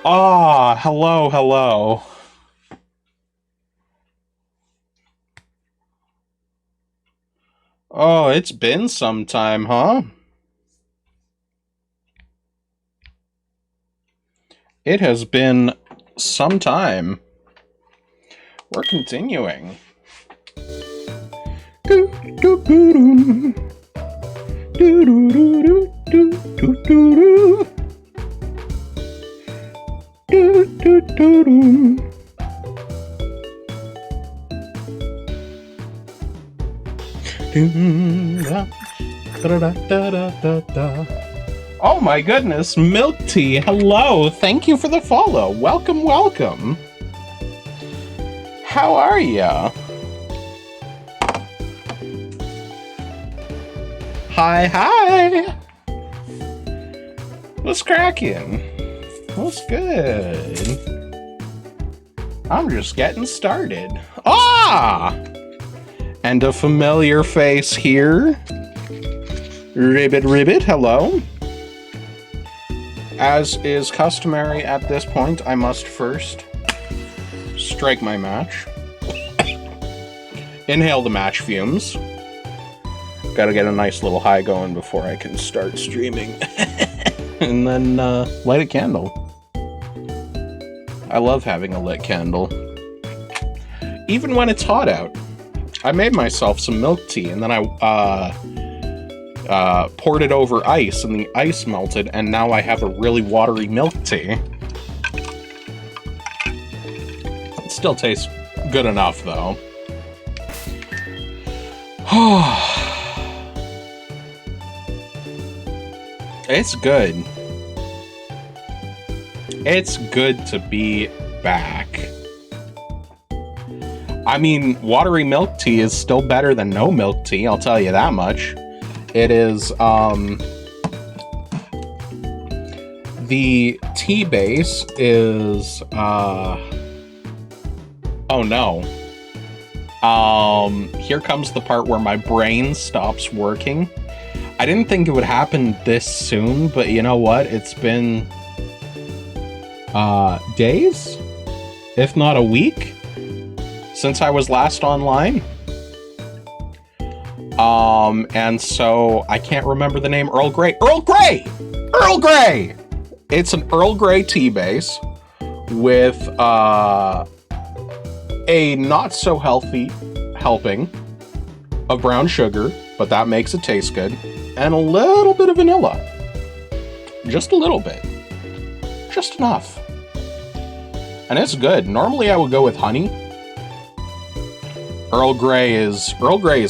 Ah, hello, hello. Oh, it's been some time, huh? It has been some time. We're continuing. Oh my goodness, Milk Tea, hello, thank you for the follow. Welcome, welcome. How are ya? Hi, hi. What's cracking? What's good? I'm just getting started. Ah! And a familiar face here. Ribbit, ribbit, hello. As is customary at this point, I must first strike my match. Inhale the match fumes. Gotta get a nice little high going before I can start streaming. And then light a candle. I love having a lit candle. Even when it's hot out. I made myself some milk tea and then I poured it over ice and the ice melted and now I have a really watery milk tea. It still tastes good enough though. It's good. It's good to be back. I mean, watery milk tea is still better than no milk tea, I'll tell you that much. It is, the tea base is, oh no. Here comes the part where my brain stops working. I didn't think it would happen this soon, but you know what? It's been, days? If not a week? Since I was last online. And so I can't remember the name. Earl Grey. Earl Grey! Earl Grey! It's an Earl Grey tea base with, a not so healthy helping of brown sugar, but that makes it taste good, and a little bit of vanilla. Just a little bit. Just enough. And it's good. Normally I would go with honey. Earl Grey is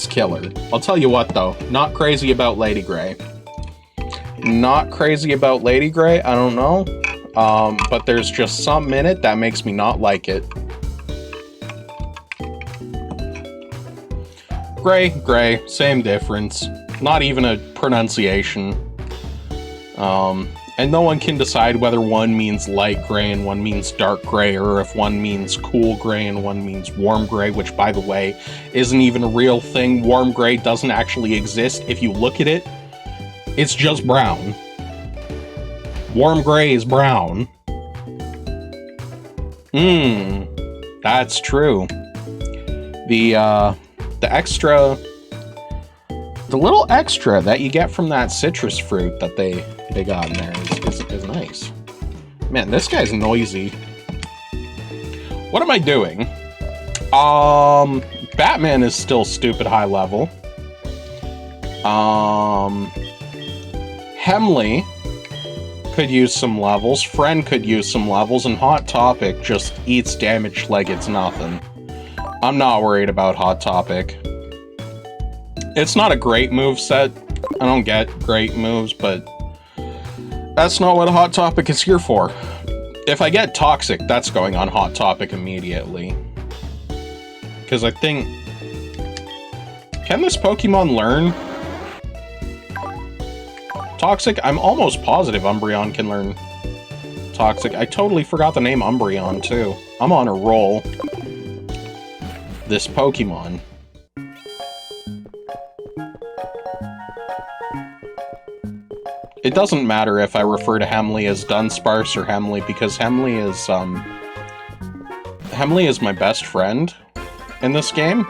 killer. I'll tell you what though, not crazy about Lady Grey. Not crazy about Lady Grey, I don't know. But there's just something in it that makes me not like it. Grey, same difference. Not even a pronunciation. And no one can decide whether one means light gray and one means dark gray, or if one means cool gray and one means warm gray, which, by the way, isn't even a real thing. Warm gray doesn't actually exist. If you look at it, it's just brown. Warm gray is brown. That's true. The little extra that you get from that citrus fruit that they got in there is nice. Man, this guy's noisy. What am I doing? Batman is still stupid high level. Hemley could use some levels. Friend could use some levels, and Hot Topic just eats damage like it's nothing. I'm not worried about Hot Topic. It's not a great moveset. I don't get great moves, but that's not what Hot Topic is here for. If I get Toxic, that's going on Hot Topic immediately. Because I think... Can this Pokemon learn? Toxic? I'm almost positive Umbreon can learn Toxic. I totally forgot the name Umbreon, too. I'm on a roll. This Pokemon. It doesn't matter if I refer to Hemley as Dunsparce or Hemley, because Hemley is my best friend in this game.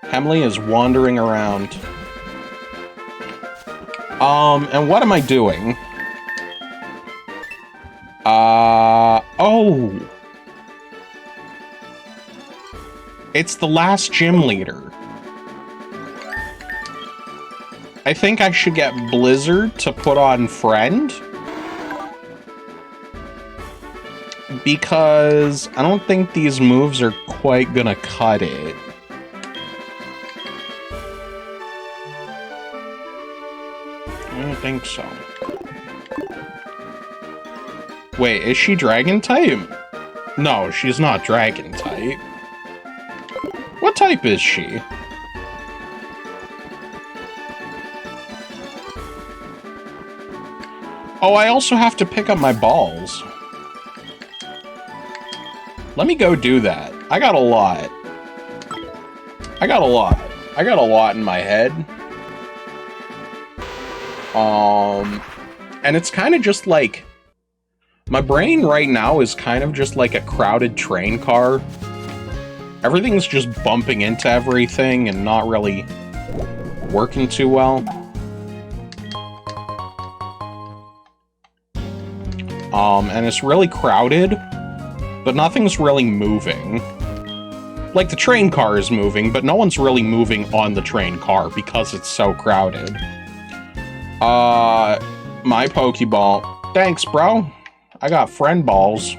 Hemley is wandering around. And what am I doing? Oh! It's the last gym leader. I think I should get Blizzard to put on Friend. Because I don't think these moves are quite gonna cut it. I don't think so. Wait, is she Dragon type? No, she's not Dragon type. What type is she? Oh, I also have to pick up my balls. Let me go do that. I got a lot. I got a lot in my head. And it's kind of just like... My brain right now is kind of just like a crowded train car. Everything's just bumping into everything and not really working too well. And it's really crowded, but nothing's really moving. Like, the train car is moving, but no one's really moving on the train car because it's so crowded. My Pokeball. Thanks, bro. I got friend balls.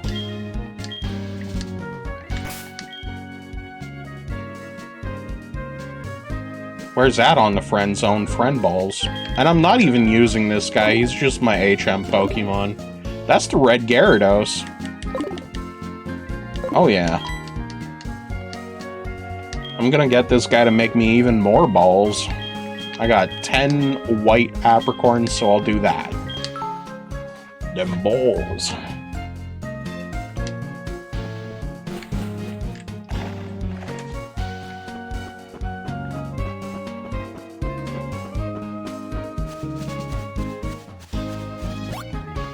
Where's that on the friend zone? Friend balls. And I'm not even using this guy. He's just my HM Pokemon. That's the red Gyarados. Oh, yeah. I'm gonna get this guy to make me even more balls. I got 10 white apricorns, so I'll do that. Them balls.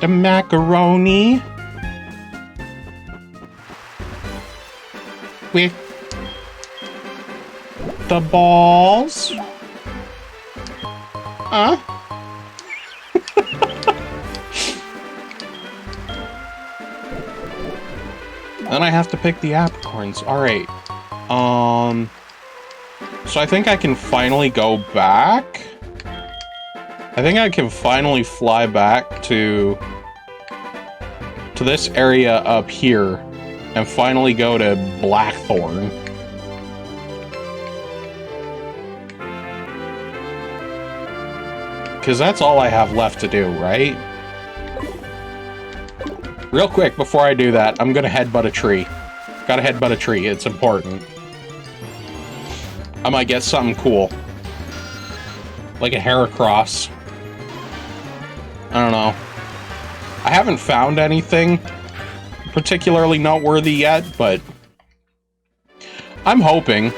The macaroni with the balls. Huh? Then I have to pick the apricorns. Alright. So I think I can finally go back. I think I can finally fly back to this area up here and finally go to Blackthorn. Because that's all I have left to do, right? Real quick, before I do that, I'm gonna headbutt a tree. Gotta headbutt a tree, it's important. I might get something cool. Like a Heracross. I don't know. I haven't found anything particularly noteworthy yet, but I'm hoping.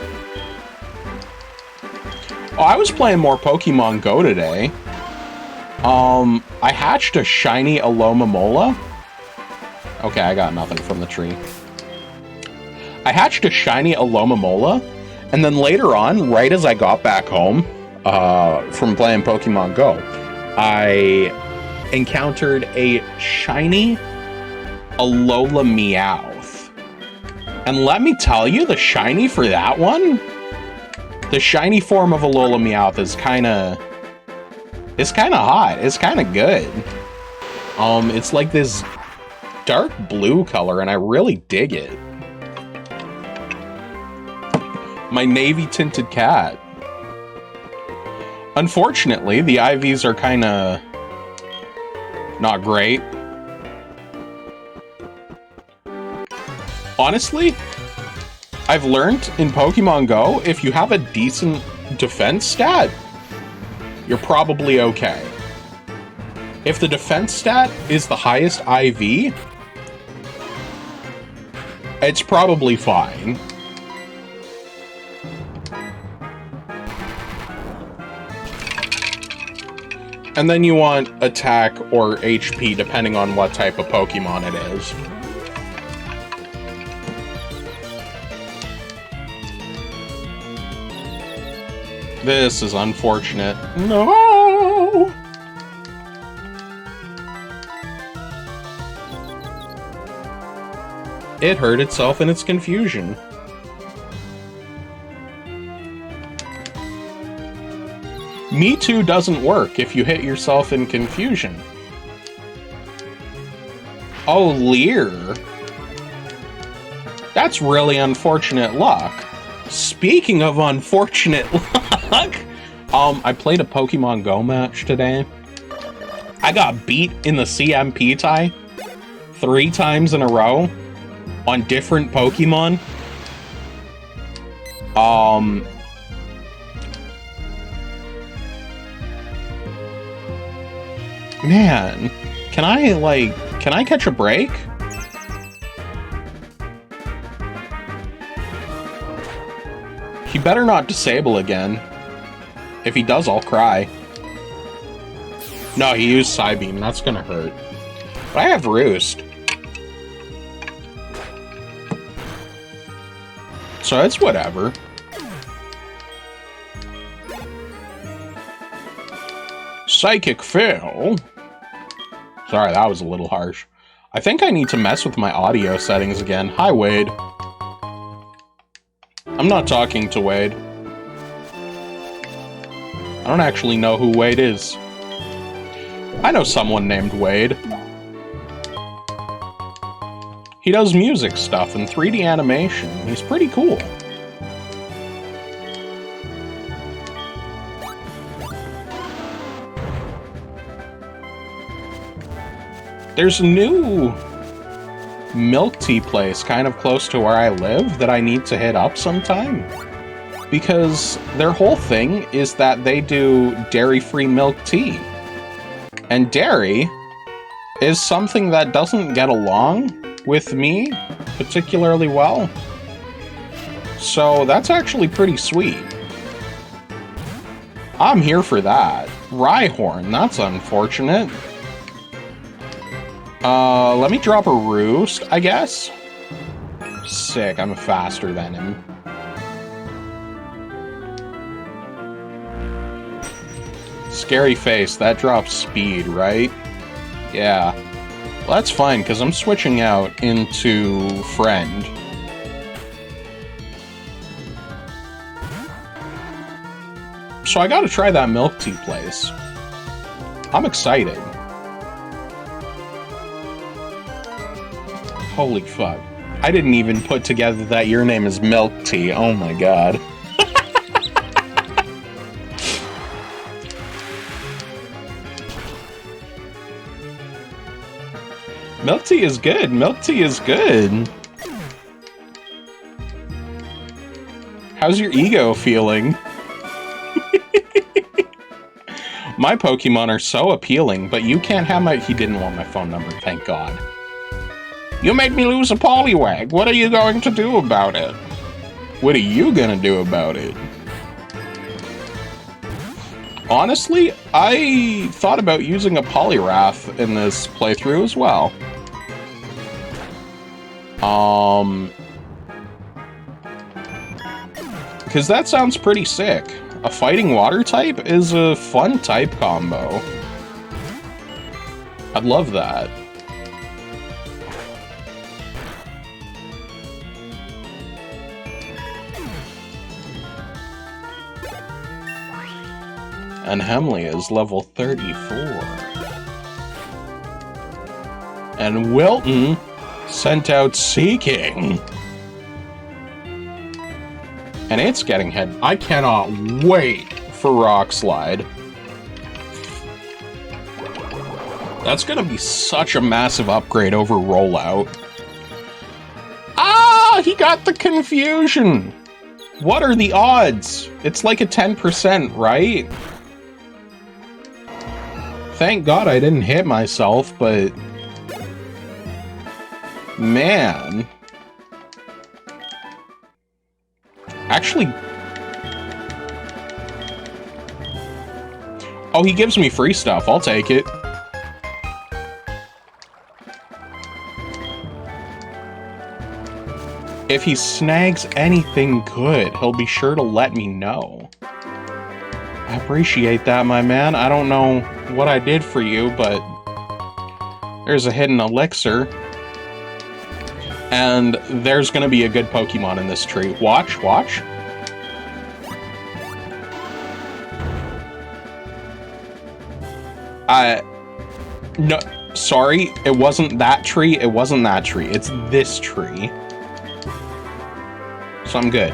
Oh, I was playing more Pokemon Go today. I hatched a shiny Alomomola. Okay, I got nothing from the tree. I hatched a shiny Alomomola, and then later on, right as I got back home from playing Pokemon Go, I encountered a shiny Alola Meowth. And let me tell you, the shiny for that one, the shiny form of Alola Meowth is kinda hot. It's kinda good. It's like this dark blue color, and I really dig it. My navy tinted cat. Unfortunately, the IVs are kinda not great. Honestly, I've learned in Pokemon Go, if you have a decent defense stat, you're probably okay. If the defense stat is the highest IV, it's probably fine. And then you want attack or HP, depending on what type of Pokemon it is. This is unfortunate. No! It hurt itself in its confusion. Me Too doesn't work if you hit yourself in confusion. Oh, Leer. That's really unfortunate luck. Speaking of unfortunate luck, I played a Pokemon Go match today. I got beat in the CMP tie 3 times in a row on different Pokemon. Man, can I catch a break? He better not disable again. If he does, I'll cry. No, he used Psybeam. That's gonna hurt. But I have Roost. So it's whatever. Psychic fail. Sorry, that was a little harsh. I think I need to mess with my audio settings again. Hi, Wade. I'm not talking to Wade. I don't actually know who Wade is. I know someone named Wade. He does music stuff and 3D animation. He's pretty cool. There's a new milk tea place kind of close to where I live that I need to hit up sometime. Because their whole thing is that they do dairy-free milk tea. And dairy is something that doesn't get along with me particularly well. So that's actually pretty sweet. I'm here for that. Rhyhorn, that's unfortunate. Let me drop a Roost, I guess. Sick, I'm faster than him. Scary face, that drops speed, right? Yeah. Well, that's fine, because I'm switching out into Friend. So I gotta try that milk tea place. I'm excited. Holy fuck. I didn't even put together that your name is Milk Tea. Oh my god. Milk tea is good. Milk tea is good. How's your ego feeling? My Pokemon are so appealing, but you can't have my... He didn't want my phone number, thank God. You made me lose a Poliwag. What are you going to do about it? What are you gonna do about it? Honestly, I thought about using a Poliwrath in this playthrough as well. Because that sounds pretty sick. A fighting water type is a fun type combo. I'd love that. And Hemley is level 34. And Wilton sent out Seeking. And it's getting hit. I cannot wait for Rock Slide. That's gonna be such a massive upgrade over Rollout. Ah, he got the confusion. What are the odds? It's like a 10%, right? Thank God I didn't hit myself, but... Man. Actually... Oh, he gives me free stuff. I'll take it. If he snags anything good, he'll be sure to let me know. I appreciate that, my man. I don't know what I did for you, but there's a hidden elixir. And there's gonna be a good Pokemon in this tree. Watch, watch. No, sorry, it wasn't that tree. It wasn't that tree. It's this tree. So I'm good.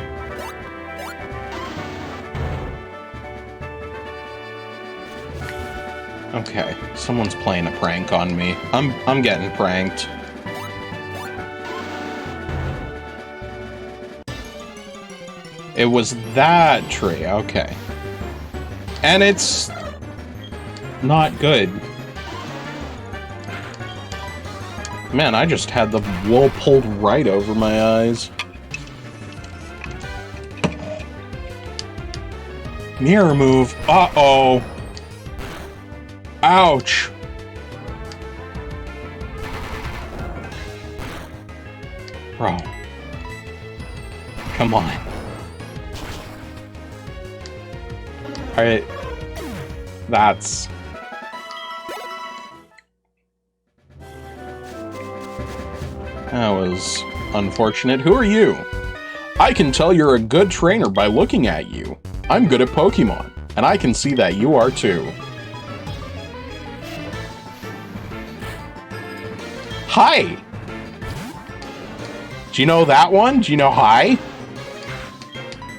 Okay, someone's playing a prank on me. I'm getting pranked. It was that tree, okay. And it's not good. Man, I just had the wool pulled right over my eyes. Mirror move. Uh-oh. Ouch. Bro. Come on. Alright. That's... That was unfortunate. Who are you? I can tell you're a good trainer by looking at you. I'm good at Pokemon, and I can see that you are too. Hi! Do you know that one? Do you know hi?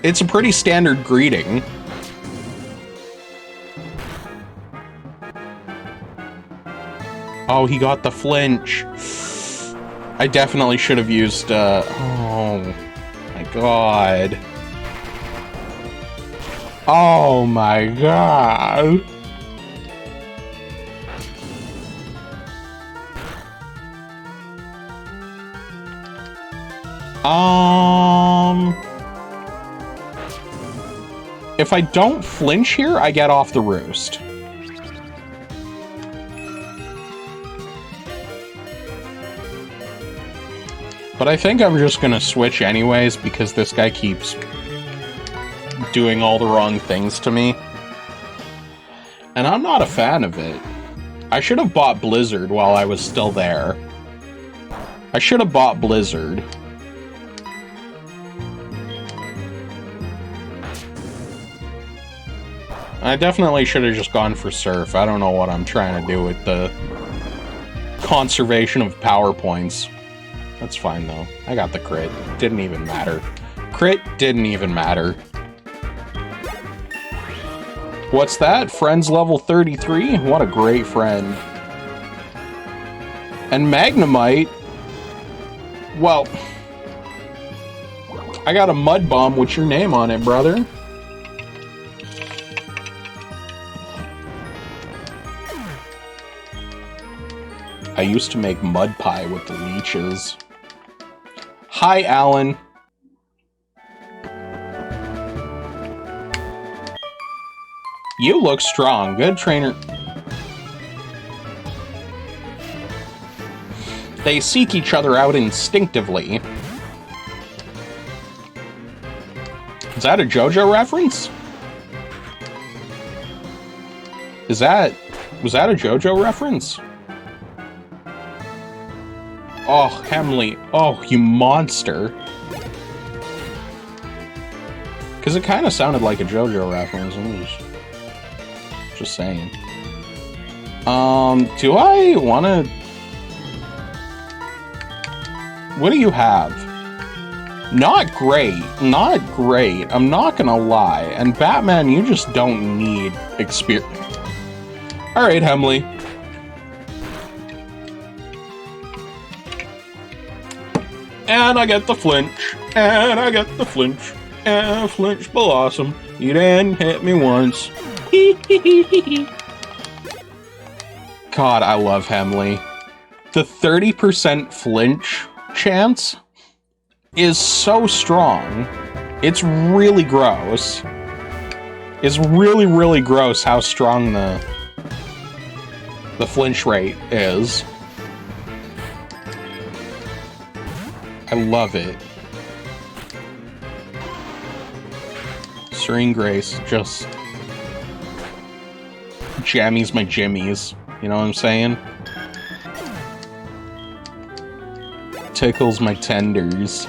It's a pretty standard greeting. Oh, he got the flinch. I definitely should have used, oh my god. Oh my god. If I don't flinch here, I get off the roost. But I think I'm just gonna switch anyways, because this guy keeps doing all the wrong things to me. And I'm not a fan of it. I should have bought Blizzard while I was still there. I should have bought Blizzard. I definitely should have just gone for Surf. I don't know what I'm trying to do with the conservation of power points. That's fine, though. I got the crit. Didn't even matter. Crit didn't even matter. What's that? Friends level 33? What a great friend. And Magnemite... Well... I got a Mud Bomb with your name on it, brother. I used to make mud pie with the leeches. Hi, Alan. You look strong. Good trainer. They seek each other out instinctively. Is that a JoJo reference? Was that a JoJo reference? Oh, Hemley. Oh, you monster. Because it kind of sounded like a JoJo reference. I'm just saying. Do I want to... What do you have? Not great. Not great. I'm not gonna lie. And Batman, you just don't need experience. Alright, Hemley. And I get the flinch. And I get the flinch. And flinch blossom. You didn't hit me once. God, I love Hemley. The 30% flinch chance is so strong. It's really gross. It's really, really gross how strong the flinch rate is. I love it. Serene Grace just jammies my jimmies. You know what I'm saying? Tickles my tenders.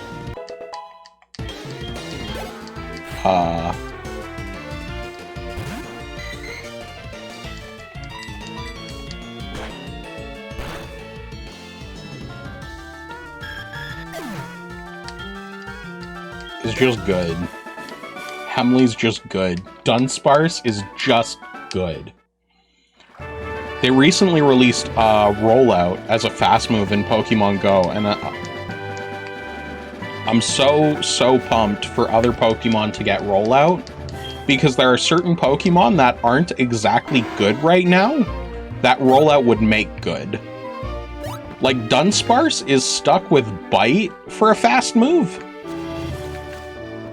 It's just good. Hemley's just good. Dunsparce is just good. They recently released Rollout as a fast move in Pokemon Go, and I'm so pumped for other Pokemon to get Rollout, because there are certain Pokemon that aren't exactly good right now that Rollout would make good. Like, Dunsparce is stuck with Bite for a fast move,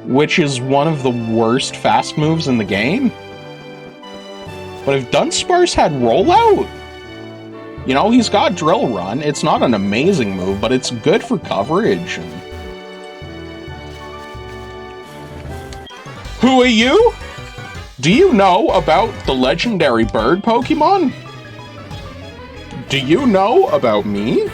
which is one of the worst fast moves in the game. But if Dunsparce had Rollout, you know, he's got Drill Run. It's not an amazing move, but it's good for coverage. Who are you? Do you know about the legendary bird Pokemon? Do you know about me?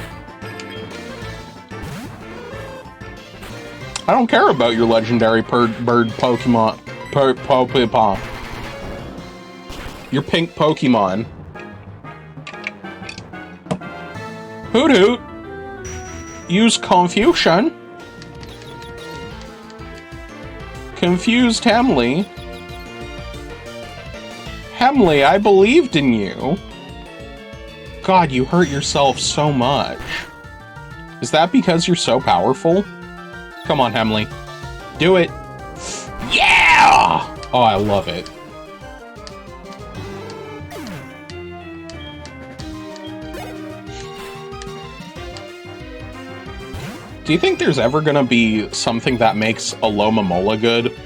I don't care about your legendary bird Pokemon. Pokemon. Your pink Pokemon. Hoot hoot. Use confusion. Confused Hemley. Hemley, I believed in you. God, you hurt yourself so much. Is that because you're so powerful? Come on, Hemley. Do it. Yeah! Oh, I love it. Do you think there's ever gonna be something that makes Alomomola good?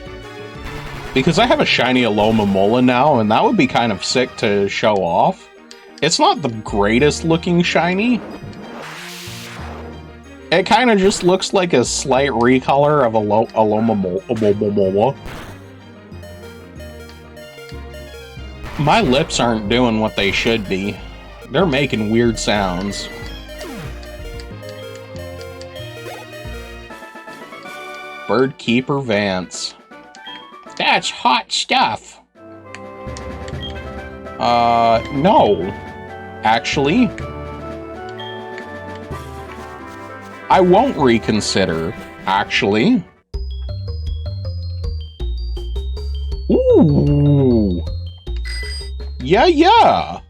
Because I have a shiny Alomomola now, and that would be kind of sick to show off. It's not the greatest looking shiny. It kind of just looks like a slight recolor of Alomomola. My lips aren't doing what they should be. They're making weird sounds. Birdkeeper Vance. That's hot stuff. No. Actually, I won't reconsider, actually. Ooh. Yeah.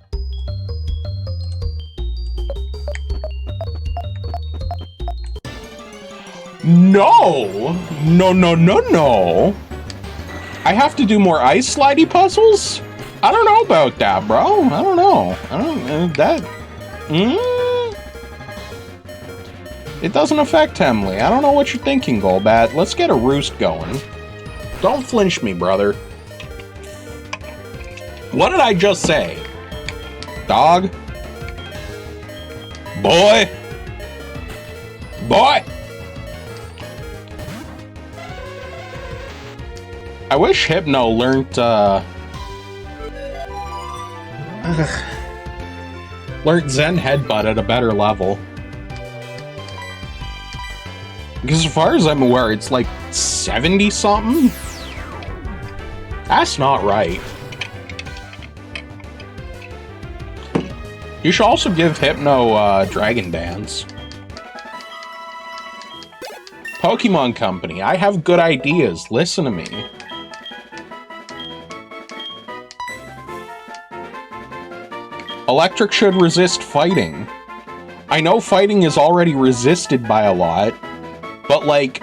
No! No. I have to do more ice slidey puzzles? I don't know about that, bro. I don't know. It doesn't affect Hemley. I don't know what you're thinking, Golbat. Let's get a roost going. Don't flinch me, brother. What did I just say? Dog? Boy? I wish Hypno learned Zen Headbutt at a better level. Because as far as I'm aware, it's like 70-something? That's not right. You should also give Hypno Dragon Dance. Pokemon Company, I have good ideas. Listen to me. Electric should resist fighting. I know fighting is already resisted by a lot, but like,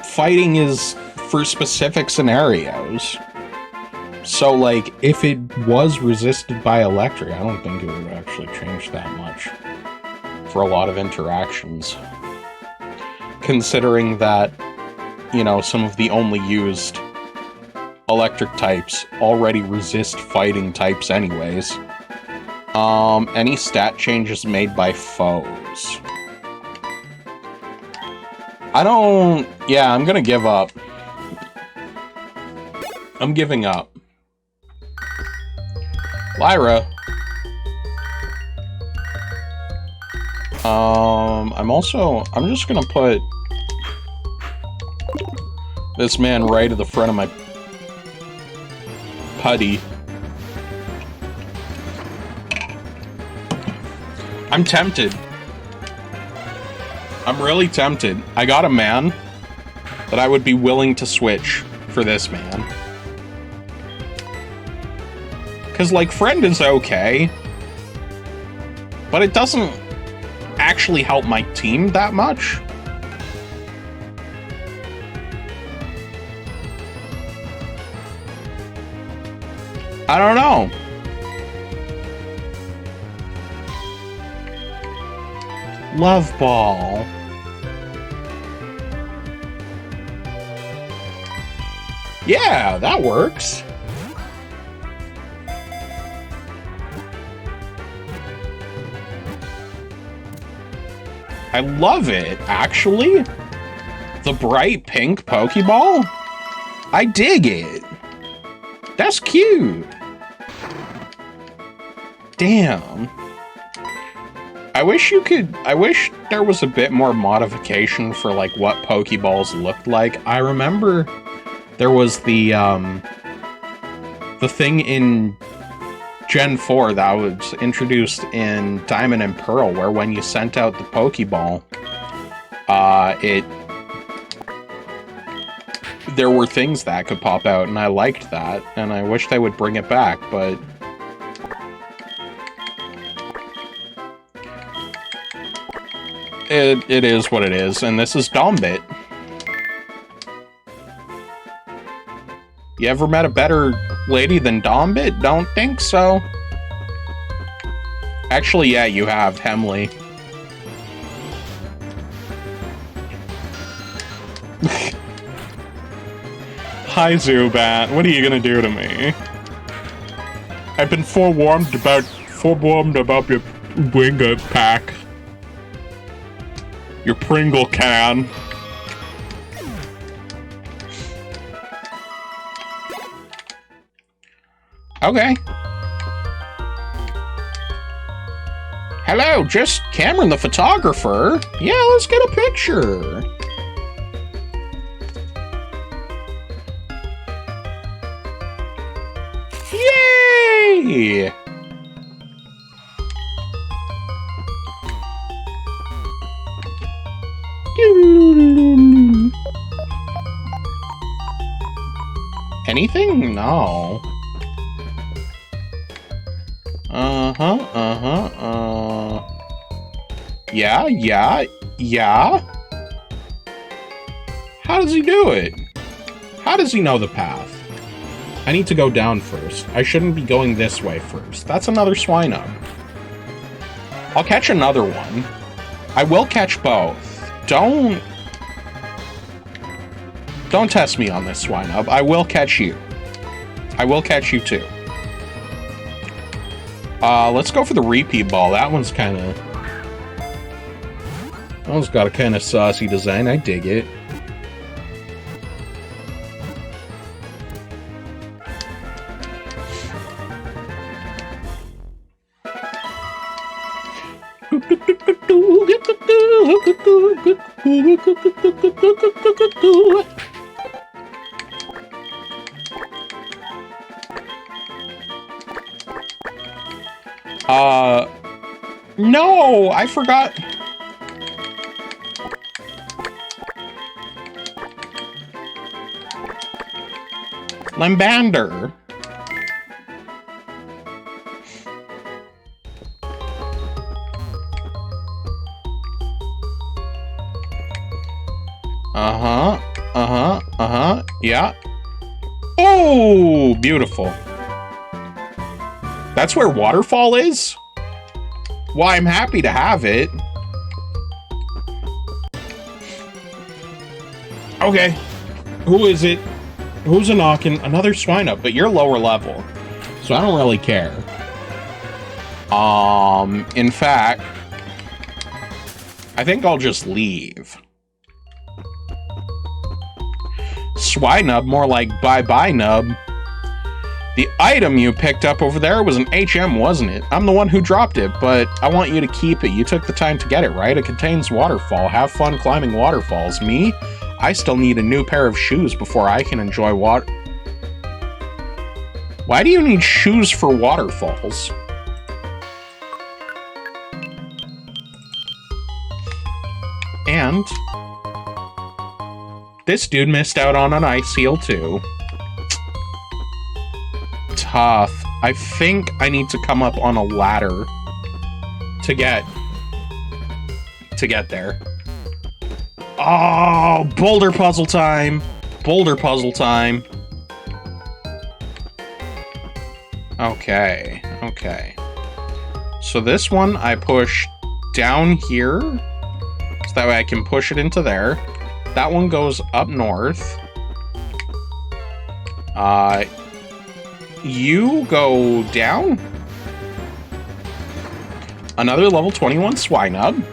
fighting is for specific scenarios. So like, if it was resisted by electric, I don't think it would actually change that much for a lot of interactions. Considering that you know, some of the only used electric types already resist fighting types anyways. Any stat changes made by foes. Yeah, I'm gonna give up. I'm giving up. Lyra. I'm just gonna put this man right at the front of my putty. I'm tempted. I'm really tempted. I got a man that I would be willing to switch for this man. Because, like, friend is okay, but it doesn't actually help my team that much. I don't know. Love ball. Yeah, that works. I love it, actually. The bright pink Pokeball? I dig it. That's cute. Damn. I wish there was a bit more modification for, like, what Pokeballs looked like. I remember there was the thing in Gen 4 that was introduced in Diamond and Pearl, where when you sent out the Pokeball, there were things that could pop out, and I liked that, and I wish they would bring it back, but it is what it is, and this is Dombit. You ever met a better lady than Dombit? Don't think so. Actually, yeah, you have, Hemley. Hi, Zubat. What are you gonna do to me? I've been forewarned about your Winga pack. Your Pringle can. Okay. Hello, just Cameron the photographer. Yeah, let's get a picture. Yay! Anything? No. Yeah. How does he do it? How does he know the path? I need to go down first. I shouldn't be going this way first. That's another Swinub. I'll catch another one. I will catch both. Don't test me on this, Swinub. I will catch you. I will catch you too. Let's go for the repeat ball. That one's got a kind of saucy design. I dig it. No, I forgot. Lambander. Yeah. Oh, beautiful. That's where Waterfall is? Well, I'm happy to have it. Okay. Who is it? Who's a knocking? Another swine up, but you're lower level. So I don't really care. In fact, I think I'll just leave. Swinub, more like bye-bye nub. The item you picked up over there was an HM, wasn't it? I'm the one who dropped it, but I want you to keep it. You took the time to get it, right? It contains waterfall. Have fun climbing waterfalls. Me? I still need a new pair of shoes before I can enjoy water. Why do you need shoes for waterfalls? And this dude missed out on an ice seal too. Tough. I think I need to come up on a ladder to get there. Oh, boulder puzzle time. Boulder puzzle time. Okay, okay. So this one I push down here, so that way I can push it into there. That one goes up north. You go down. Another level 21 swinub.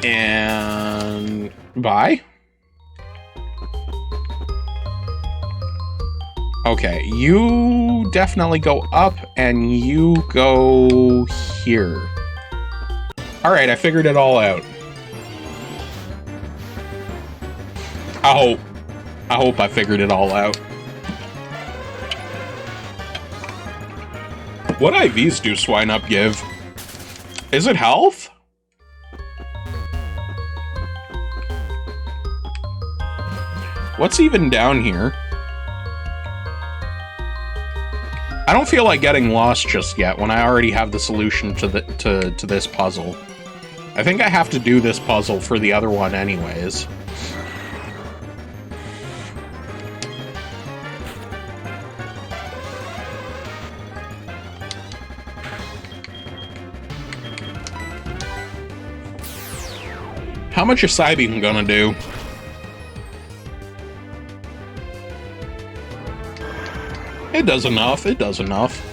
And bye. Okay, you definitely go up, and you go here. Alright, I figured it all out. I hope I figured it all out. What IVs do Swine Up give? Is it health? What's even down here? I don't feel like getting lost just yet when I already have the solution to this puzzle. I think I have to do this puzzle for the other one anyways. How much is Cybeam gonna do? It does enough. It does enough.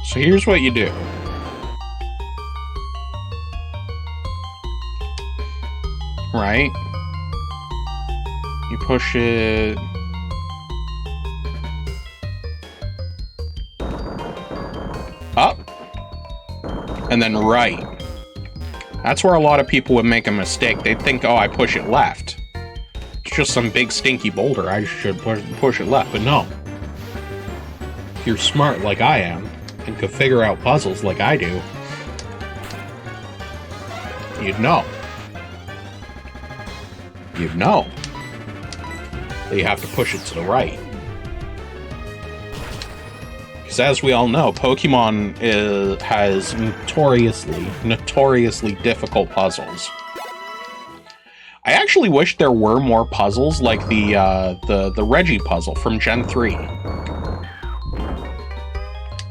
So here's what you do. Right? You push it... up. And then right. That's where a lot of people would make a mistake. They'd think, oh, I push it left. It's just some big stinky boulder. I should push it left. But no. If you're smart like I am, and could figure out puzzles like I do, you'd know. You'd know that you have to push it to the right. Because as we all know, Pokemon has notoriously difficult puzzles. I actually wish there were more puzzles like the Reggie puzzle from Gen 3.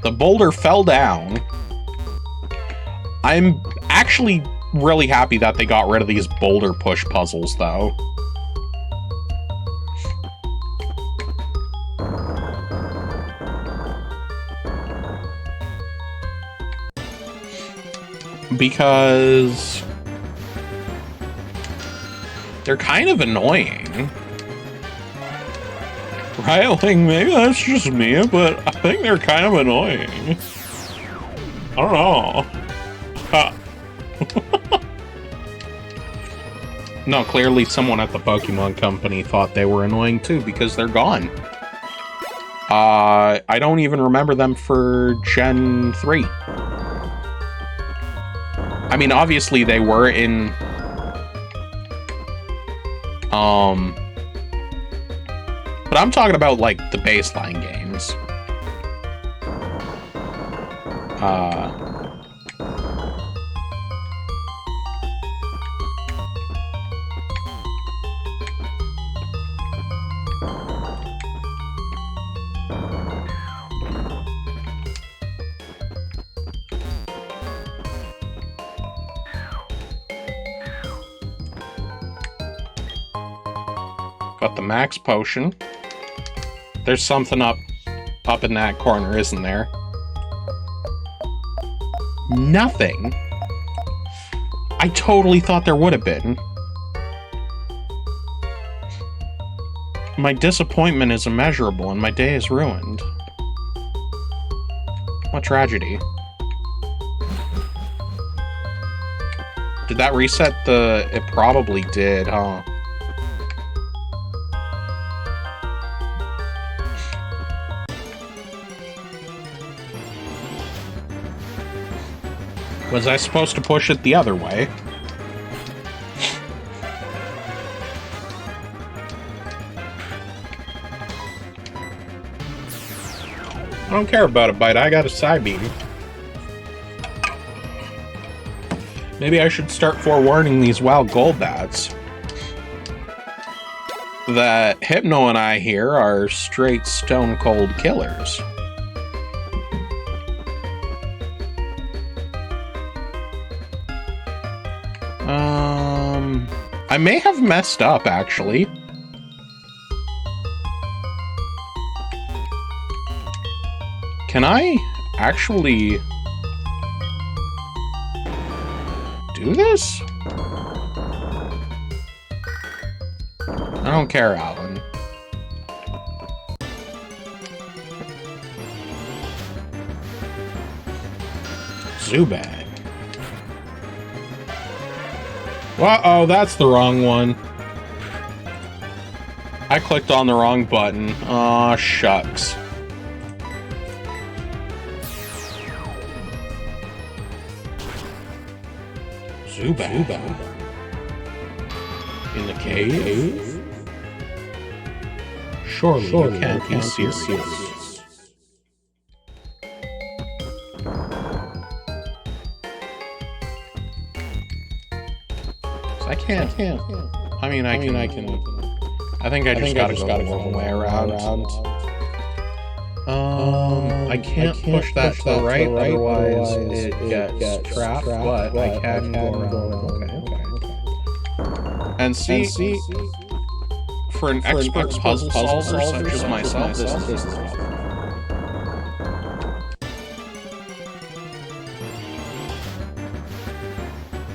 The boulder fell down. I'm actually really happy that they got rid of these boulder push puzzles, though. Because they're kind of annoying. Right? Like, maybe that's just me, but I think they're kind of annoying. I don't know. No, clearly someone at the Pokemon Company thought they were annoying too, because they're gone. I don't even remember them for Gen 3. I mean, obviously they were in... But I'm talking about, like, the baseline games. Got the max potion. There's something up in that corner, isn't there? Nothing. I totally thought there would have been. My disappointment is immeasurable and my day is ruined. What tragedy. Did that reset the... It probably did, huh? Was I supposed to push it the other way? I don't care about a bite, I got a side beam. Maybe I should start forewarning these wild gold bats that Hypno and I here are straight stone cold killers. I may have messed up, actually. Can I actually do this? I don't care, Alan. Zubat. Uh-oh, that's the wrong one. I clicked on the wrong button. Aw, shucks. Zubat. In the cave? Surely you can't be serious. I can't. I mean, I can. I think I just gotta go the wrong way around. I can't push that to the right, otherwise it gets trapped, but I can go around. Okay. And see, for an expert puzzle solver such as myself, this is tough.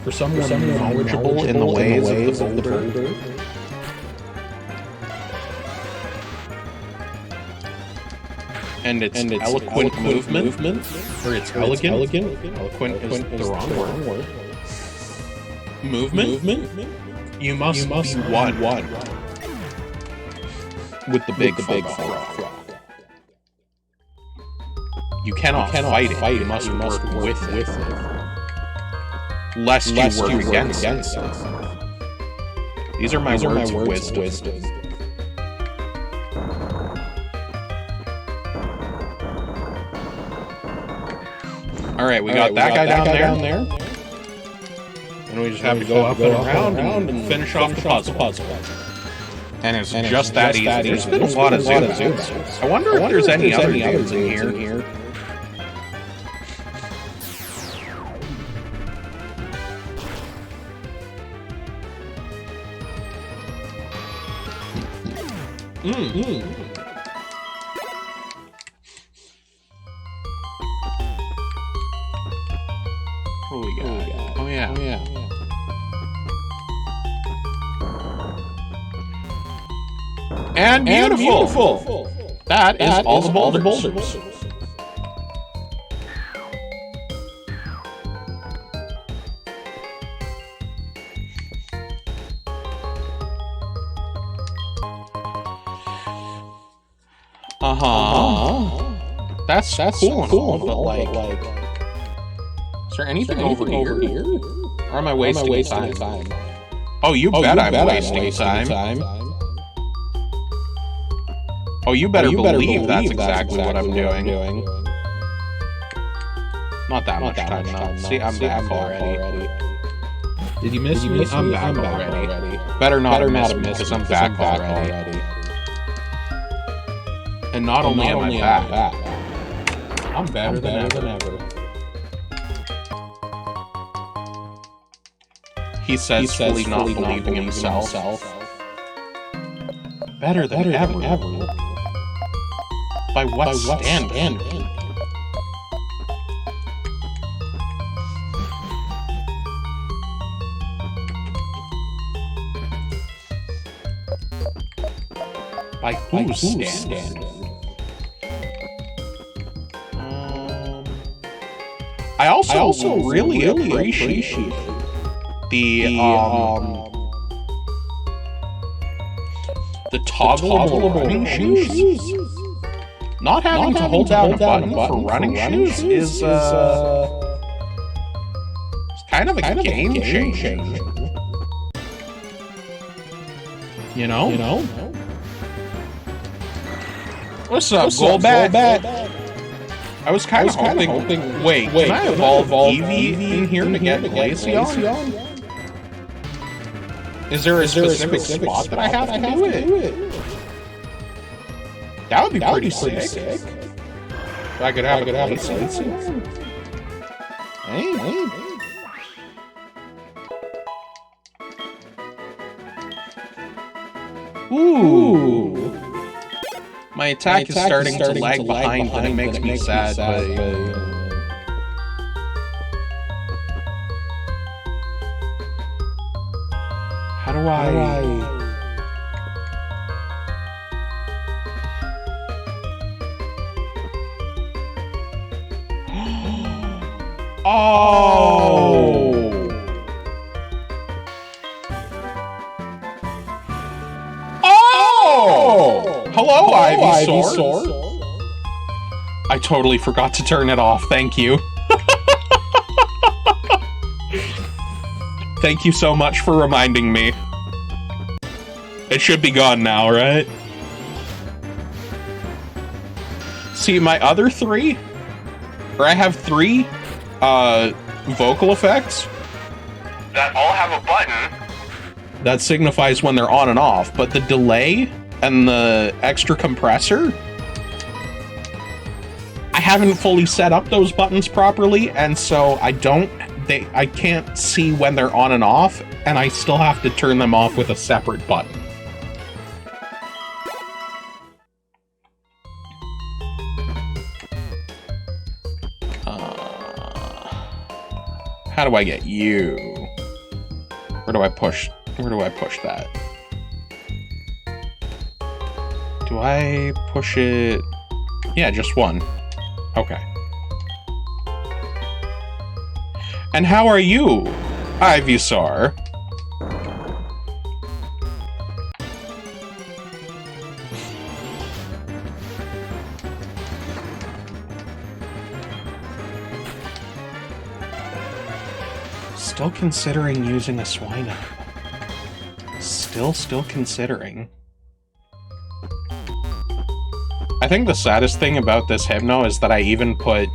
For someone knowledgeable in the ways of the boulder. And its eloquent movement, or it's elegant. Eloquent is the wrong word. Movement? You must be one with the big frog. You cannot fight it. You must work with it. Lest you work against it. These are my words of wisdom. Alright, we got that guy down there. And we just have to go up and around and finish off the puzzle. And it's just that easy. There's been a lot of Zubats. I wonder if there's any other dudes in here. What do we got? Oh yeah. And beautiful! That is all the boulders. That's cool and all, but like, is there anything over here? Or am I wasting time? Oh, you bet I'm wasting time. Oh, you better believe that's exactly what I'm doing. Not that much time now. See, I'm back already. Did you miss me? I'm back already. Better not miss me, because I'm back already. And not only am I back, I'm better than ever. He says fully not believing himself. better than ever. By what standard? By whose standard? I also really appreciate the toggleable running shoes. Not having to hold down a button for running shoes is kind of a game changer. You know? What's up, Goldbat? I was kind of hoping. Wait, can I evolve Eevee in here to get Glaceon? Is there a specific spot that I have to do it? That would be pretty sick. If I could have a Glaceon. Hey. Ooh. My attack is starting to lag behind, and it makes me sad, but... How do I... Oh! Hello, Ivysaur. I totally forgot to turn it off. Thank you. Thank you so much for reminding me. It should be gone now, right? See, my other three, or I have three vocal effects that all have a button that signifies when they're on and off, but the delay and the extra compressor, I haven't fully set up those buttons properly, and so I can't see when they're on and off, and I still have to turn them off with a separate button. How do I get you? Where do I push that? Do I push it? Yeah, just one. Okay. And how are you, Ivysaur? Still considering using a Swinub. Still considering. I think the saddest thing about this Hypno is that I even put...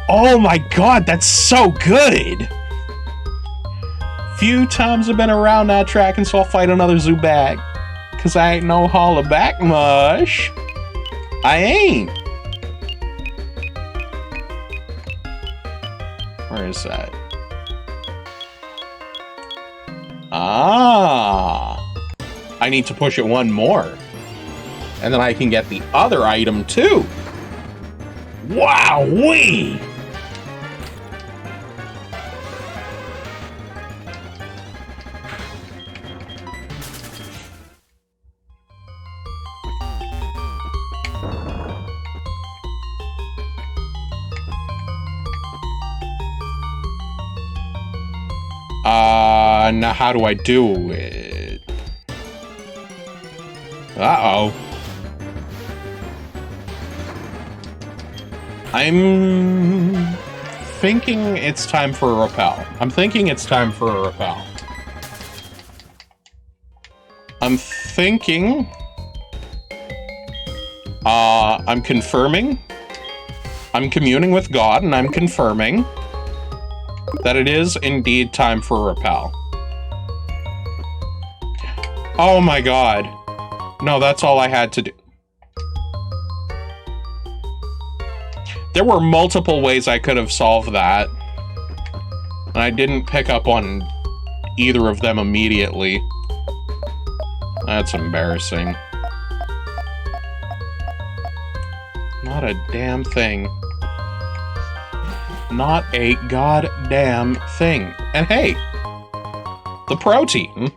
Oh my god, that's so good! Few times I've been around that track, and so I'll fight another Zubat. Cause I ain't no hollaback mush. I ain't. Where is that? Ah! I need to push it one more. And then I can get the other item too. Wowee! Now how do I do it? Uh-oh. I'm thinking it's time for a repel. I'm thinking I'm confirming. I'm communing with God, and I'm confirming that it is indeed time for a repel. Oh my god. No, that's all I had to do. There were multiple ways I could have solved that. And I didn't pick up on either of them immediately. That's embarrassing. Not a damn thing. Not a goddamn thing. And hey, the protein.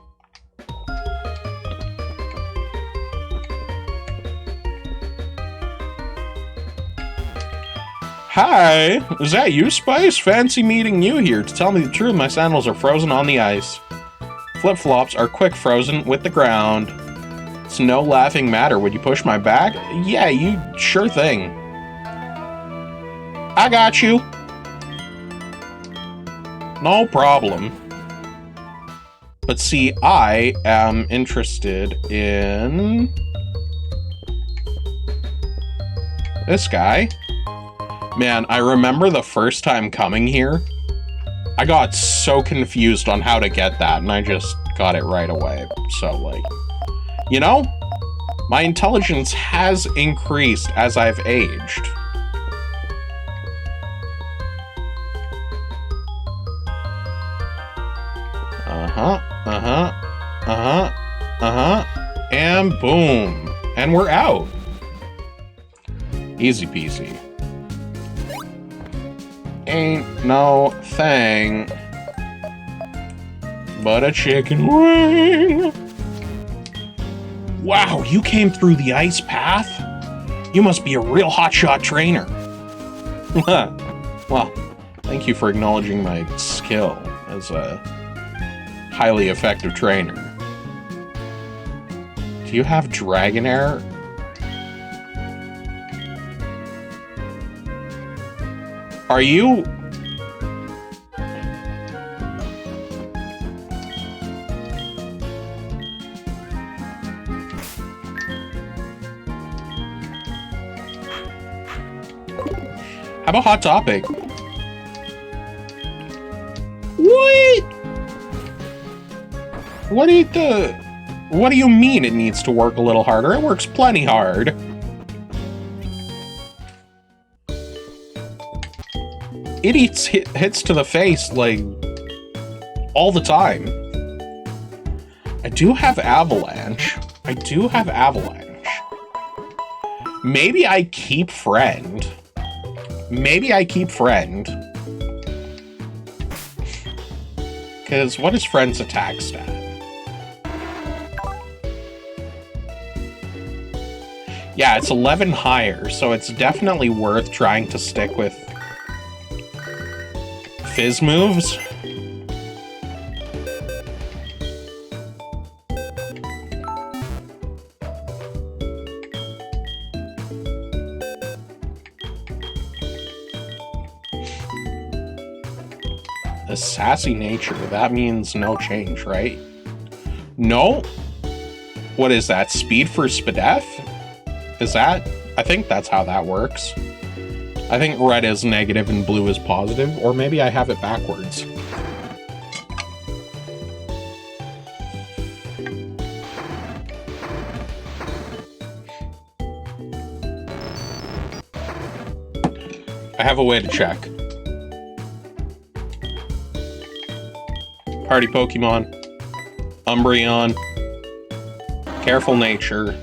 Hi, is that you, Spice? Fancy meeting you here. To tell me the truth, my sandals are frozen on the ice. Flip-flops are quick frozen with the ground. It's no laughing matter. Would you push my back? Yeah, you sure thing. I got you. No problem. But see, I am interested in this guy. Man, I remember the first time coming here, I got so confused on how to get that, and I just got it right away. So, like, you know, my intelligence has increased as I've aged. And boom. And we're out. Easy peasy. Ain't no thing but a chicken wing. Wow, you came through the ice path? You must be a real hotshot trainer. Well, thank you for acknowledging my skill as a highly effective trainer. Do you have Dragonair? Are you... How about Hot Topic? What? What do you mean it needs to work a little harder? It works plenty hard. It eats hits to the face, like, all the time. I do have Avalanche. Maybe I keep Friend. Because what is Friend's attack stat? Yeah, it's 11 higher, so it's definitely worth trying to stick with Fizz moves. The sassy nature, that means no change, right? No? What is that? Speed for Spadef? Is that? I think that's how that works. I think red is negative and blue is positive, or maybe I have it backwards. I have a way to check. Party Pokemon. Umbreon. Careful nature.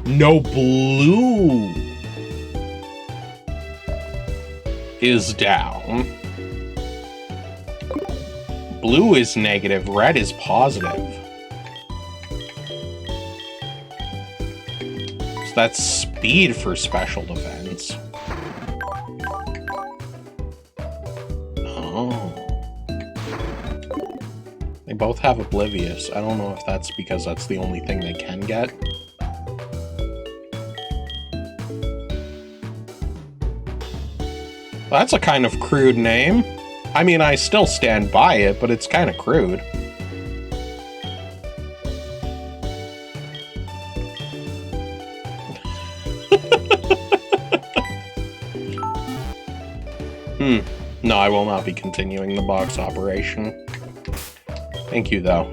No, blue is down. Blue is negative, red is positive. So that's speed for special defense. Oh. They both have Oblivious. I don't know if that's because that's the only thing they can get. That's a kind of crude name. I mean, I still stand by it, but it's kind of crude. No, I will not be continuing the box operation. Thank you, though.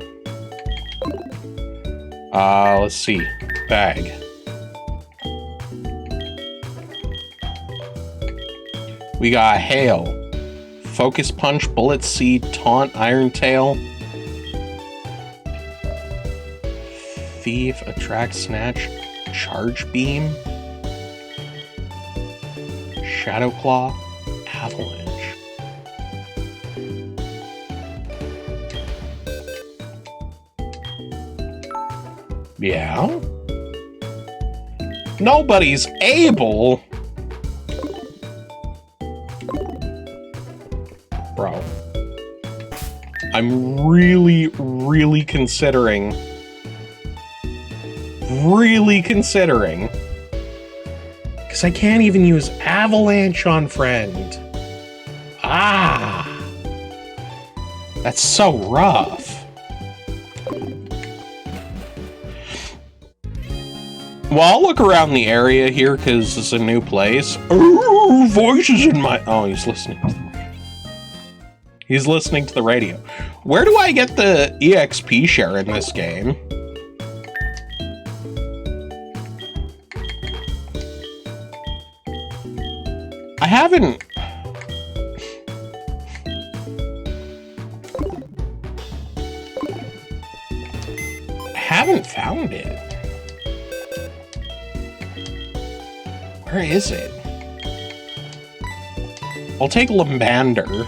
Let's see. Bag. We got Hail, Focus Punch, Bullet Seed, Taunt, Iron Tail. Thief, Attract, Snatch, Charge Beam. Shadow Claw, Avalanche. Yeah? Nobody's able. Bro. I'm really considering. Because I can't even use Avalanche on Friend. Ah. That's so rough. Well, I'll look around the area here because it's a new place. Ooh, voices in my... Oh, he's listening to the radio. He's listening to the radio. Where do I get the EXP share in this game? I haven't... found it. Where is it? I'll take Lambander.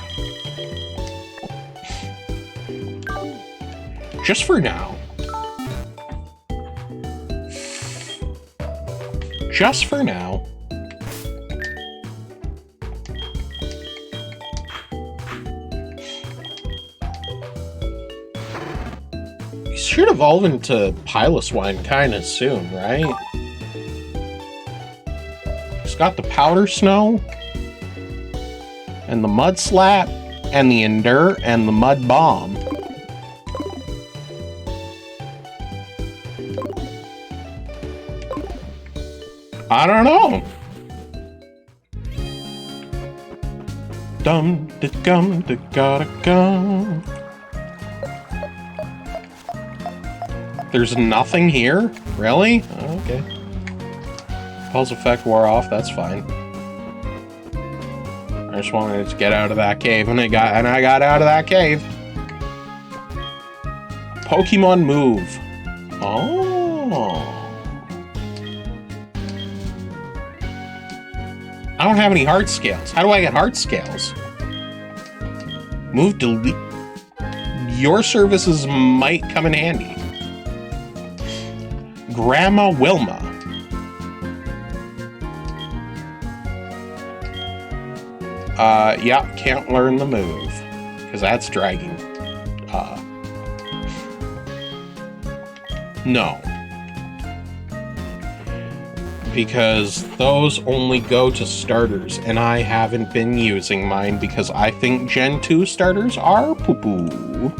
Just for now. Just for now. He should evolve into Piloswine kind of soon, right? He's got the Powder Snow, and the Mud Slap, and the Endure, and the Mud Bomb. I don't know. Dum da gum da gotta gum. There's nothing here? Really? Oh, okay. Pulse effect wore off, that's fine. I just wanted to get out of that cave, and I got out of that cave. Pokemon move. Oh. I don't have any heart scales. How do I get heart scales? Move delete. Your services might come in handy. Grandma Wilma. Yeah, can't learn the move. Because that's dragging. No. Because those only go to starters, and I haven't been using mine because I think Gen 2 starters are poo-poo.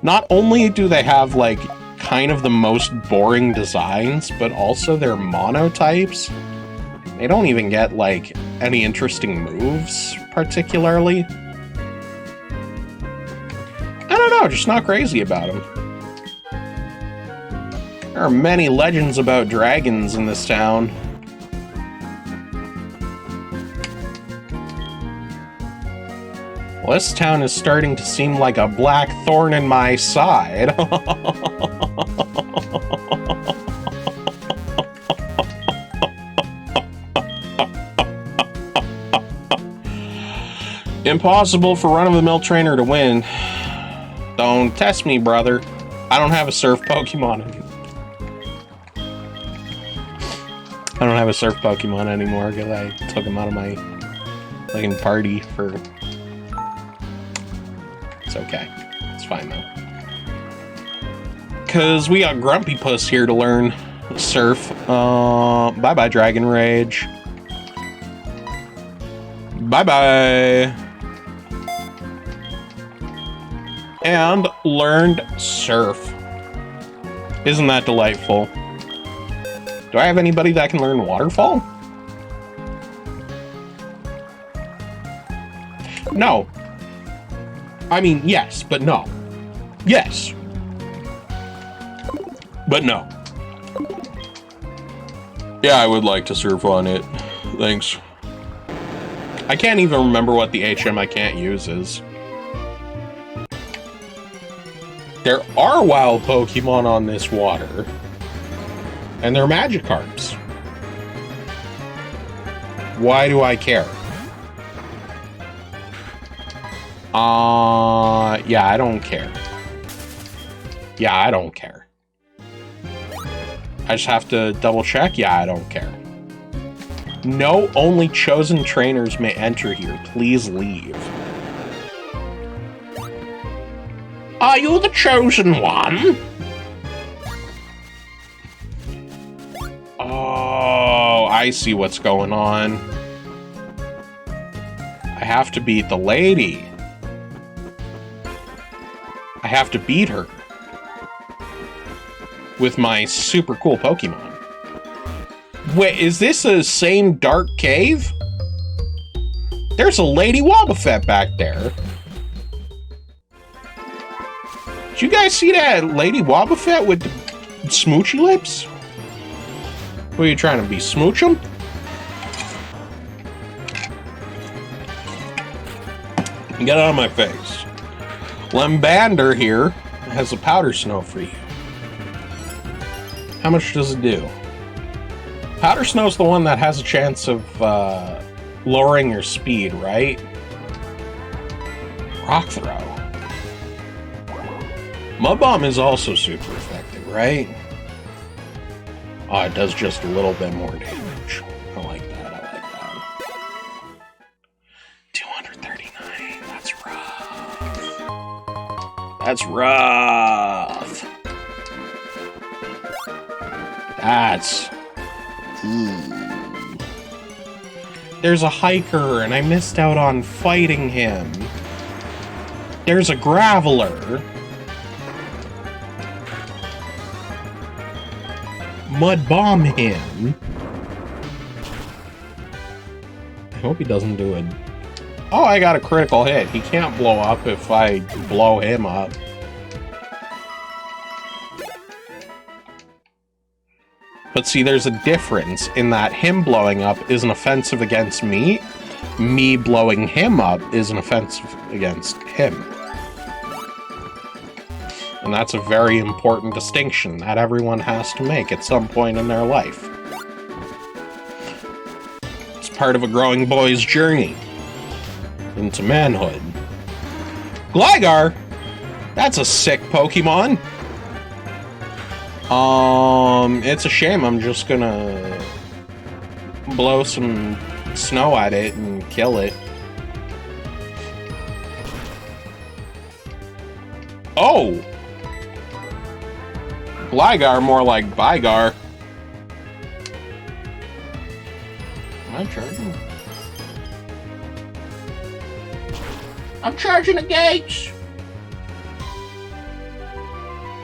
Not only do they have, like, kind of the most boring designs, but also their monotypes. They don't even get, like, any interesting moves, particularly. I don't know, just not crazy about them. There are many legends about dragons in this town. Well, this town is starting to seem like a black thorn in my side. Impossible for run-of-the-mill trainer to win. Don't test me, brother. I don't have a surf Pokemon anymore. I don't have a surf Pokemon anymore because I took him out of my fucking party for... It's okay. It's fine, though. Because we got Grumpy Puss here to learn surf. Bye-bye, Dragon Rage. Bye-bye. And learned surf. Isn't that delightful? Do I have anybody that can learn waterfall? No. I mean, yes, but no. Yes. But no. Yeah, I would like to surf on it. Thanks. I can't even remember what the HM I can't use is. There are wild Pokemon on this water. And they're Magikarps. Why do I care? Yeah, I don't care. Yeah, I don't care. I just have to double check? Yeah, I don't care. No, only chosen trainers may enter here. Please leave. Are you the chosen one? Oh, I see what's going on. I have to beat the lady. I have to beat her. With my super cool Pokemon. Wait, is this a same dark cave? There's a Lady Wobbuffet back there. Did you guys see that Lady Wobbuffet with the smoochy lips? What are you trying to be, smooch 'em? Get out of my face. Lembander here has a powder snow for you. How much does it do? Powder snow's the one that has a chance of lowering your speed, right? Rock throw. Mud Bomb is also super effective, right? Oh, it does just a little bit more damage. I like that, I like that. 239, that's rough. That's rough. That's... There's a hiker, and I missed out on fighting him. There's a graveler. Mud bomb him. I hope he doesn't do it. Oh, I got a critical hit. He can't blow up if I blow him up. But see, there's a difference in that him blowing up is an offensive against me. Me blowing him up is an offensive against him. And that's a very important distinction that everyone has to make at some point in their life. It's part of a growing boy's journey into manhood. Gligar! That's a sick Pokemon! It's a shame I'm just gonna blow some snow at it and kill it. Oh! Gligar, more like Bygar. Am I charging? I'm charging the gates!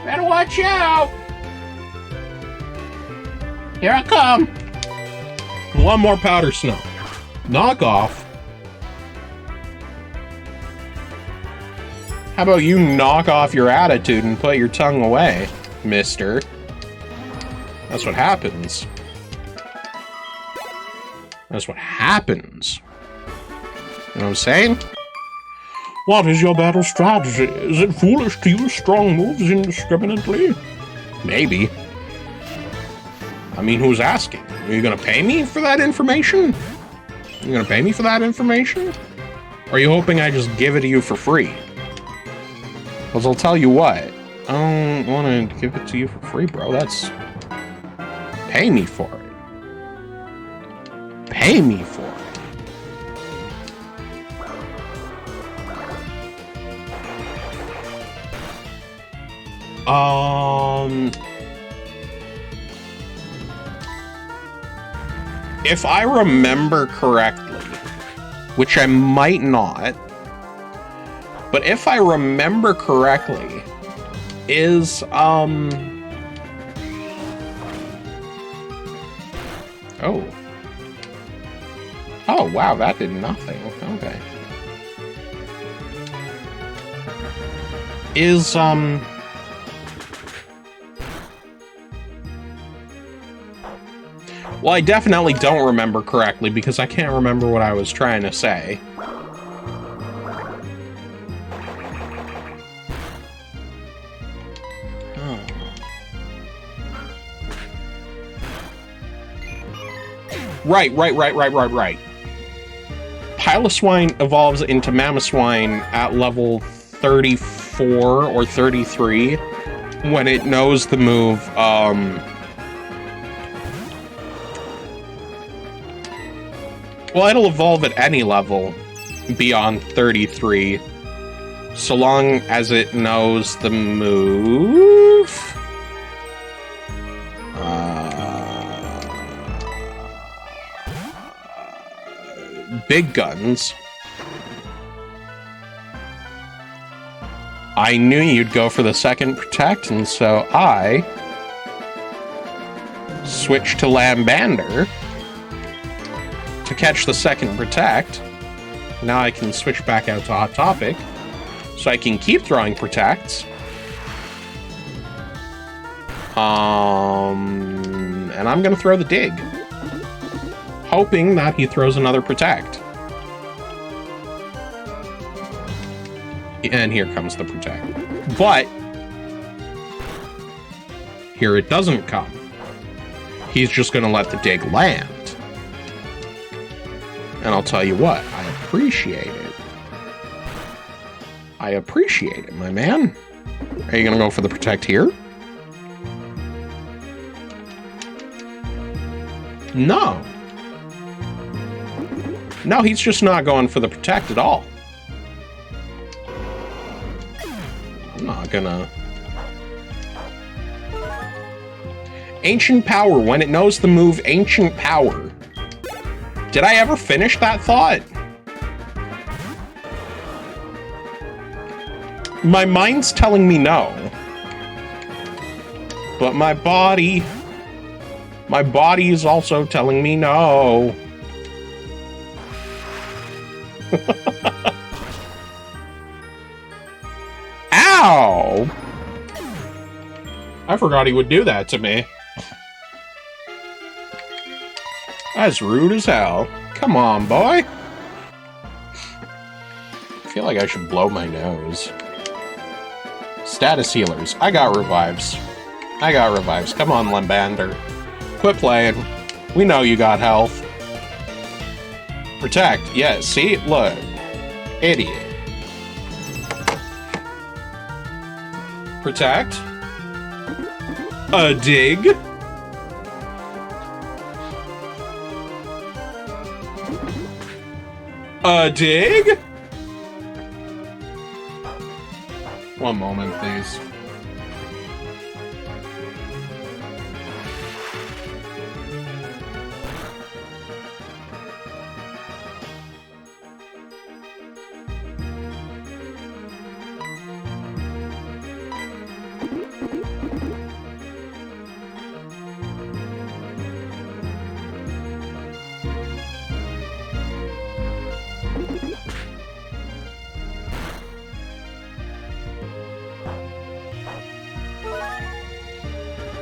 Better watch out! Here I come! One more powder snow. Knock off. How about you knock off your attitude and put your tongue away, mister? That's what happens. That's what happens. You know what I'm saying? What is your battle strategy? Is it foolish to use strong moves indiscriminately? Maybe. I mean, who's asking? Are you gonna pay me for that information? You gonna pay me for that information? Or are you hoping I just give it to you for free? Because I'll tell you what, I don't want to give it to you for free, bro. That's... Pay me for it. Pay me for it. If I remember correctly, which I might not, but if I remember correctly, is, Oh. Oh, wow, that did nothing. Okay. Is, Well, I definitely don't remember correctly because I can't remember what I was trying to say. Oh. Right. Piloswine evolves into Mamoswine at level 34 or 33 when it knows the move, well, it'll evolve at any level beyond 33, so long as it knows the move. Big Guns. I knew you'd go for the second Protect, and so I switched to Lambander to catch the second Protect. Now I can switch back out to Hot Topic, so I can keep throwing Protects. And I'm gonna throw the Dig, hoping that he throws another Protect. And here comes the Protect. But here it doesn't come. He's just gonna let the Dig land. And I'll tell you what, I appreciate it. I appreciate it, my man. Are you gonna go for the Protect here? No. No, he's just not going for the Protect at all. I'm not gonna... Ancient Power, when it knows the move Ancient Power. Did I ever finish that thought? My mind's telling me no. But my body is also telling me no. Ow! I forgot he would do that to me. That's rude as hell. Come on, boy. I feel like I should blow my nose. Status healers. I got revives. Come on, Lambander. Quit playing. We know you got health. Protect. Yeah, see? Look. Idiot. Protect. A Dig. A Dig? One moment, please.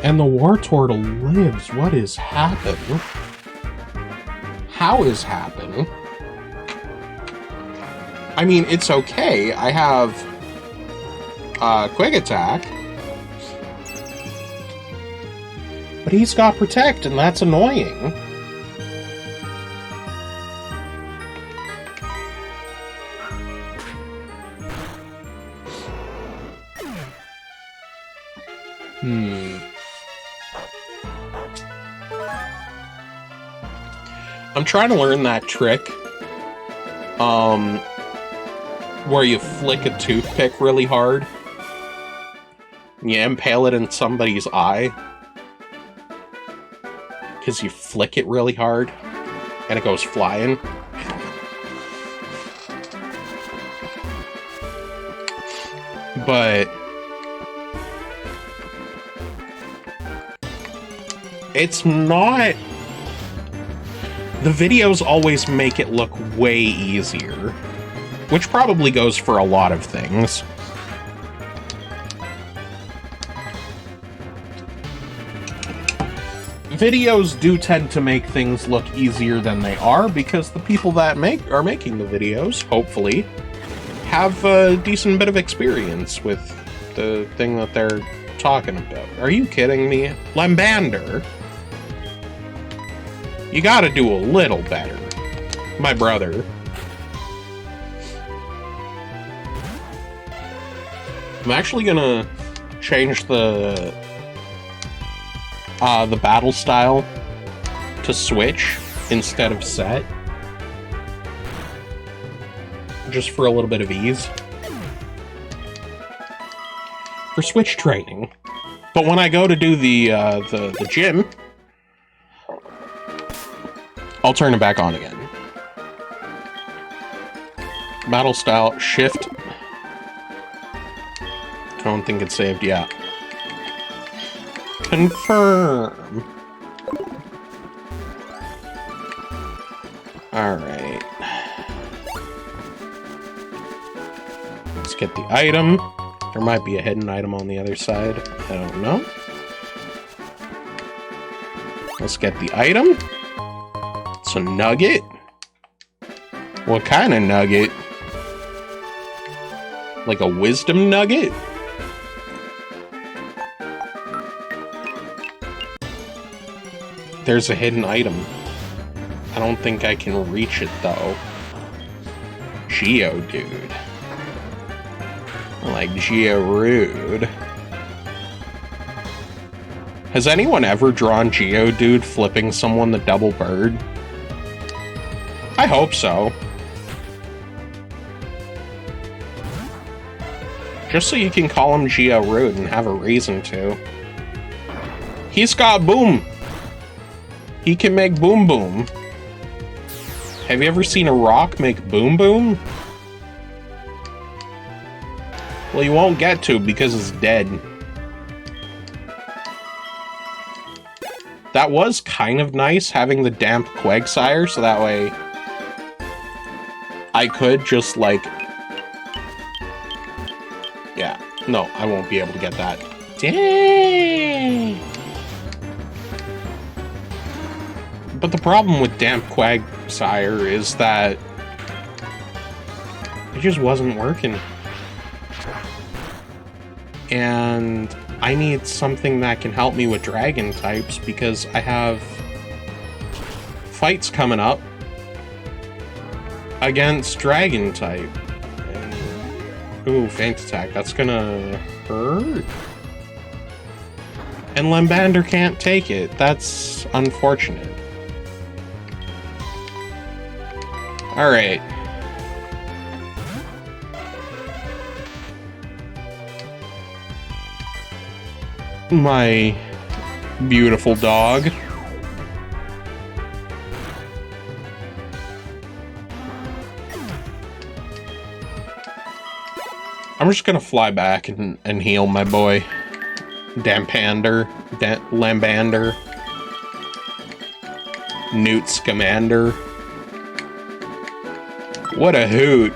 And the Wartortle lives. What is happening? How is happening? I mean, it's okay. I have Quick Attack. But he's got Protect, and that's annoying. I'm trying to learn that trick. Where you flick a toothpick really hard. And you impale it in somebody's eye. Because you flick it really hard. And it goes flying. But... it's not... the videos always make it look way easier. Which probably goes for a lot of things. videos do tend to make things look easier than they are because the people that are making the videos, hopefully, have a decent bit of experience with the thing that they're talking about. Are you kidding me? Lambander? You gotta do a little better. My brother. I'm actually gonna change the battle style to switch instead of set. Just for a little bit of ease. For switch training. But when I go to do the gym, I'll turn it back on again. Battle style, shift. I don't think it's saved yet. Confirm. Alright. Let's get the item. There might be a hidden item on the other side. I don't know. Let's get the item. It's a nugget. What kind of nugget? Like a wisdom nugget? There's a hidden item. I don't think I can reach it, though. Geodude. Like Georude. Has anyone ever drawn Geodude flipping someone the double bird? I hope so. Just so you can call him Georude and have a reason to. He's got boom! He can make boom boom. Have you ever seen a rock make boom boom? Well, you won't get to because it's dead. That was kind of nice, having the damp Quagsire, so that way I could just, like... Yeah, no, I won't be able to get that. Dang! But the problem with damp Quagsire is that it just wasn't working. And I need something that can help me with dragon types because I have fights coming up against dragon type. And, ooh, feint attack. That's gonna hurt. And Lambander can't take it. That's unfortunate. Alright. My beautiful dog. I'm just gonna fly back and heal my boy. Lambander. Newt Scamander. What a hoot.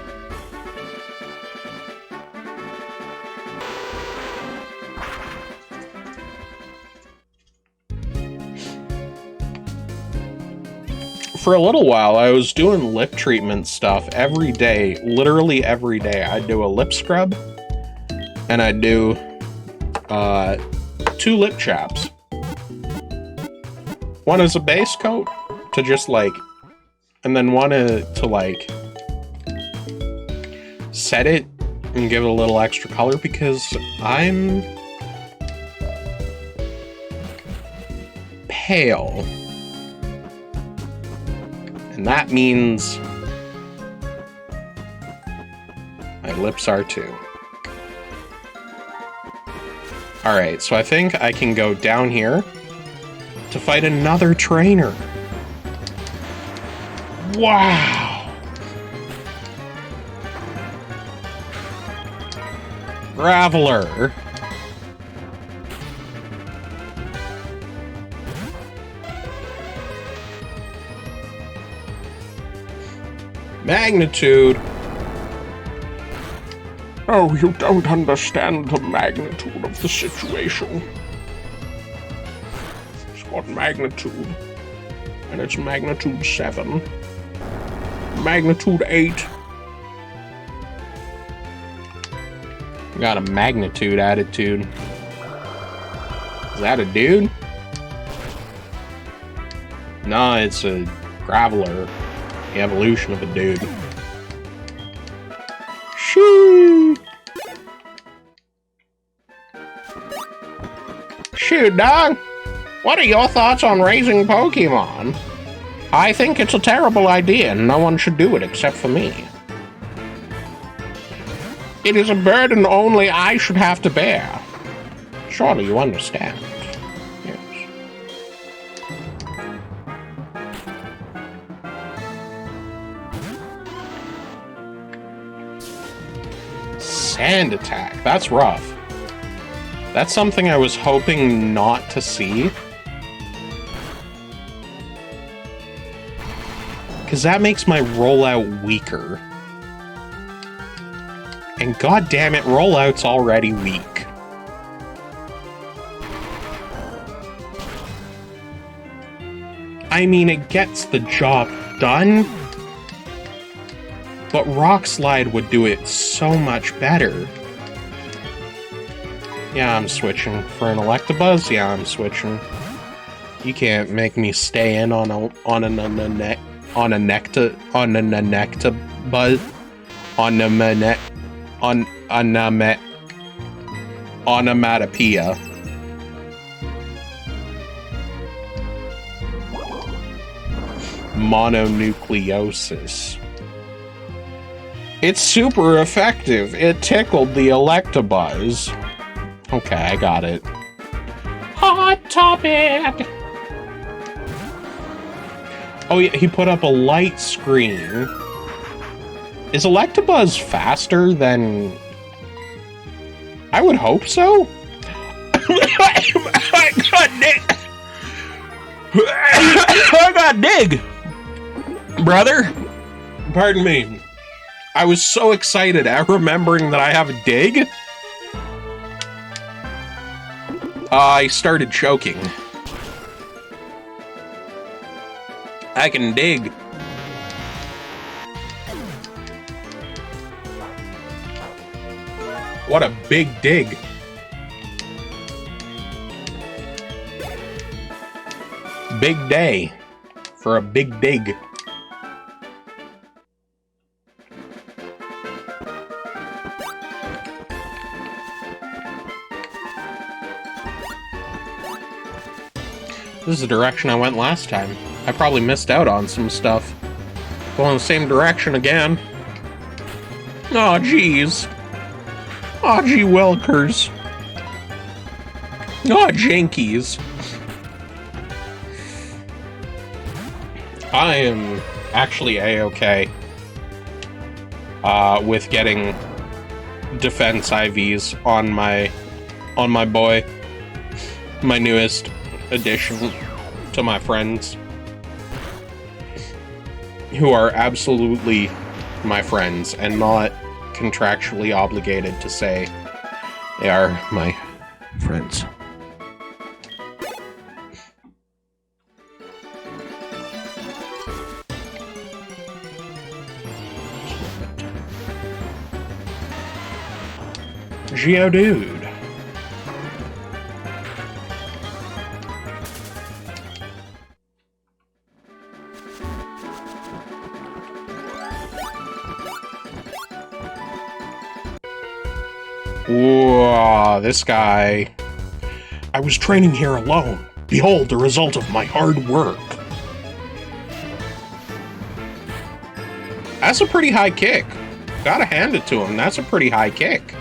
For a little while, I was doing lip treatment stuff every day, literally every day. I'd do a lip scrub, and I'd do 2 lip chaps. One is a base coat to just like, and then one to like set it and give it a little extra color because I'm pale. And that means my lips are too. Alright, so I think I can go down here to fight another trainer. Wow! Graveler. Magnitude. Oh, you don't understand the magnitude of the situation. What magnitude? And it's magnitude 7. Magnitude 8. Got a magnitude attitude. Is that a dude? No, it's a graveler. The evolution of a dude. Shoo! Shoot, dog! What are your thoughts on raising Pokemon? I think it's a terrible idea and no one should do it except for me. It is a burden only I should have to bear. Surely you understand. Yes. Sand attack. That's rough. That's something I was hoping not to see. Because that makes my rollout weaker. And god damn it, rollout's already weak. I mean, it gets the job done, but Rock Slide would do it so much better. Yeah, I'm switching. For an Electabuzz, yeah, I'm switching. You can't make me stay in on a onomatopoeia. Mononucleosis. It's super effective. It tickled the Electabuzz. Okay, I got it. Hot topic! Oh yeah, he put up a light screen. Is Electabuzz faster than... I would hope so? I got dig! I got dig! Brother? Pardon me. I was so excited at remembering that I have a dig. I started choking. I can dig. What a big dig. Big day for a big dig. This is the direction I went last time. I probably missed out on some stuff. Going the same direction again. Aw, jeez. Aw, gee Wilkers. Aw, Jankies. I am actually A-okay with getting defense IVs on my boy. My newest addition to my friends, who are absolutely my friends and not contractually obligated to say they are my friends. Geodude. Whoa, this guy. I was training here alone. Behold the result of my hard work. That's a pretty high kick. Gotta hand it to him. That's a pretty high kick.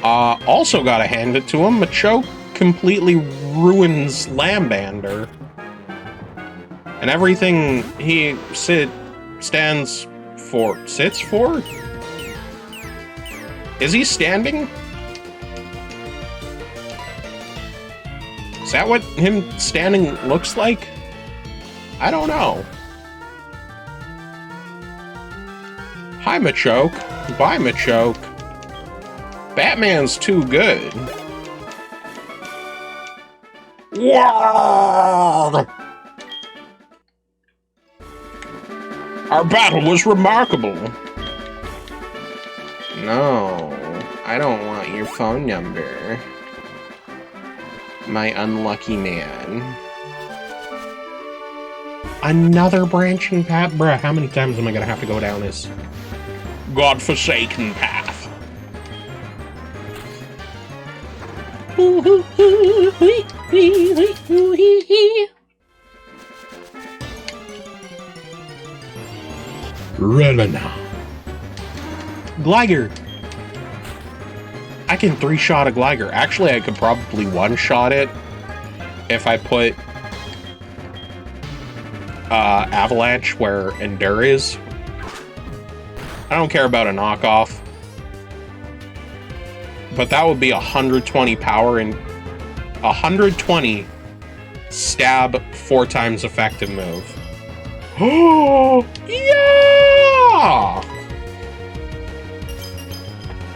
Also gotta hand it to him. Machoke completely ruins Lambander. And everything he sits for? Is he standing? Is that what him standing looks like? I don't know. Hi, Machoke. Bye, Machoke. Batman's too good. Our battle was remarkable. No, I don't want your phone number. My unlucky man. Another branching path? Bruh, how many times am I gonna have to go down this godforsaken path? Relena. Gligar. I can 3-shot a Gligar. Actually, I could probably 1-shot it if I put Avalanche where Endure is. I don't care about a knockoff. But that would be 120 power and 120 stab 4 times effective move. Oh, yeah!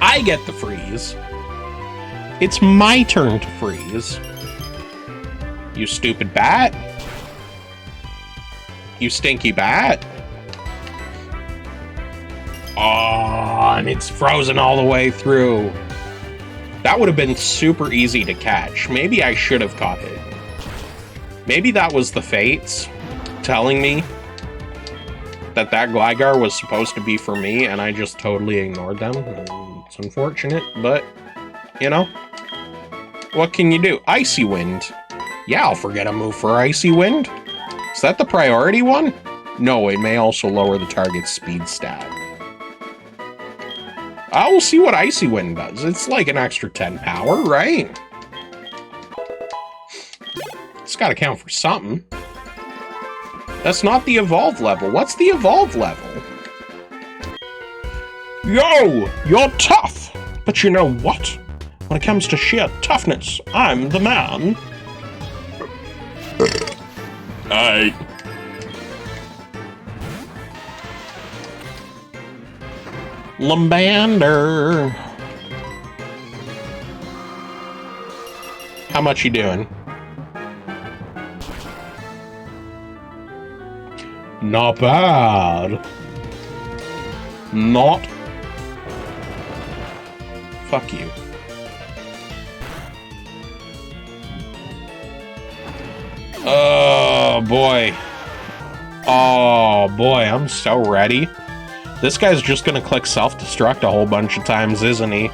I get the freeze. It's my turn to freeze. You stupid bat. You stinky bat. Oh, and it's frozen all the way through. That would have been super easy to catch. Maybe I should have caught it. Maybe that was the fates telling me that Gligar was supposed to be for me, and I just totally ignored them. It's unfortunate, but, you know, what can you do? Icy Wind. Yeah, I'll forget a move for Icy Wind. Is that the priority one? No, it may also lower the target's speed stat. I will see what Icy Wind does. It's like an extra 10 power, right? It's gotta count for something. That's not the evolve level. What's the evolve level? Yo, you're tough. But you know what? When it comes to sheer toughness, I'm the man. Lambander. How much you doing? Not bad. Not. Fuck you. Oh boy. Oh boy, I'm so ready. This guy's just gonna click self-destruct a whole bunch of times, isn't he?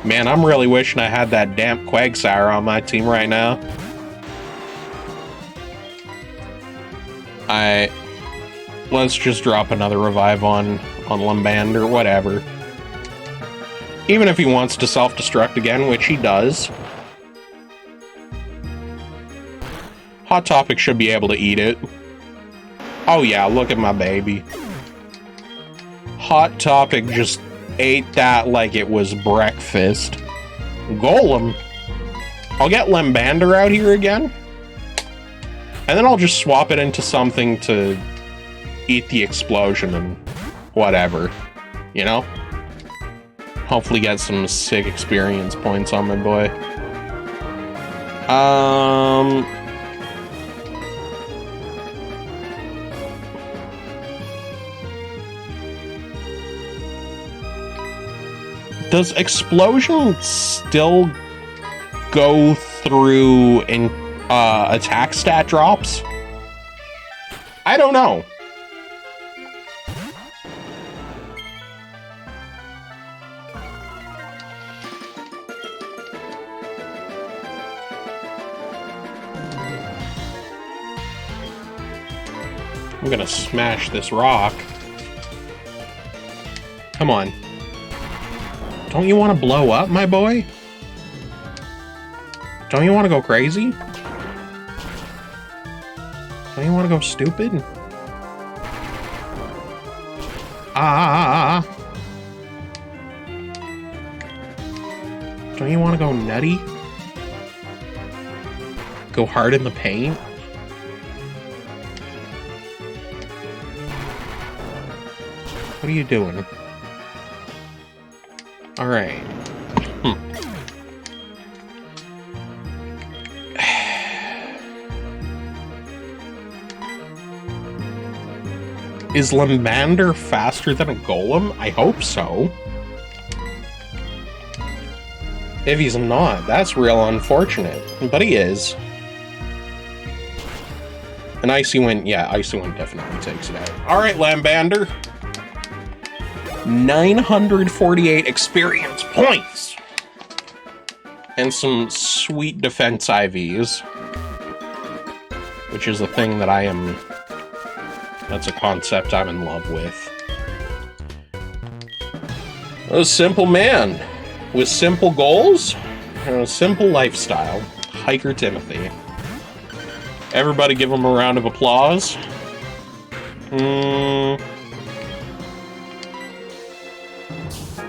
Man, I'm really wishing I had that damp Quagsire on my team right now. Let's just drop another revive on Lambander, whatever. Even if he wants to self-destruct again, which he does. Hot Topic should be able to eat it. Oh yeah, look at my baby. Hot Topic just ate that like it was breakfast. Golem. I'll get Lambander out here again. And then I'll just swap it into something to eat the explosion and whatever. You know? Hopefully get some sick experience points on my boy. Does explosion still go through in attack stat drops? I don't know. I'm gonna smash this rock. Come on. Don't you want to blow up, my boy? Don't you want to go crazy? Don't you want to go stupid? Don't you want to go nutty? Go hard in the paint? What are you doing? Alright. Is Lambander faster than a golem? I hope so. If he's not, that's real unfortunate. But he is. An Icy Wind, yeah, Icy Wind definitely takes it out. Alright, Lambander. 948 experience points! And some sweet defense IVs. Which is a thing that I am... That's a concept I'm in love with. A simple man with simple goals and a simple lifestyle. Hiker Timothy. Everybody give him a round of applause.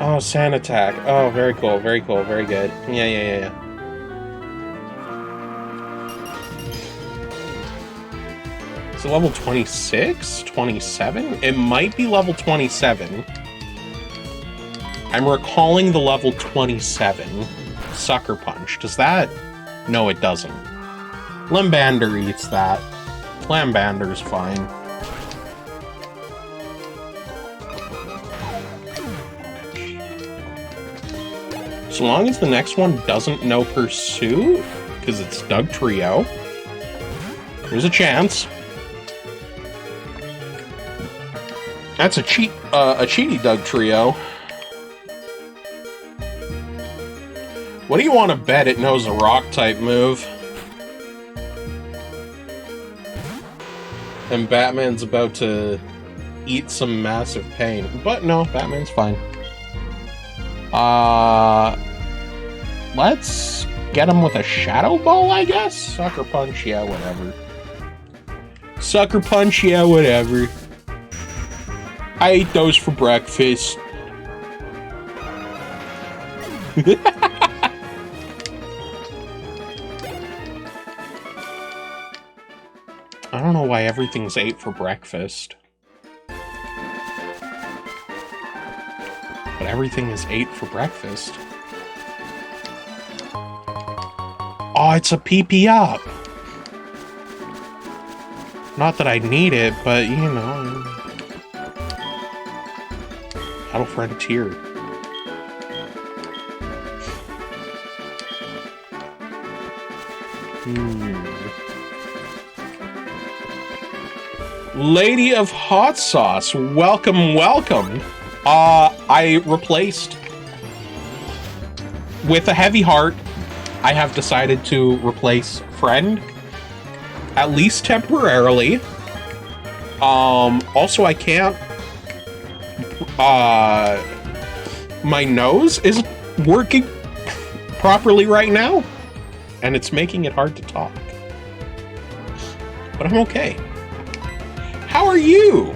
Oh, Sand Attack. Oh, very cool, very cool, very good. Yeah. Is it level 26? 27? It might be level 27. I'm recalling the level 27. Sucker Punch. Does that? No, it doesn't. Lambander eats that. Lambander's fine. So long as the next one doesn't know Pursuit, because it's Doug Trio, there's a chance. That's a cheaty Doug Trio. What do you want to bet it knows a rock-type move? And Batman's about to eat some massive pain. But no, Batman's fine. Let's get him with a Shadow Ball, I guess? Sucker Punch, yeah, whatever. Sucker Punch, yeah, whatever. I ate those for breakfast. I don't know why everything's 8 for breakfast. But everything is 8 for breakfast. Oh, it's a PP up! Not that I need it, but, you know... Battle Frontier. Lady of Hot Sauce, welcome, welcome. I replaced... With a heavy heart, I have decided to replace Friend. At least temporarily. Also, I can't... my nose isn't working properly right now. And it's making it hard to talk. But I'm okay. How are you?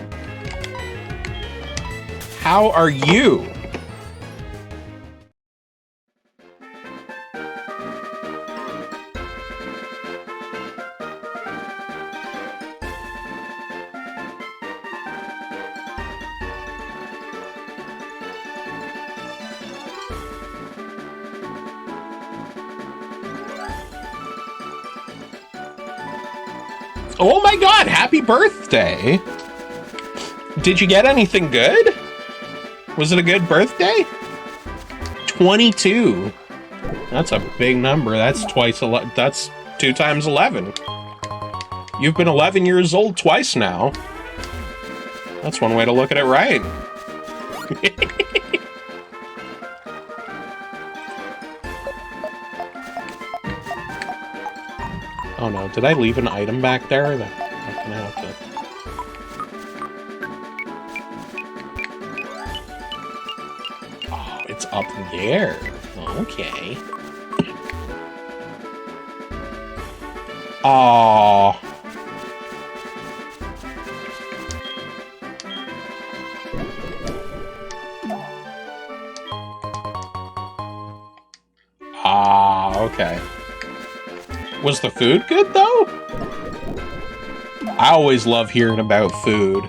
How are you? Oh my god, happy birthday! Did you get anything good? Was it a good birthday? 22. That's a big number. That's that's 2 times 11. You've been 11 years old twice now. That's one way to look at it, right? Oh no, did I leave an item back there? That I'm gonna have to... Oh, it's up there. Okay. Oh. Ah, okay. Was the food good, though? I always love hearing about food.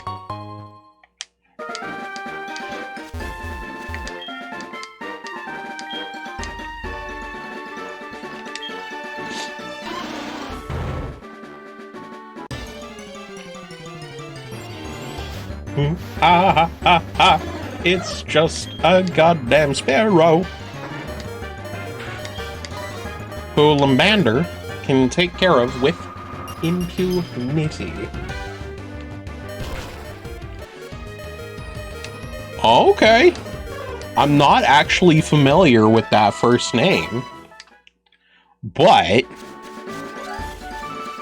Ha ha ha. It's just a goddamn sparrow. Who Lambander can take care of with impunity. Okay. I'm not actually familiar with that first name, but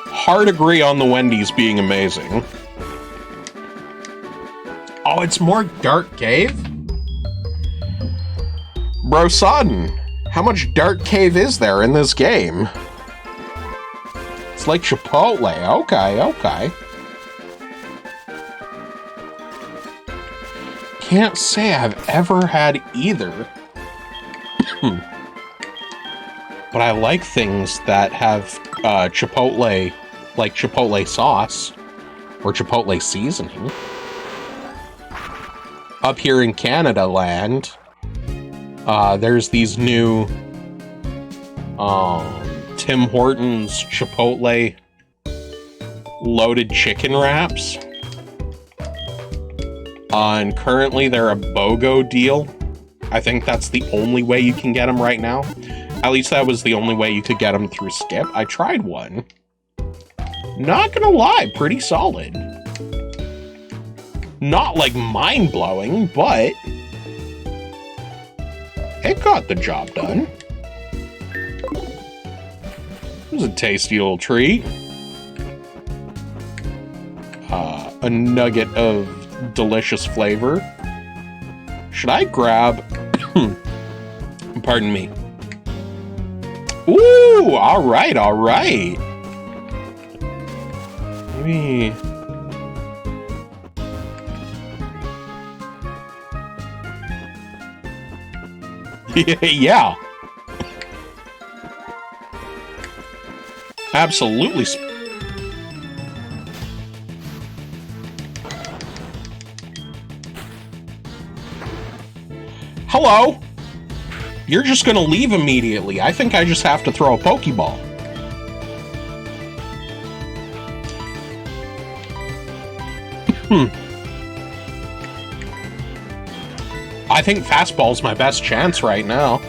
hard agree on the Wendy's being amazing. Oh, it's more Dark Cave? Bro, son, how much Dark Cave is there in this game? It's like Chipotle. Okay, okay. Can't say I've ever had either. But I like things that have Chipotle, like Chipotle sauce or Chipotle seasoning. Up here in Canada land, there's these new Tim Hortons Chipotle loaded chicken wraps. And currently they're a BOGO deal. I think that's the only way you can get them right now. At least that was the only way you could get them through Skip. I tried one. Not gonna lie, pretty solid. Not like mind-blowing, but it got the job done. It was a tasty little treat. A nugget of delicious flavor. Should I grab... Pardon me. Ooh, alright, alright. Maybe... Yeah. Absolutely. Hello? You're just gonna leave immediately. I think I just have to throw a Pokeball. I think fastball's my best chance right now.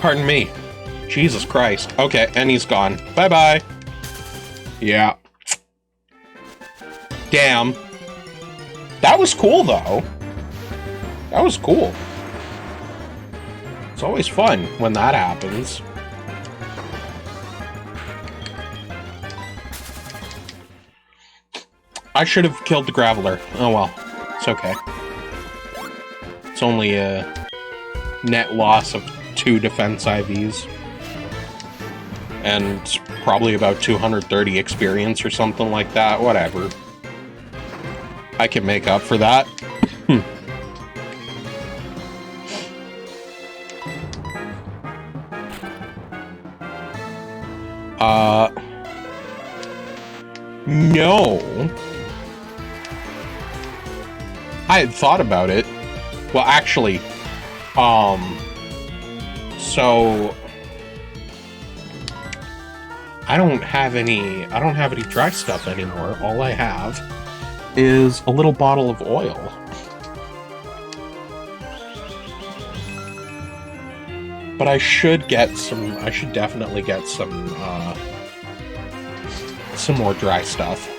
Pardon me. Jesus Christ. Okay, and he's gone. Bye-bye. Yeah. Damn. That was cool, though. That was cool. It's always fun when that happens. I should have killed the Graveler. Oh well. It's okay. It's only a net loss of 2 defense IVs. And probably about 230 experience or something like that. Whatever. I can make up for that. No. I had thought about it. Well, actually, so I don't have any dry stuff anymore. All I have is a little bottle of oil. But I should definitely get some more dry stuff.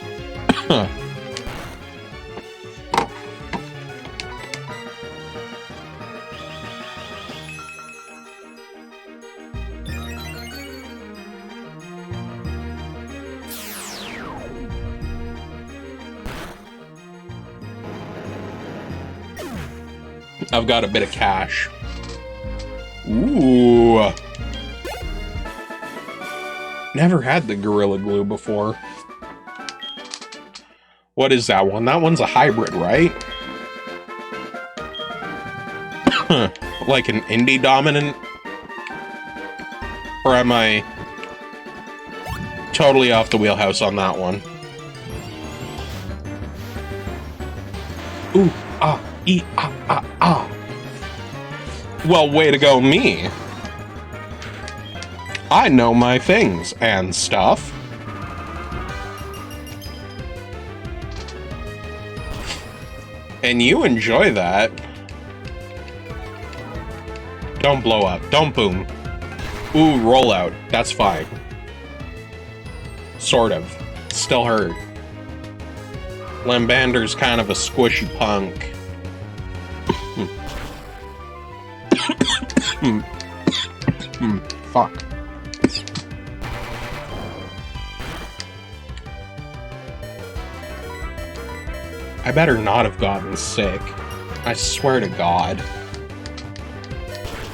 I've got a bit of cash. Ooh. Never had the Gorilla Glue before. What is that one? That one's a hybrid, right? Like an indie dominant? Or am I totally off the wheelhouse on that one? Ooh, ah, ee, ah, ah, ah. Well, way to go, me. I know my things and stuff. And you enjoy that. Don't blow up. Don't boom. Ooh, rollout. That's fine. Sort of. Still hurt. Lambander's kind of a squishy punk. Fuck. I better not have gotten sick. I swear to God.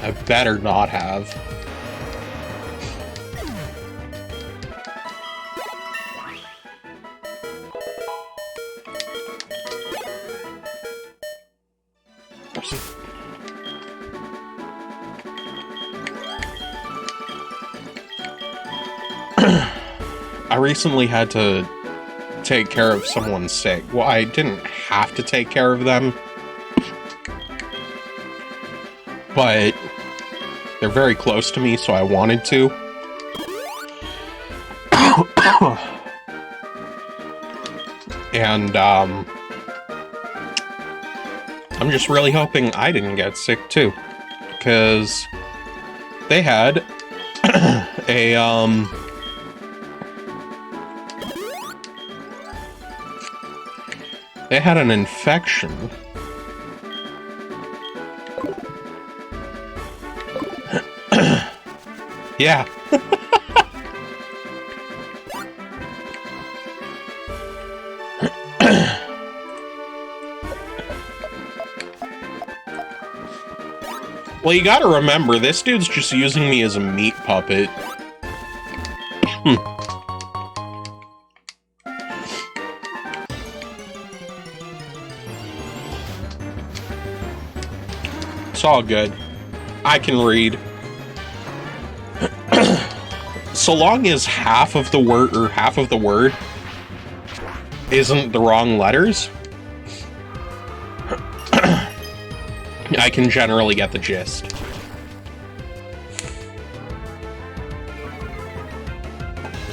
I better not have. I recently had to take care of someone sick. Well, I didn't have to take care of them, but they're very close to me, so I wanted to. And, I'm just really hoping I didn't get sick, too. Because they had they had an infection. Yeah. Well, you gotta remember, this dude's just using me as a meat puppet. It's all good. I can read. So long as half of the word isn't the wrong letters, I can generally get the gist.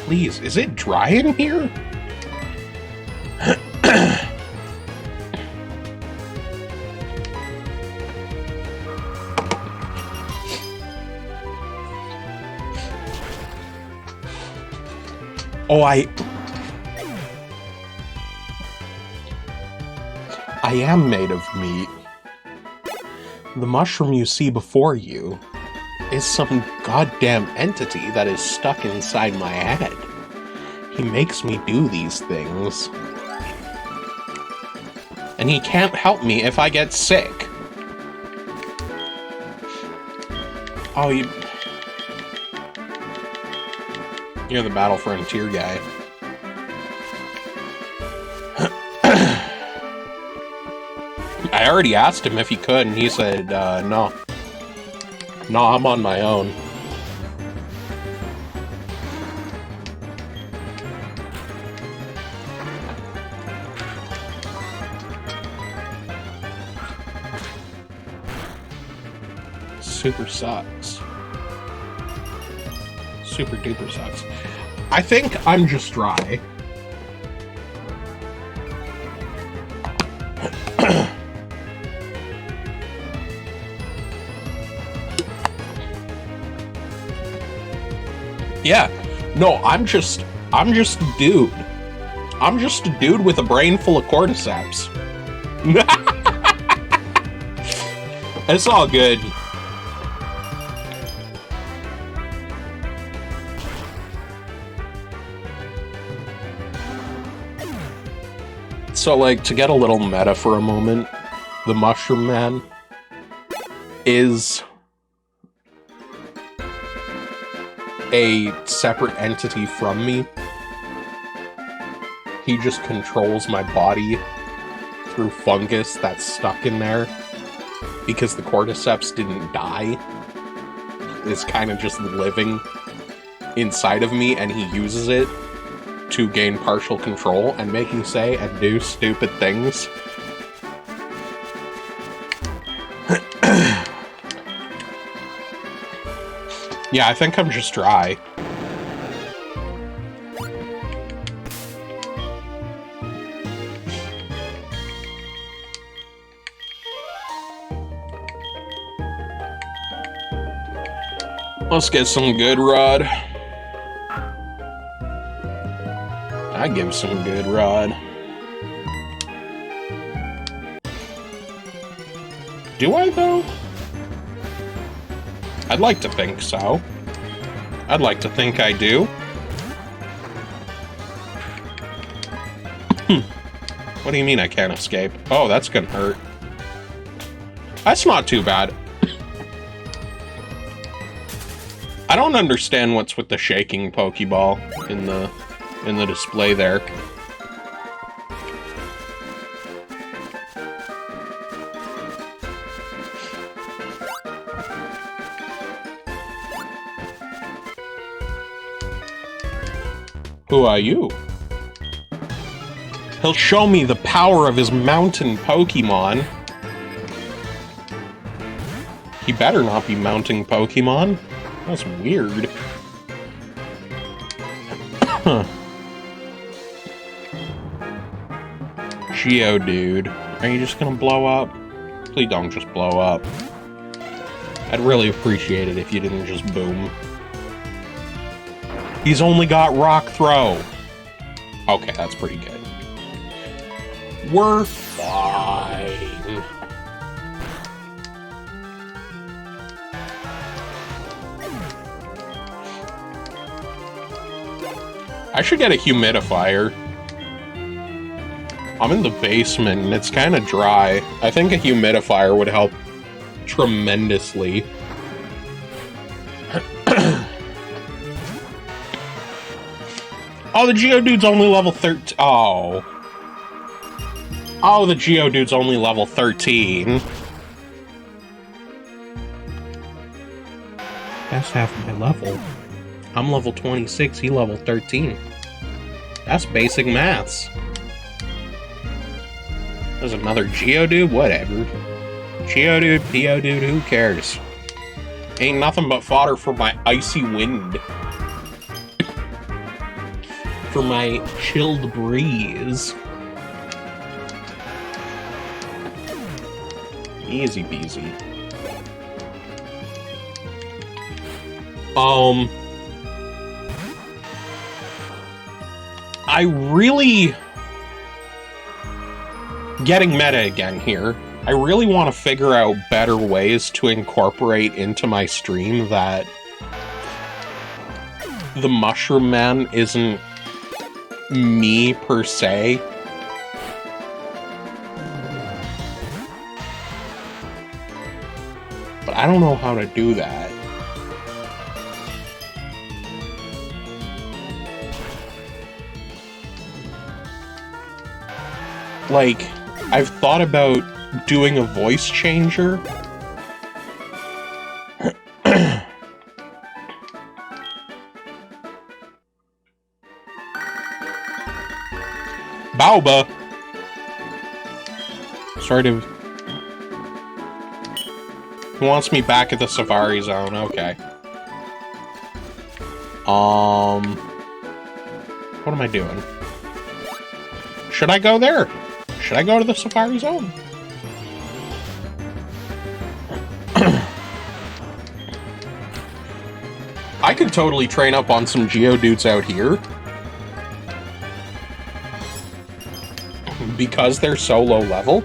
Please, is it dry in here? Oh, I am made of meat. The mushroom you see before you is some goddamn entity that is stuck inside my head. He makes me do these things. And he can't help me if I get sick. Oh, you're the Battle Frontier guy. I already asked him if he could, and he said, no. No, I'm on my own. Super sucks. Super duper sucks. I think I'm just dry. Yeah. No, I'm just a dude. I'm just a dude with a brain full of cordyceps. It's all good. So, like, to get a little meta for a moment, the Mushroom Man is a separate entity from me. He just controls my body through fungus that's stuck in there because the cordyceps didn't die. It's kind of just living inside of me, and he uses it to gain partial control and make me say and do stupid things. Yeah, I think I'm just dry. Let's get some good rod. I give some good rod. Do I, though? I'd like to think so. I'd like to think I do. What do you mean I can't escape? Oh, that's gonna hurt. That's not too bad. I don't understand what's with the shaking Pokeball in the display there. Who are you? He'll show me the power of his mountain Pokemon. He better not be mounting Pokemon. That's weird. Huh. Geodude. Are you just gonna blow up? Please don't just blow up. I'd really appreciate it if you didn't just boom. He's only got Rock Throw. Okay, that's pretty good. We're fine. I should get a humidifier. I'm in the basement and it's kind of dry. I think a humidifier would help tremendously. Oh, the Geodude's only level 13. Oh. Oh, the Geodude's only level 13. That's half my level. I'm level 26, he level 13. That's basic maths. There's another Geodude? Whatever. Geodude, Geodude, who cares? Ain't nothing but fodder for my icy wind. For my chilled breeze. Easy peasy. I really... Getting meta again here. I really want to figure out better ways to incorporate into my stream that the Mushroom Man isn't me per se. But I don't know how to do that. Like, I've thought about doing a voice changer. Baoba! Sort of. He wants me back at the Safari Zone, okay. What am I doing? Should I go there? Should I go to the Safari Zone? I could totally train up on some Geodudes out here. Because they're so low level.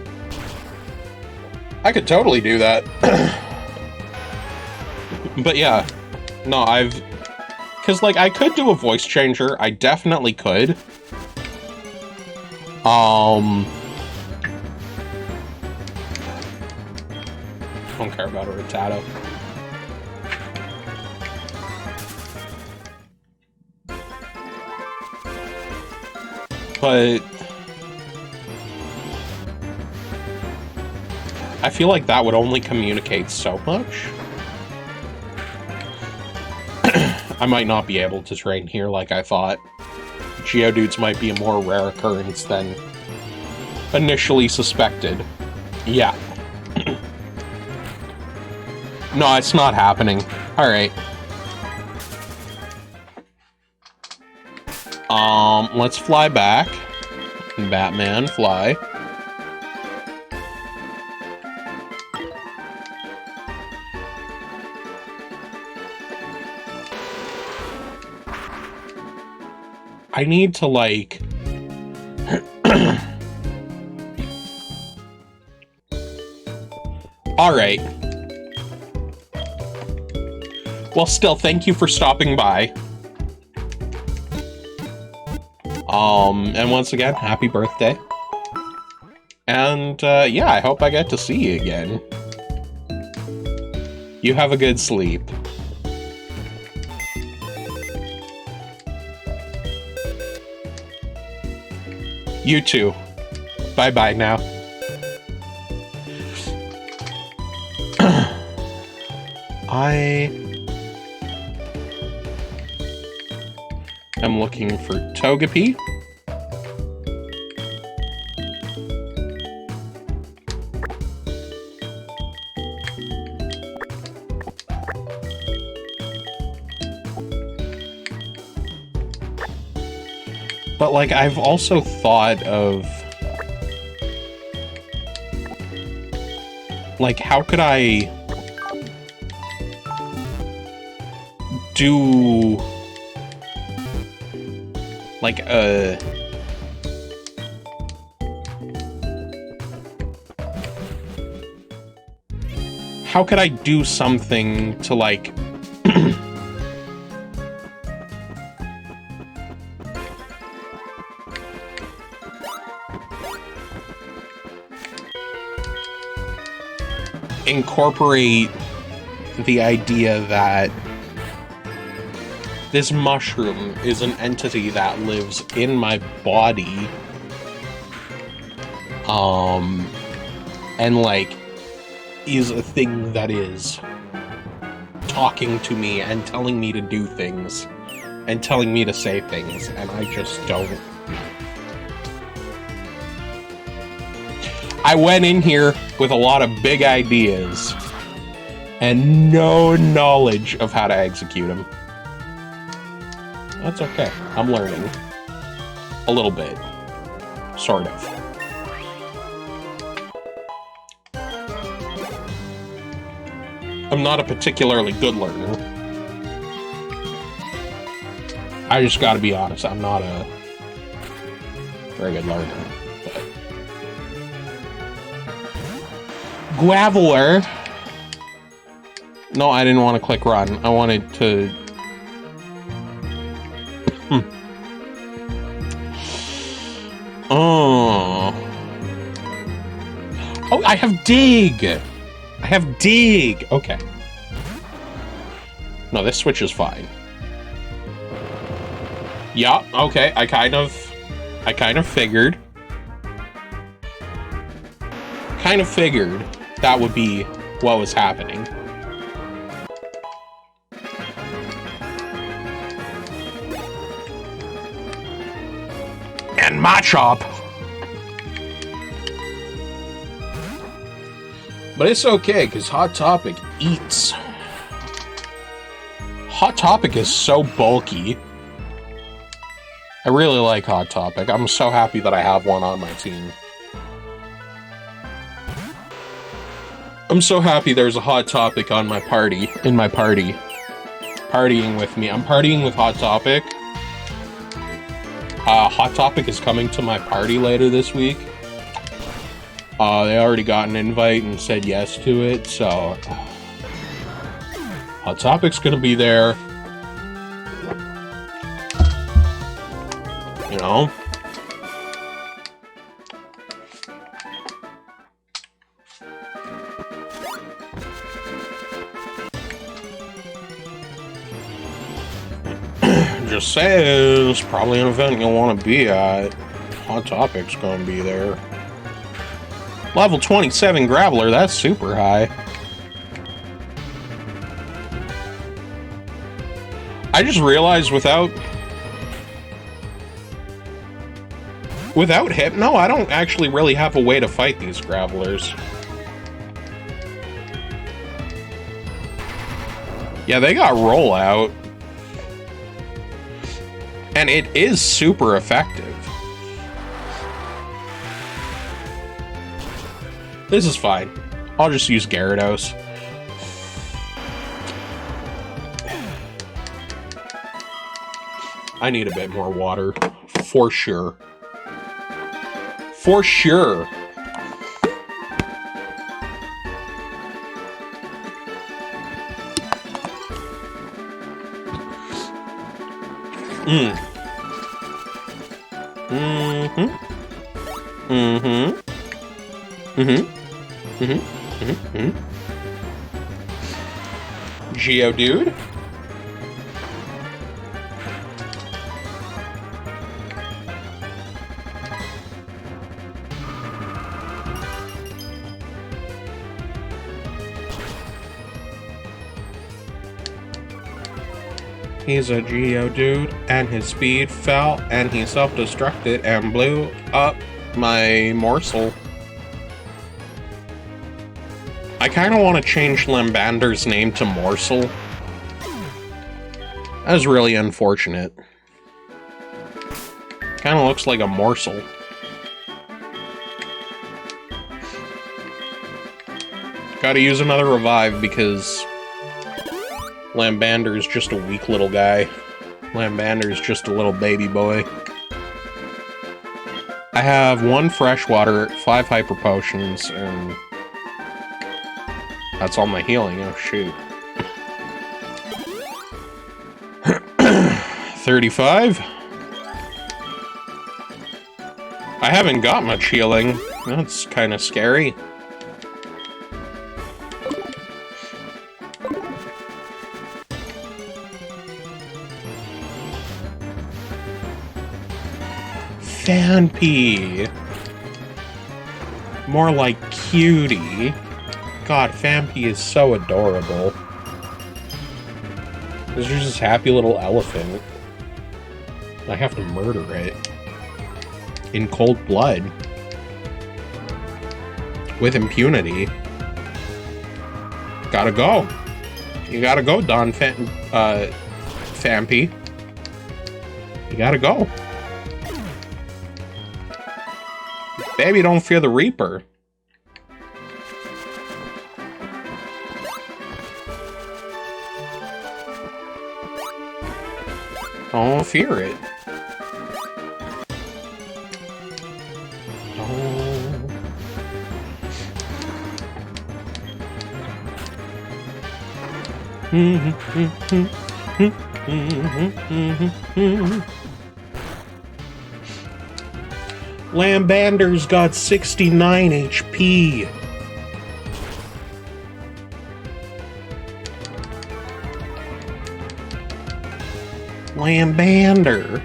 I could totally do that. But yeah. No, because, like, I could do a voice changer. I definitely could. Don't care about a Rattata. But I feel like that would only communicate so much. I might not be able to train here like I thought. Geodudes might be a more rare occurrence than initially suspected. Yeah. No, it's not happening. Alright. Let's fly back. Batman, fly. I need to, like... Alright. Well, still, thank you for stopping by. And once again, happy birthday. And, yeah, I hope I get to see you again. You have a good sleep. You too. Bye-bye now. I am looking for Togepi. But, like, I've also thought of... like, how could I... do... like, how could I do something to, like... incorporate the idea that this mushroom is an entity that lives in my body, and, like, is a thing that is talking to me and telling me to do things and telling me to say things, and I just don't. I went in here with a lot of big ideas and no knowledge of how to execute them. That's okay. I'm learning. A little bit. Sort of. I'm not a particularly good learner. I just gotta be honest, I'm not a very good learner. But... Graveler. No, I didn't want to click run. I wanted to... Oh, I have dig! I have dig! Okay. No, this switch is fine. Yeah, okay, I kind of figured. Kind of figured that would be what was happening. And Machop! But it's okay, because Hot Topic eats. Hot Topic is so bulky. I really like Hot Topic. I'm so happy that I have one on my team. I'm so happy there's a Hot Topic on my party, in my party. Partying with me. I'm partying with Hot Topic. Hot Topic is coming to my party later this week. They already got an invite and said yes to it, so... Hot Topic's gonna be there. You know? Just saying, it's probably an event you'll want to be at. Hot Topic's gonna be there. Level 27 Graveler, that's super high. I just realized without Hypno, I don't actually really have a way to fight these Gravelers. Yeah, they got rollout. And it is super effective. This is fine. I'll just use Gyarados. I need a bit more water. For sure. For sure. Mm. Mm-hmm. Mm-hmm. Mm-hmm. Mm-hmm. Mm-hmm. Geodude. He's a Geodude, and his speed fell, and he self-destructed and blew up my morsel. I kind of want to change Lambander's name to Morsel. That was really unfortunate. Kind of looks like a morsel. Gotta use another revive because Lambander's just a weak little guy. Lambander's just a little baby boy. I have 1 fresh water, 5 hyper potions, and that's all my healing. Oh shoot. 35. I haven't got much healing. That's kind of scary. Phanpy. More like cutie. God, Phanpy is so adorable. This is this happy little elephant. I have to murder it. In cold blood. With impunity. Gotta go. You gotta go, Phanpy. You gotta go. Baby, don't fear the Reaper. Don't fear it. Lambander's got 69 HP. Lambander.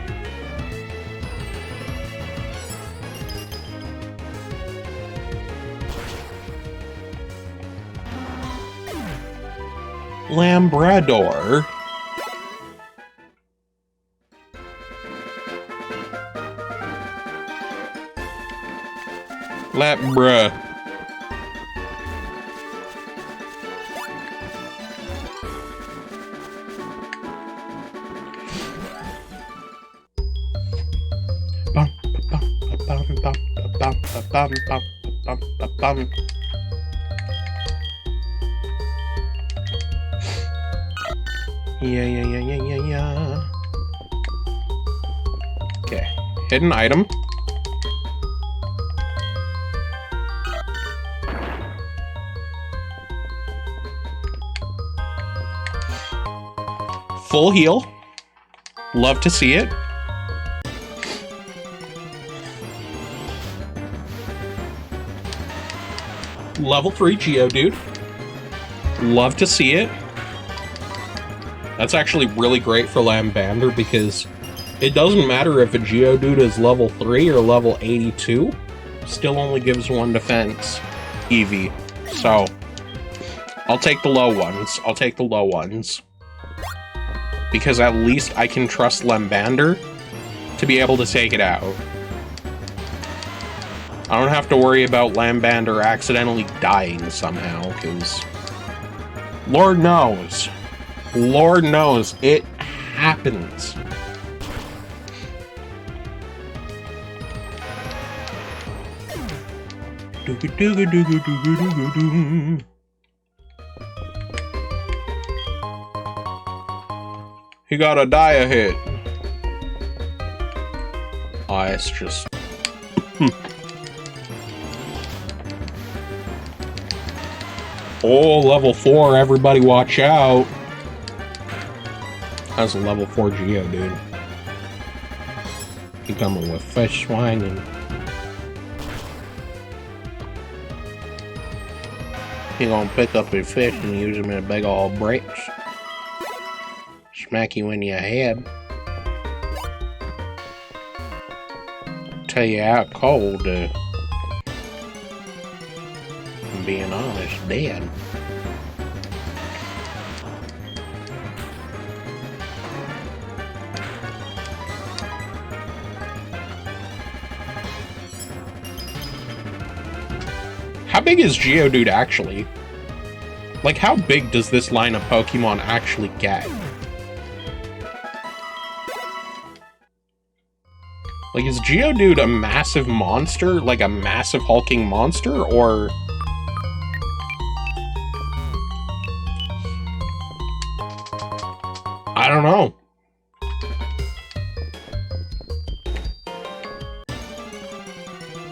Lambrador. Labra. Yeah. Okay. Hidden item. Full heal. Love to see it. Level 3 Geodude. Love to see it. That's actually really great for Lambander because it doesn't matter if a Geodude is level 3 or level 82. Still only gives 1 defense. Eevee. So, I'll take the low ones. I'll take the low ones. Because at least I can trust Lambander to be able to take it out. I don't have to worry about Lambander accidentally dying somehow, because Lord knows, it happens. He got a dire hit. Oh, it's just... Oh, level 4, everybody watch out. That's a level 4 Geodude. He coming with fish swinging. He gonna pick up his fish and use them in big old bricks. Smack you in your head. Tell you out cold, I'm being honest, dead. How big is Geodude actually? Like, how big does this line of Pokemon actually get? Like, is Geodude a massive monster? Like a massive hulking monster? Or... I don't know.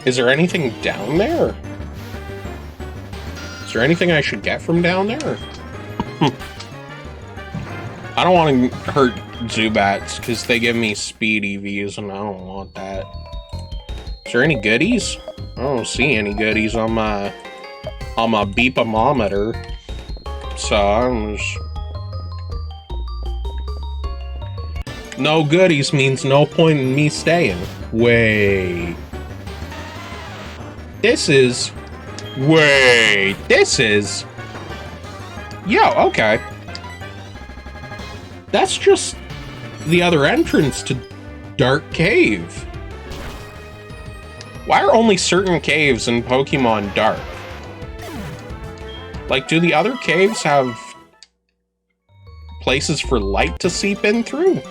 Is there anything down there? Is there anything I should get from down there? I don't want to hurt Zubats because they give me speed EVs and I don't want that. Is there any goodies? I don't see any goodies on my beepometer. So I'm just... No goodies means no point in me staying. Wait. This is... Wait, this is... Yo, okay. That's just the other entrance to Dark Cave. Why are only certain caves in Pokemon dark? Like, do the other caves have places for light to seep in through?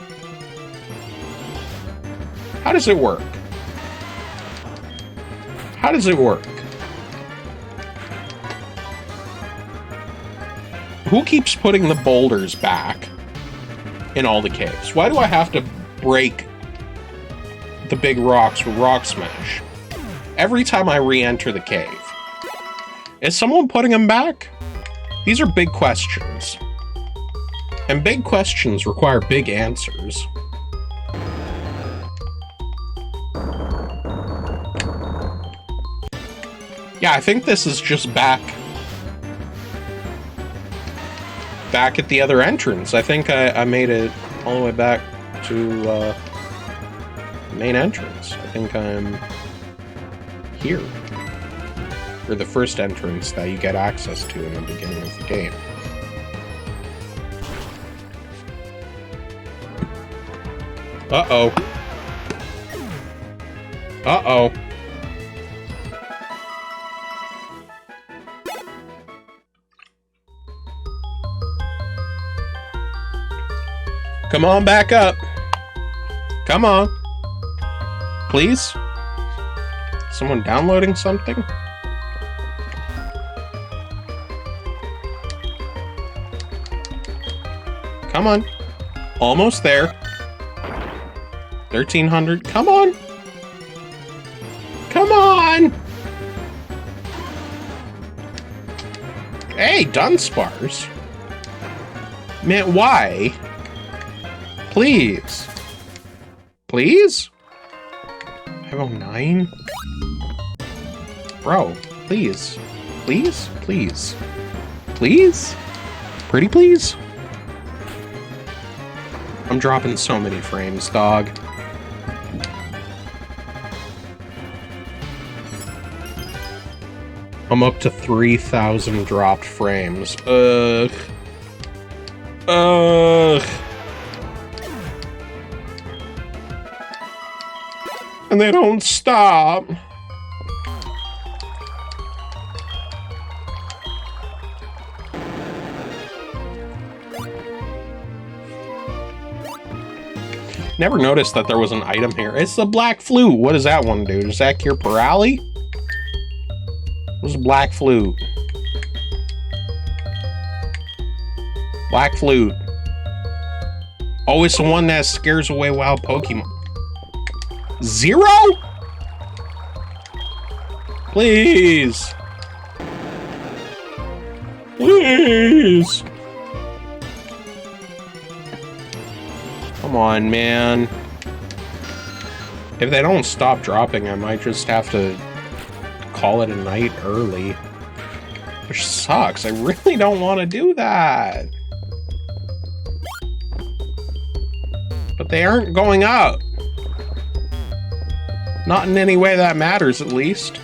How does it work? How does it work? Who keeps putting the boulders back in all the caves? Why do I have to break the big rocks with Rock Smash every time I re-enter the cave? Is someone putting them back? These are big questions. And big questions require big answers. Yeah, I think this is just back at the other entrance. I think I made it all the way back to the main entrance. I think I'm here. Or the first entrance that you get access to in the beginning of the game. Uh-oh. Uh-oh. Come on back up. Come on. Please? Someone downloading something? Come on. Almost there. 1300. Come on. Come on. Hey, Dunsparce. Man, why? Please. Please? 509? Bro, please. Please? Please. Please? Pretty please? I'm dropping so many frames, dog. I'm up to 3,000 dropped frames. Ugh. Ugh. And they don't stop. Never noticed that there was an item here. It's the Black Flute. What does that one do? Does that cure Pirali? What's a Black Flute? Black Flute. Oh, it's the one that scares away wild Pokemon. 0? Please. Please. Come on, man. If they don't stop dropping, I might just have to call it a night early. Which sucks. I really don't want to do that. But they aren't going up. Not in any way that matters, at least.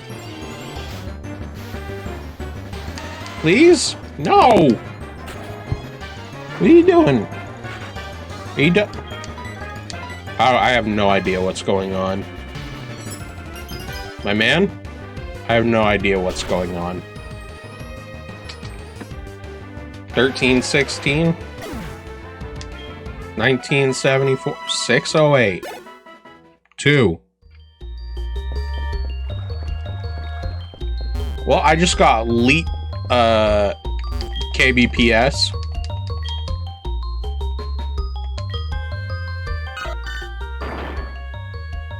Please? No! What are you doing? Are you done? I have no idea what's going on. My man? I have no idea what's going on. 1316? 1974? 608? 2. Well, I just got leaked KBPS.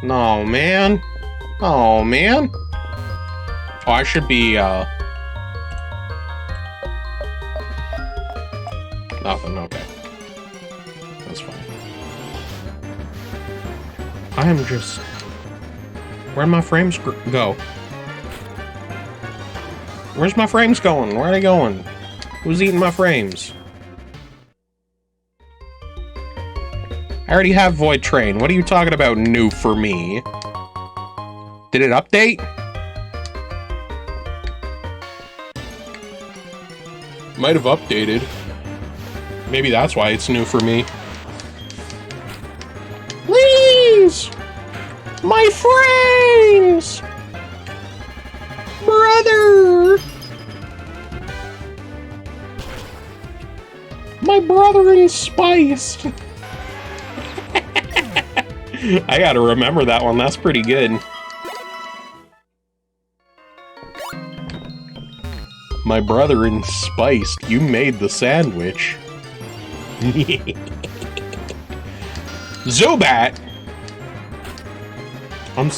No, man. Oh, man. Oh, I should be, nothing, okay. That's fine. I am just... Where'd my frames go? Where's my frames going? Where are they going? Who's eating my frames? I already have Void Train. What are you talking about new for me? Did it update? Might have updated. Maybe that's why it's new for me. Please! My frames! Brother! My brother in spiced. I gotta remember that one. That's pretty good. My brother in spiced. You made the sandwich. Zubat! I'm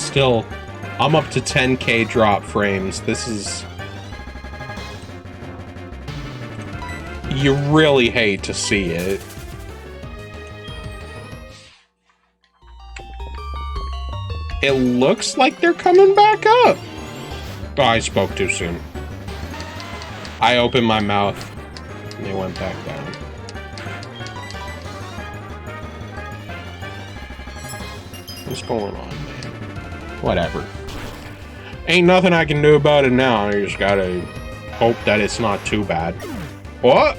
up to 10k drop frames. This is... You really hate to see it. It looks like they're coming back up. Oh, I spoke too soon. I opened my mouth and they went back down. What's going on, man? Whatever. Ain't nothing I can do about it now. I just gotta hope that it's not too bad. What?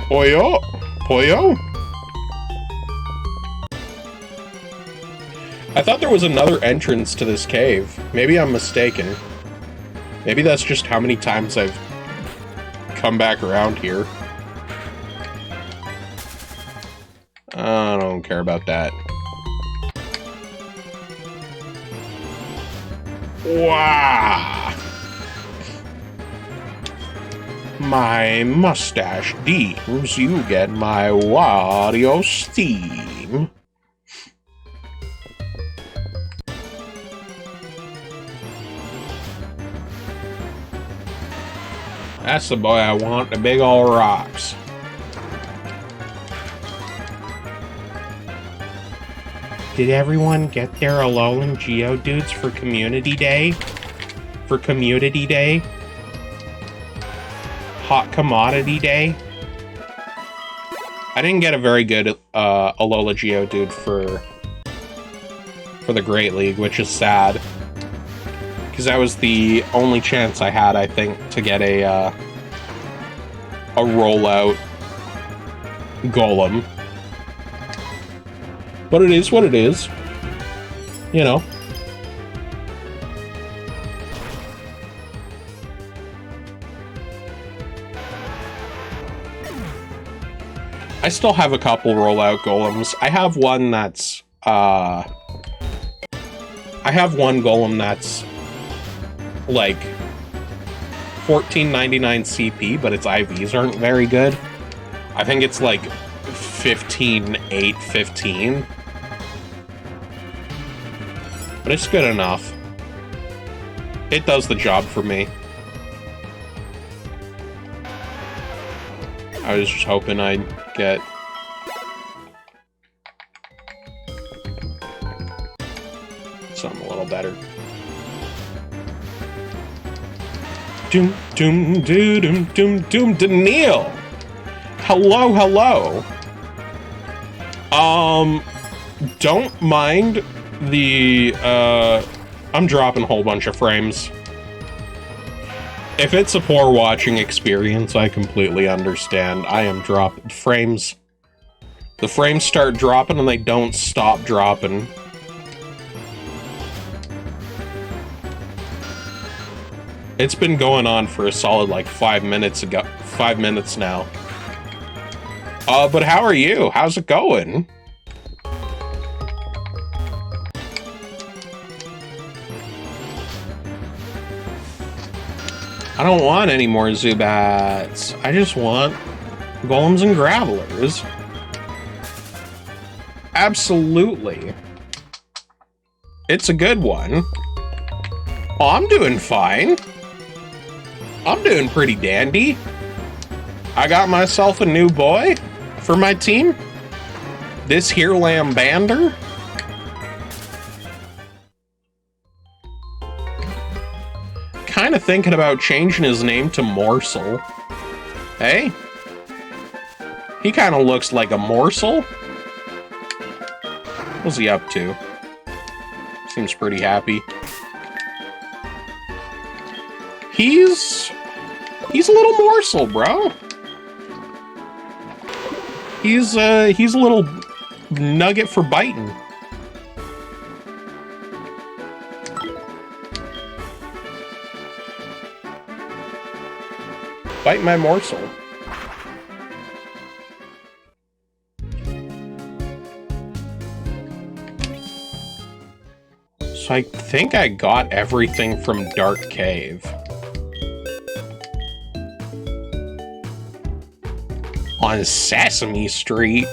Pollo? Pollo? I thought there was another entrance to this cave. Maybe I'm mistaken. Maybe that's just how many times I've come back around here. I don't care about that. Wow! My mustache deems, you get my Wario steam. That's the boy I want, the big old rocks. Did everyone get their Alolan Geodudes for Community Day? For Community Day? Hot Commodity Day? I didn't get a very good Alola Geodude for the Great League, which is sad. Because that was the only chance I had, I think, to get a rollout Golem. But it is what it is. You know. I still have a couple rollout golems. I have one that's, I have one golem that's, like, 14.99 CP, but its IVs aren't very good. I think it's like 15.815. But it's good enough. It does the job for me. I was just hoping I'd get... something a little better. Doom, doom, doom, doom, doom, doom, Daniil! Hello, hello. Don't mind the, I'm dropping a whole bunch of frames. If it's a poor watching experience, I completely understand. I am dropping frames. The frames start dropping and they don't stop dropping. It's been going on for a solid like 5 minutes now. But how are you? How's it going? I don't want any more Zubats. I just want Golems and Gravelers. Absolutely. It's a good one. Oh, I'm doing fine. I'm doing pretty dandy. I got myself a new boy for my team. This here Lambander. Kind of thinking about changing his name to Morsel. Hey? He kind of looks like a morsel. What's he up to? Seems pretty happy. He's a little morsel, bro. He's a little nugget for biting. Bite my morsel. So I think I got everything from Dark Cave. On Sesame Street.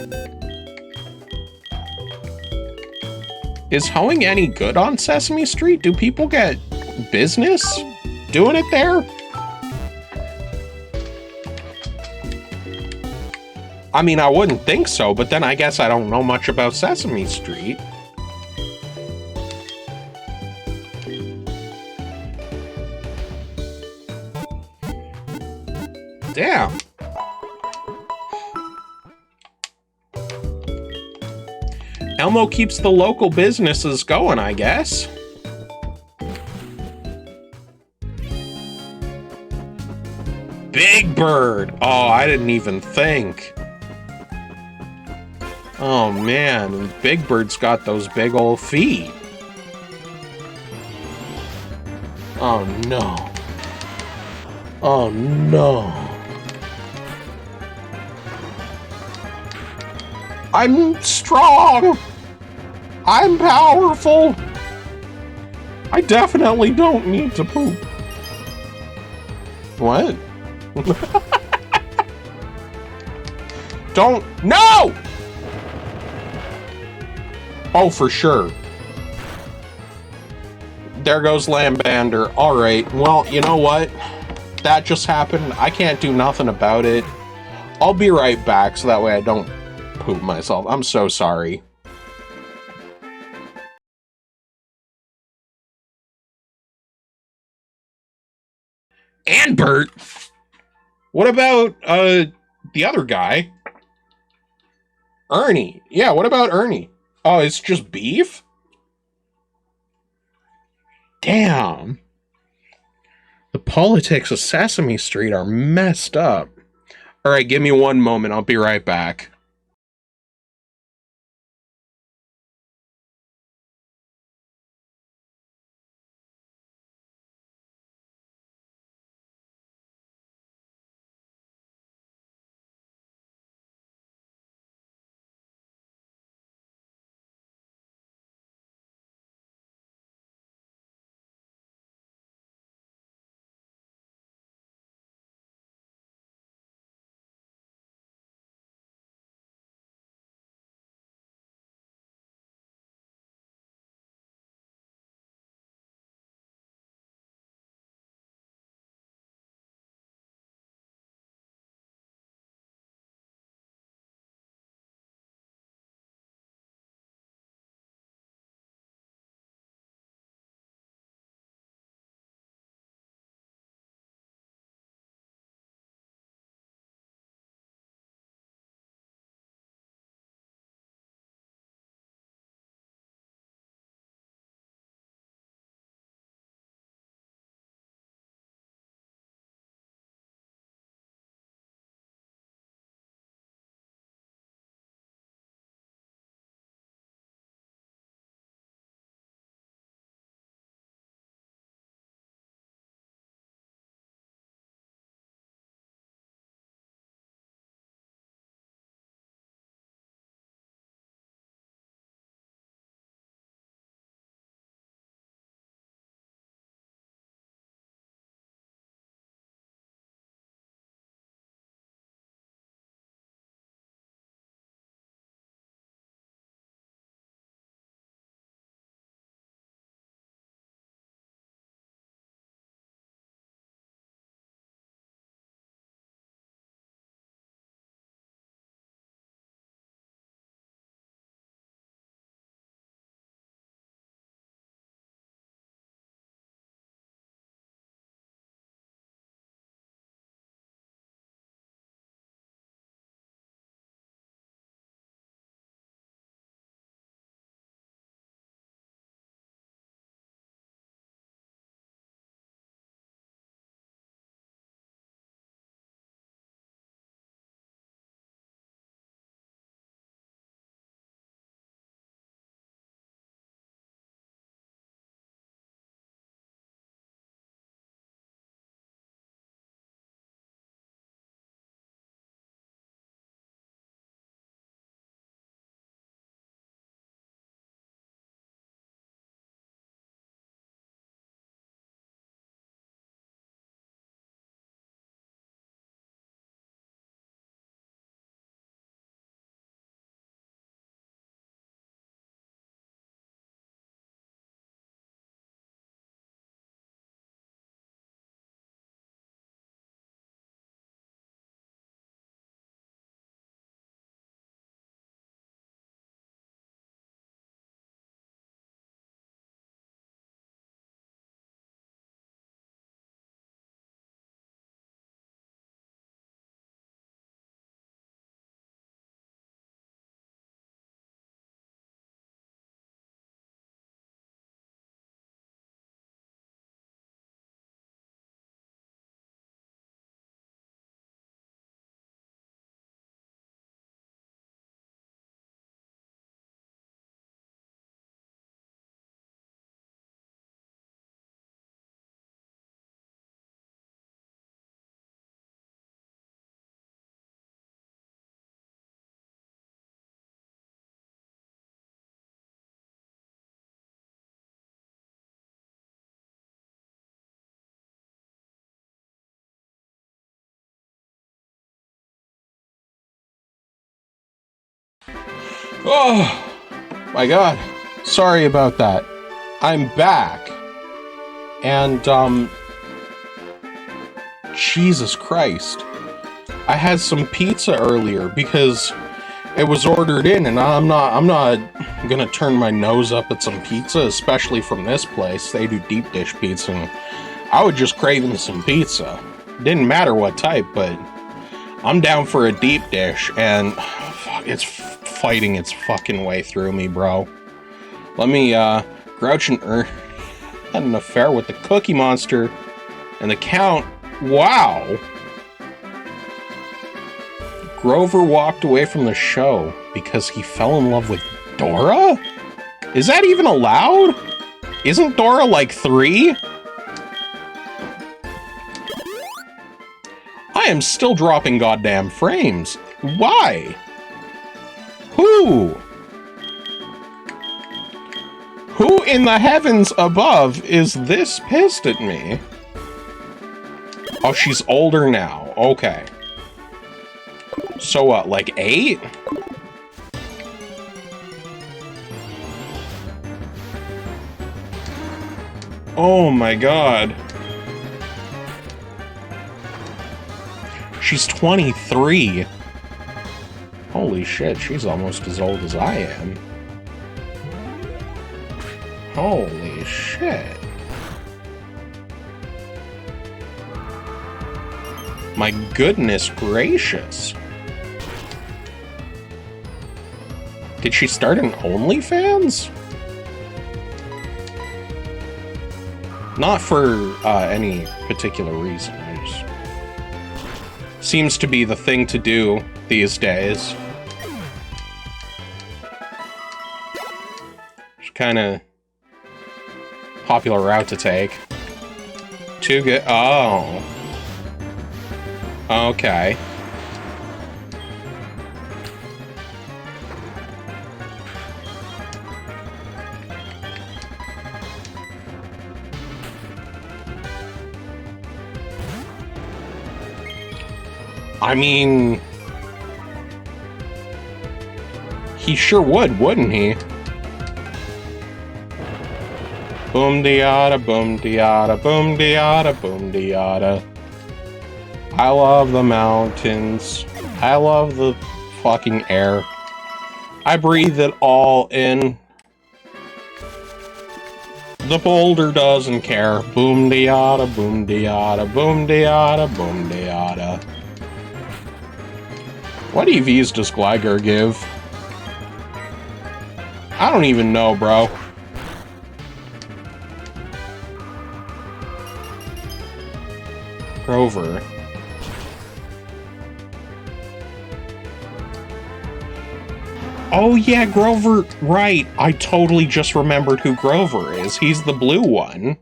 Is hoeing any good on Sesame Street? Do people get business doing it there? I mean, I wouldn't think so, but then I guess I don't know much about Sesame Street. Damn. Elmo keeps the local businesses going, I guess. Big Bird! Oh, I didn't even think. Oh man, Big Bird's got those big old feet. Oh no. Oh no. I'm strong! I'm powerful! I definitely don't need to poop. What? Don't... No! Oh, for sure. There goes Lambander. Alright, well, you know what? That just happened. I can't do nothing about it. I'll be right back so that way I don't poop myself. I'm so sorry. And Bert! What about, the other guy? Ernie. Yeah, what about Ernie? Oh, it's just beef? Damn. The politics of Sesame Street are messed up. Alright, give me one moment. I'll be right back. Oh, my God. Sorry about that. I'm back. And, Jesus Christ. I had some pizza earlier because it was ordered in, and I'm not gonna turn my nose up at some pizza, especially from this place. They do deep dish pizza, and I was just craving some pizza. Didn't matter what type, but I'm down for a deep dish, and it's fighting its fucking way through me, bro. Let me, Grouch and had an affair with the Cookie Monster and the Count. Wow! Grover walked away from the show because he fell in love with Dora? Is that even allowed? Isn't Dora like 3? I am still dropping goddamn frames. Why? Who? Who in the heavens above is this pissed at me? Oh, she's older now. Okay. So what, like 8? Oh my God. She's 23. Holy shit, she's almost as old as I am. Holy shit. My goodness gracious. Did she start an OnlyFans? Not for any particular reason. Seems to be the thing to do these days. It's kind of popular route to take. Too good. Oh. Okay. I mean, he sure would, wouldn't he? Boom de-yada, boom de-yada, boom de-yada, boom de-yada. I love the mountains. I love the fucking air. I breathe it all in. The boulder doesn't care. Boom de-yada, boom de-yada, boom de-yada, boom de-yada. What EVs does Gligar give? I don't even know, bro. Grover. Oh yeah, Grover, right. I totally just remembered who Grover is. He's the blue one.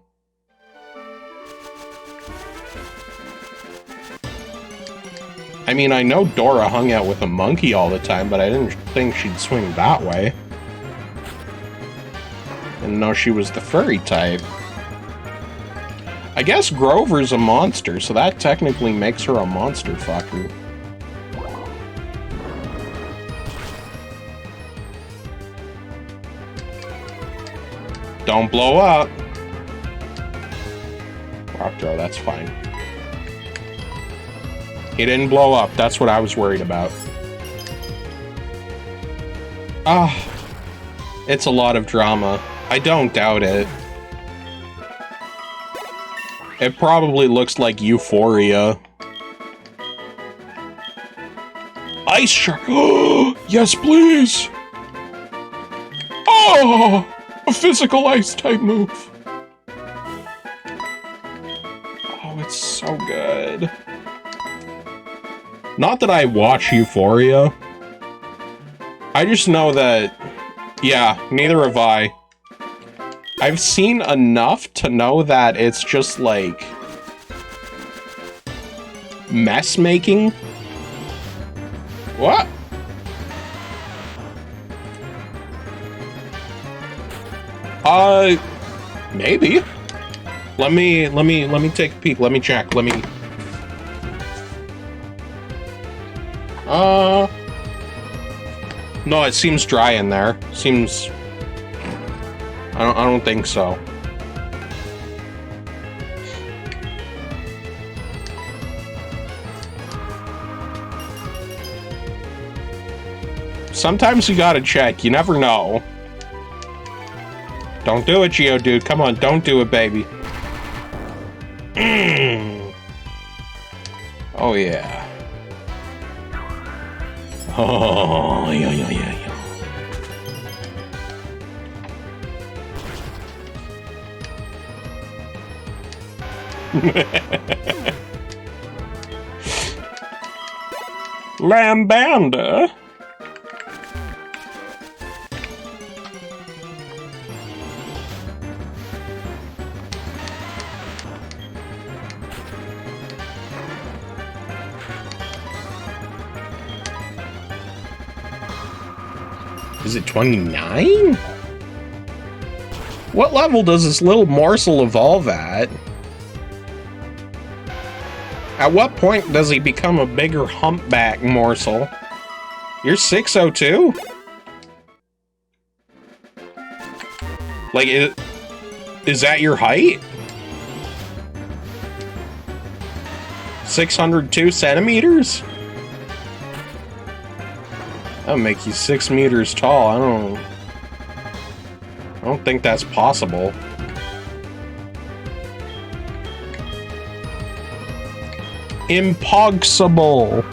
I mean, I know Dora hung out with a monkey all the time, but I didn't think she'd swing that way. Didn't know she was the furry type. I guess Grover's a monster, so that technically makes her a monster fucker. Don't blow up. Rock throw, that's fine. He didn't blow up. That's what I was worried about. Ah, it's a lot of drama. I don't doubt it. It probably looks like Euphoria. Ice Shark. Yes, please. Oh, a physical ice type move. Oh, it's so good. Not that I watch Euphoria. I just know that, yeah, neither have I. I've seen enough to know that it's just like mess making. What? Maybe. Let me take a peek. Let me check. Let me. No, it seems dry in there. Seems... I don't think so. Sometimes you gotta check. You never know. Don't do it, Geodude. Come on, don't do it, baby. Oh, yeah. Oh, yeah, yeah, yeah, yeah. Lambanda? Is it 29? What level does this little morsel evolve at? At what point does he become a bigger humpback morsel? You're 602? Like, is that your height? 602 centimeters? That'll make you 6 meters tall. I don't think that's possible. Impossible.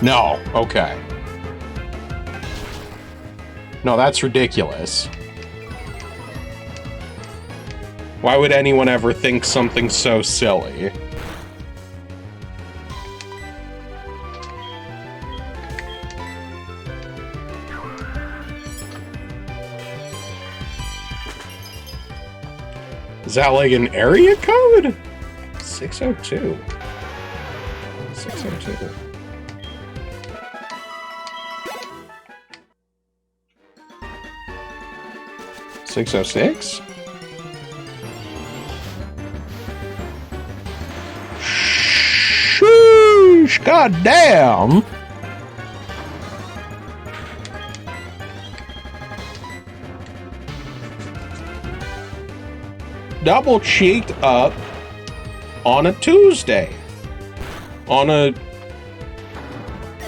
No, okay. No, that's ridiculous. Why would anyone ever think something so silly? Is that like an area code? 602. 602. $606? Sheesh, goddamn! Double cheeked up on a Tuesday. On a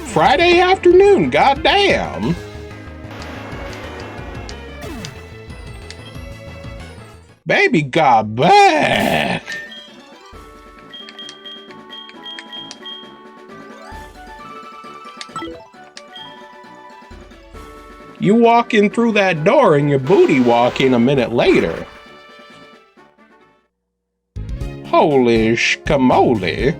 Friday afternoon, goddamn. Baby got back. You walk in through that door and your booty walk in a minute later. Holy schmoly.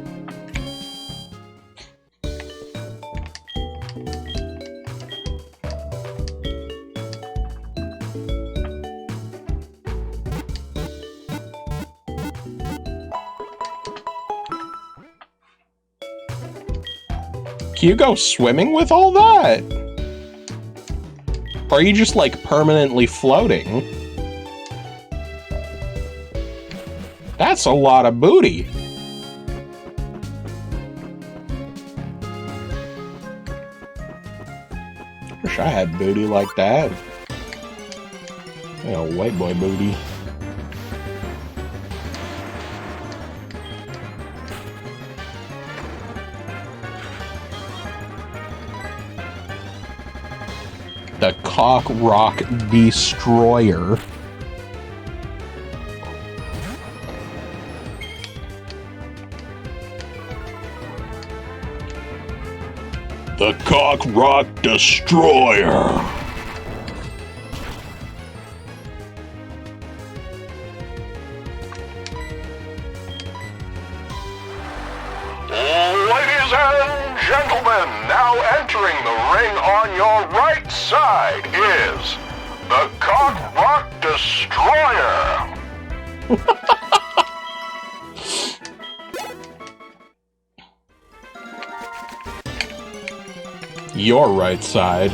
Can you go swimming with all that? Or are you just like permanently floating? That's a lot of booty. Wish I had booty like that. Yeah, white boy booty. The Cock Rock Destroyer. The Cock Rock Destroyer. Ladies and gentlemen, now entering the ring on your right side is the Cock Rock Destroyer. Your right side.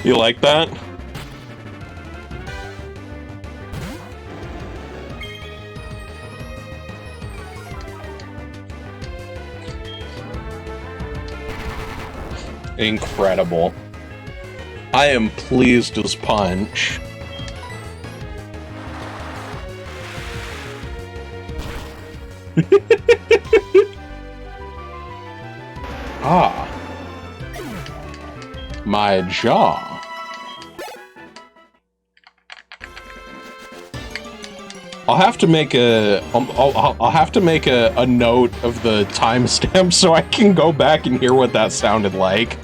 You like that? Incredible. I am pleased as punch. Ah. My jaw. I'll have to make a I'll have to make a note of the timestamp so I can go back and hear what that sounded like.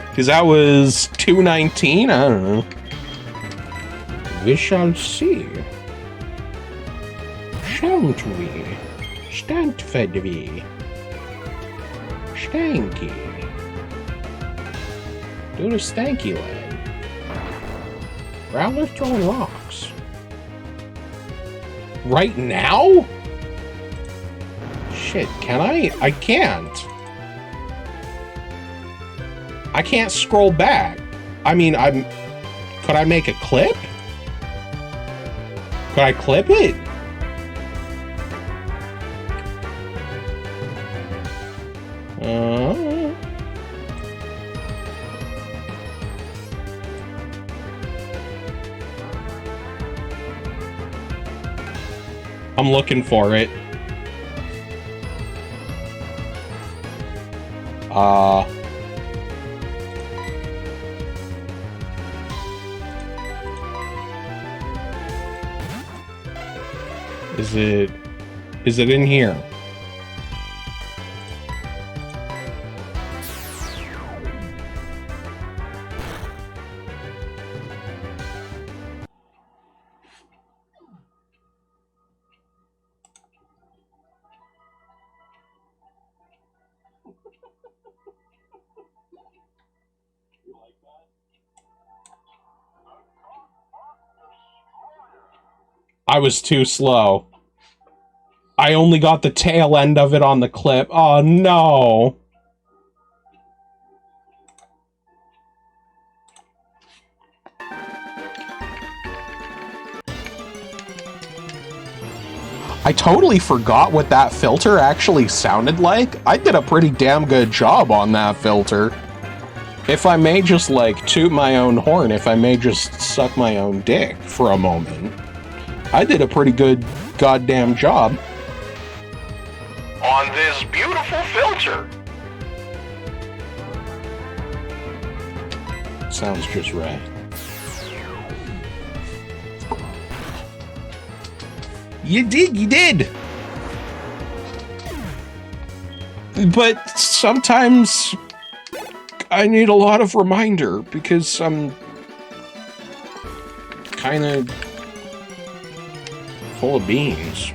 Because that was 2:19. I don't know. We shall see. Shan't we? Stant fed we. Stanky. Do the stanky leg. Growler throwing rocks. Right now? Shit, can I? I can't. I can't scroll back. I mean, could I make a clip? Could I clip it? I'm looking for it. Is it in here? I was too slow. I only got the tail end of it on the clip. Oh no. I totally forgot what that filter actually sounded like. I did a pretty damn good job on that filter. If I may just, like, toot my own horn, if I may just suck my own dick for a moment, I did a pretty good goddamn job. On this beautiful filter. Sounds just right. You did! But sometimes I need a lot of reminder because I'm kind of full of beans.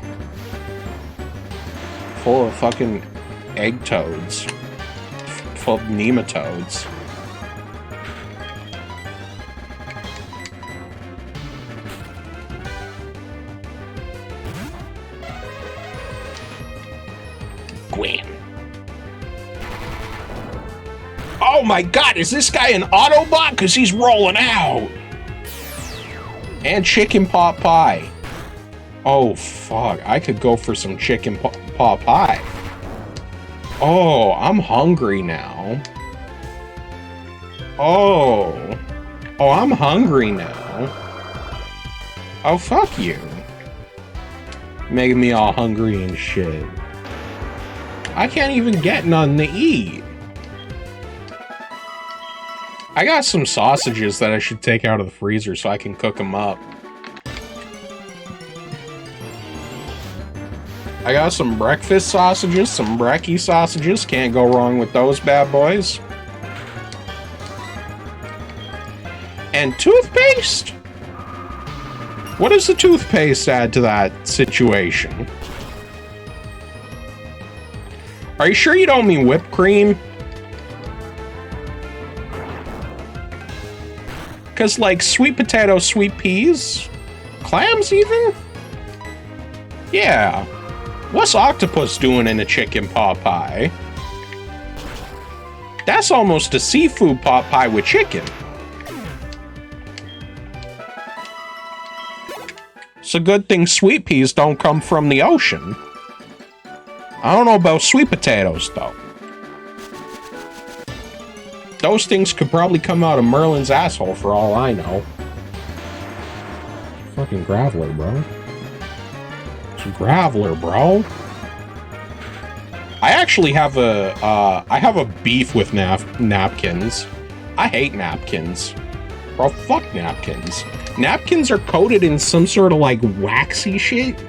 Full of fucking egg toads. Full of nematodes. Gwen. Oh my god, is this guy an Autobot? Because he's rolling out. And chicken pot pie. Oh fuck, I could go for some chicken pot pie. Oh, I'm hungry now. Oh, I'm hungry now. Oh, fuck you. Making me all hungry and shit. I can't even get none to eat. I got some sausages that I should take out of the freezer so I can cook them up. I got some breakfast sausages, some brekkie sausages. Can't go wrong with those bad boys. And toothpaste? What does the toothpaste add to that situation? Are you sure you don't mean whipped cream? Because, like, sweet potato, sweet peas? Clams, even? Yeah. What's octopus doing in a chicken pot pie? That's almost a seafood pot pie with chicken. It's a good thing sweet peas don't come from the ocean. I don't know about sweet potatoes, though. Those things could probably come out of Merlin's asshole for all I know. Fucking Graveler, bro. It's a Graveler, bro. I actually have a beef with napkins. I hate napkins. Bro, fuck napkins. Napkins are coated in some sort of like waxy shit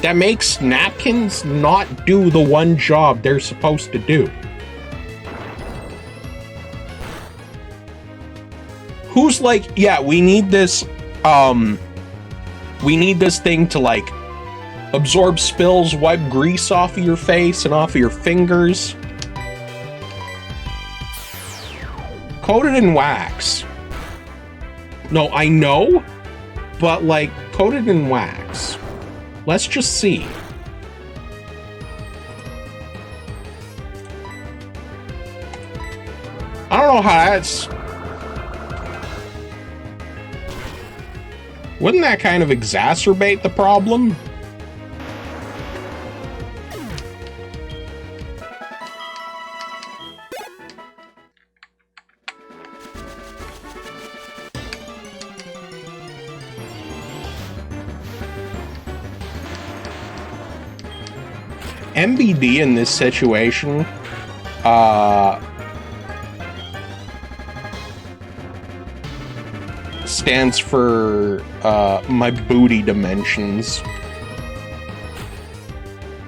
that makes napkins not do the one job they're supposed to do. Who's like, yeah, we need this thing to like absorb spills, wipe grease off of your face and off of your fingers. Coated in wax. No, I know, but like coated in wax. Let's just see. I don't know how that's... Wouldn't that kind of exacerbate the problem? MBD in this situation, stands for, my booty dimensions.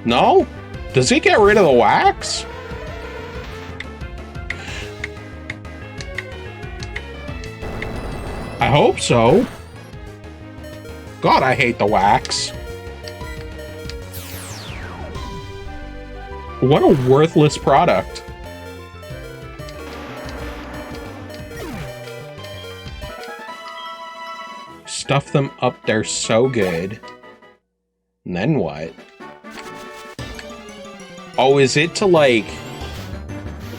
No? Does he get rid of the wax? I hope so. God, I hate the wax. What a worthless product. Stuff them up there so good. And then what? Oh, is it to like...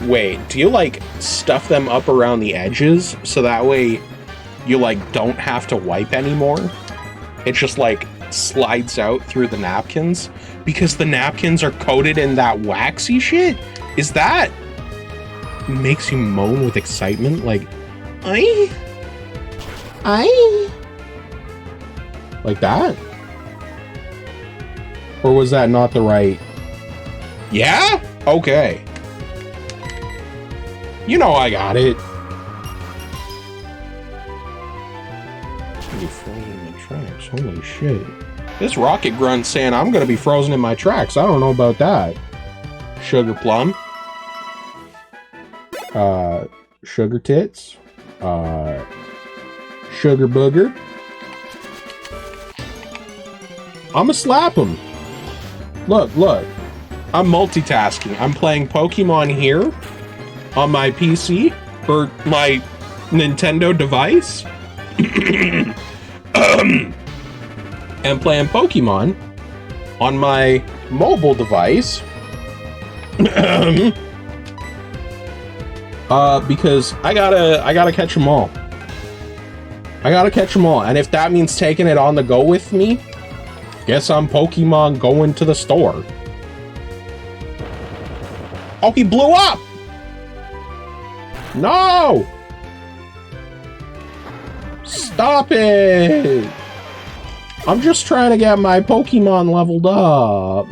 Wait, do you like stuff them up around the edges so that way you like don't have to wipe anymore? It just like slides out through the napkins? Because the napkins are coated in that waxy shit? Is that... makes you moan with excitement? Like, I... Like that? Or was that not the right... Yeah? Okay. You know I got it. You frozen in the tracks. Holy shit. This rocket grunt saying I'm gonna be frozen in my tracks. I don't know about that. Sugar plum. Sugar tits. Sugar booger. I'ma slap him. Look, look. I'm multitasking. I'm playing Pokemon here on my PC or my Nintendo device. And playing Pokemon on my mobile device. Because I gotta catch them all. I gotta catch them all. And if that means taking it on the go with me, guess I'm Pokemon going to the store. Oh, he blew up! No! Stop it! I'm just trying to get my Pokemon leveled up.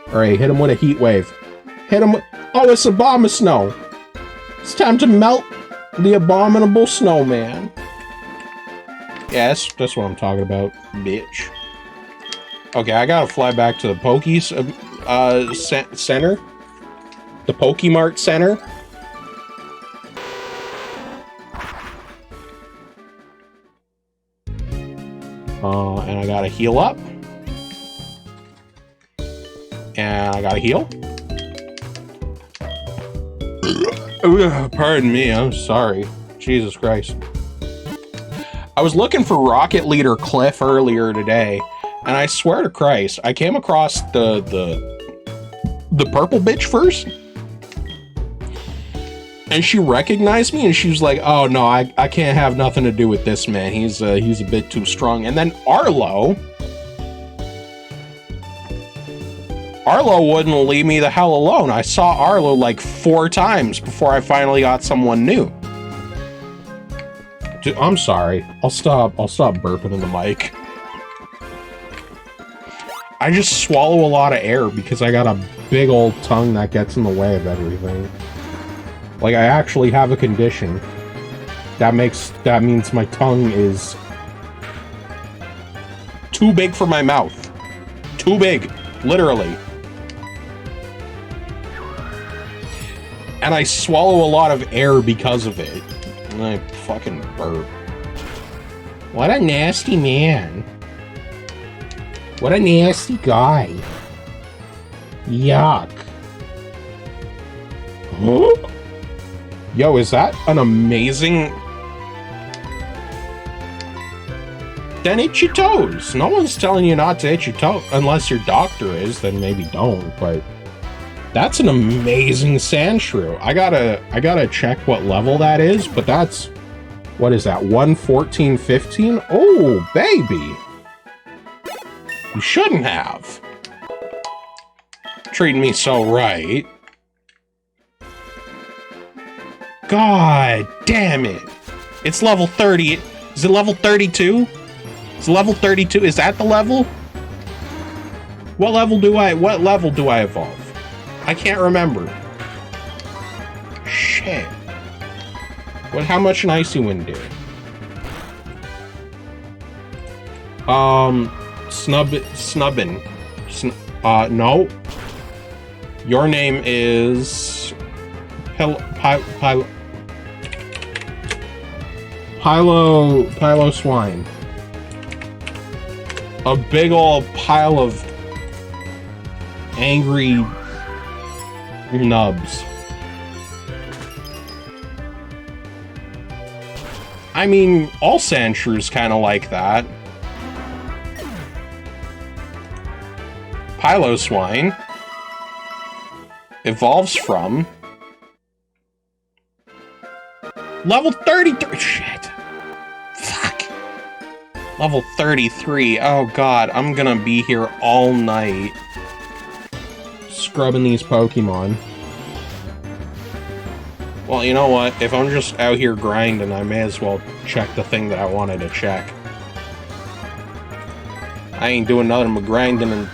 Alright, hit him with a heat wave. Hit him with... Oh, it's Abomasnow. It's time to melt the abominable snowman. Yes, that's what I'm talking about, bitch. Okay, I gotta fly back to the Poke's center. The Pokemart Center. And I gotta heal up. And I gotta heal. Pardon me, I'm sorry. Jesus Christ. I was looking for Rocket Leader Cliff earlier today, and I swear to Christ, I came across the purple bitch first. And she recognized me, and she was like, "Oh no, I can't have nothing to do with this man. He's a bit too strong." And then Arlo Arlo wouldn't leave me the hell alone. I saw Arlo like 4 times before I finally got someone new. Dude, I'm sorry. I'll stop burping in the mic. I just swallow a lot of air because I got a big old tongue that gets in the way of everything. Like, I actually have a condition. That means my tongue is too big for my mouth. Too big. Literally. And I swallow a lot of air because of it. And I fucking burp. What a nasty man. What a nasty guy. Yuck. Huh? Yo, is that an amazing... Then itch your toes. No one's telling you not to itch your toe. Unless your doctor is, then maybe don't, but... That's an amazing sand shrew. I gotta check what level that is, but that's... What is that, 114.15? Oh, baby! You shouldn't have. Treating me so right. God damn it. It's level 30. Is it level 32? Is it level 32? Is that the level? What level do I evolve? I can't remember. Shit. How much an Icy Wind do? Snubbin. No. Your name is... Pilo Swine. A big old pile of angry nubs. I mean, all sand shrews kind of like that. Pilo Swine evolves from level 33. Shit. Fuck. Level 33. Oh god, I'm gonna be here all night scrubbing these Pokemon. Well, you know what? If I'm just out here grinding, I may as well check the thing that I wanted to check. I ain't doing nothing but grinding and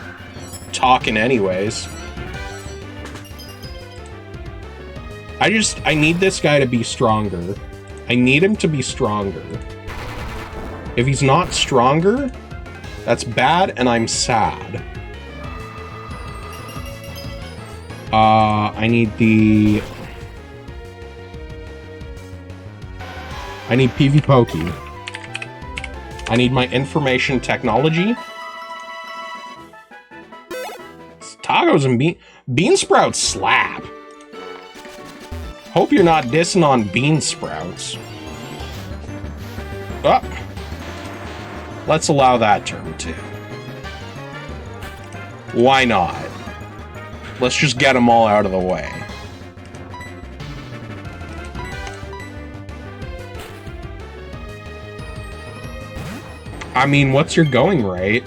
talking anyways. I need this guy to be stronger. I need him to be stronger. If he's not stronger, that's bad and I'm sad. I need PV Pokey. I need my information technology. Tacos and bean sprouts slap. Hope you're not dissing on bean sprouts. Oh. Let's allow that turn too. Why not? Let's just get them all out of the way. I mean, what's your going rate?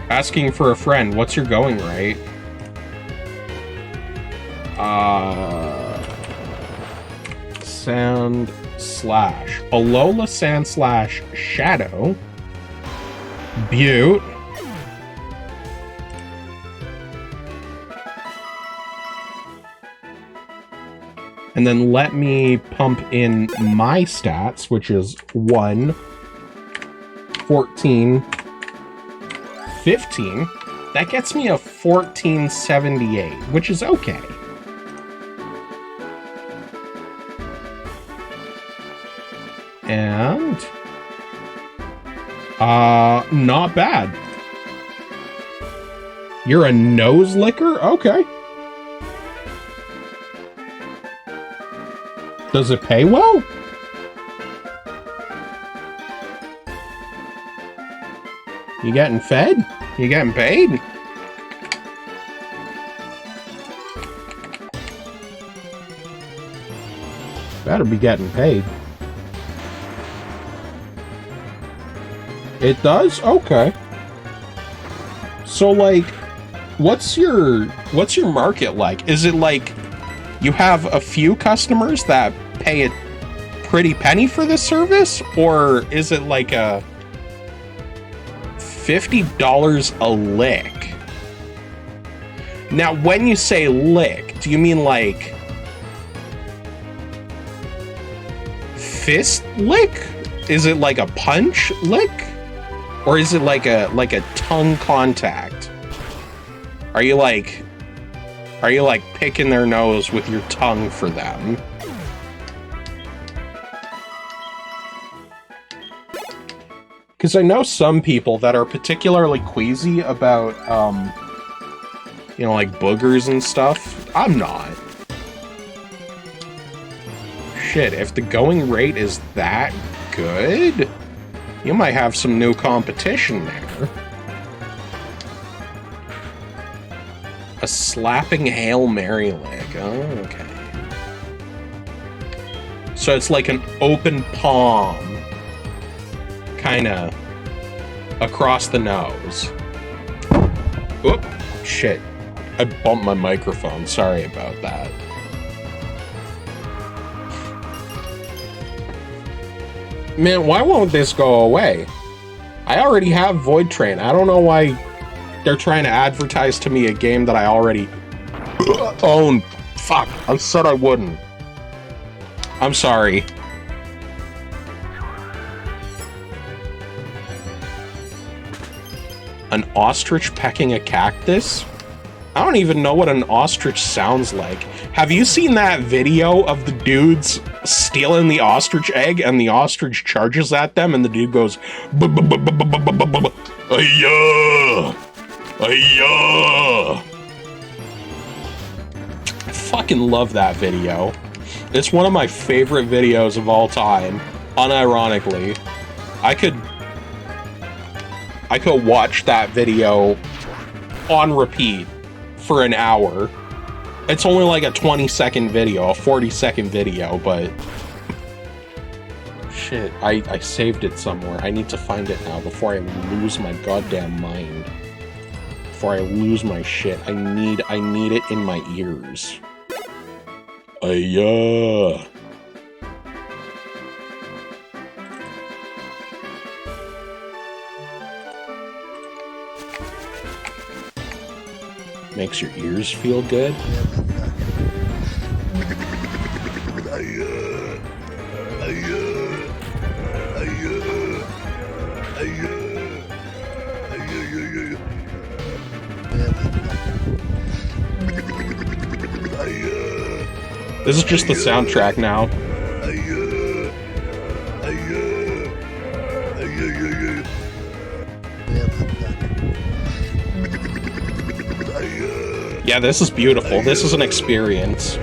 Asking for a friend, what's your going rate? Sand slash. Alola Sand slash Shadow. Butte. And then let me pump in my stats, which is 1, 14, 15. That gets me a 1478, which is okay. And not bad. You're a nose licker? Okay. Does it pay well? You getting fed? You getting paid? Better be getting paid. It does? Okay. So, like, what's your market like? Is it like you have a few customers that pay a pretty penny for this service? Or is it like a $50 a lick? Now, when you say lick, do you mean like fist lick? Is it like a punch lick? Or is it like a tongue contact? Are you like picking their nose with your tongue for them? Because I know some people that are particularly queasy about, you know, like boogers and stuff. I'm not. Shit, if the going rate is that good, you might have some new competition there. A slapping Hail Mary lick. Oh, okay. So it's like an open palm, kind of across the nose. Oop, shit. I bumped my microphone. Sorry about that. Man, why won't this go away? I already have Void Train. I don't know why they're trying to advertise to me a game that I already own. Fuck, I said I wouldn't. I'm sorry. An ostrich pecking a cactus? I don't even know what an ostrich sounds like. Have you seen that video of the dudes stealing the ostrich egg and the ostrich charges at them and the dude goes, "Ayah! Ayah!" I fucking love that video. It's one of my favorite videos of all time, unironically. I could watch that video on repeat for an hour. It's only like a 20-second video, a 40-second video, but shit, I saved it somewhere. I need to find it now before I lose my goddamn mind. Before I lose my shit. I need it in my ears. Ayah. Makes your ears feel good. This is just the soundtrack now. Yeah, this is beautiful. This is an experience.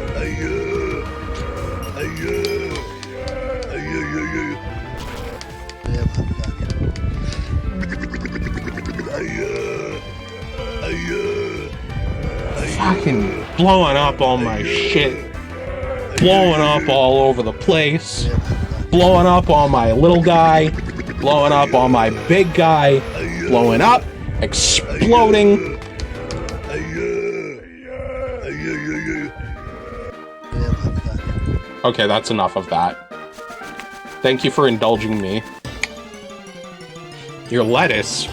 Fucking blowing up all my shit. Blowing up all over the place. Blowing up on my little guy. Blowing up on my big guy. Blowing up. Exploding. Okay, that's enough of that. Thank you for indulging me. Your lettuce?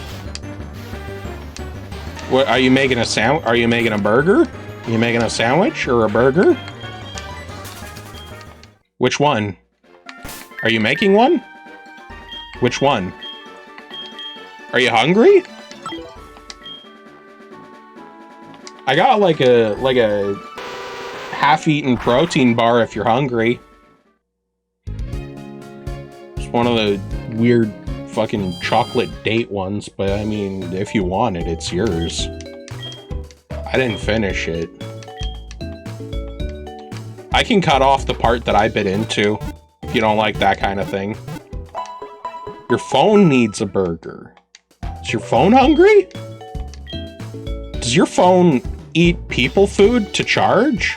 What, are you making a Are you making a burger? Are you making a sandwich or a burger? Which one? Are you making one? Which one? Are you hungry? I got like a half-eaten protein bar if you're hungry. It's one of the weird fucking chocolate date ones, but I mean, if you want it, it's yours. I didn't finish it. I can cut off the part that I bit into if you don't like that kind of thing. Your phone needs a burger. Is your phone hungry? Does your phone eat people food to charge?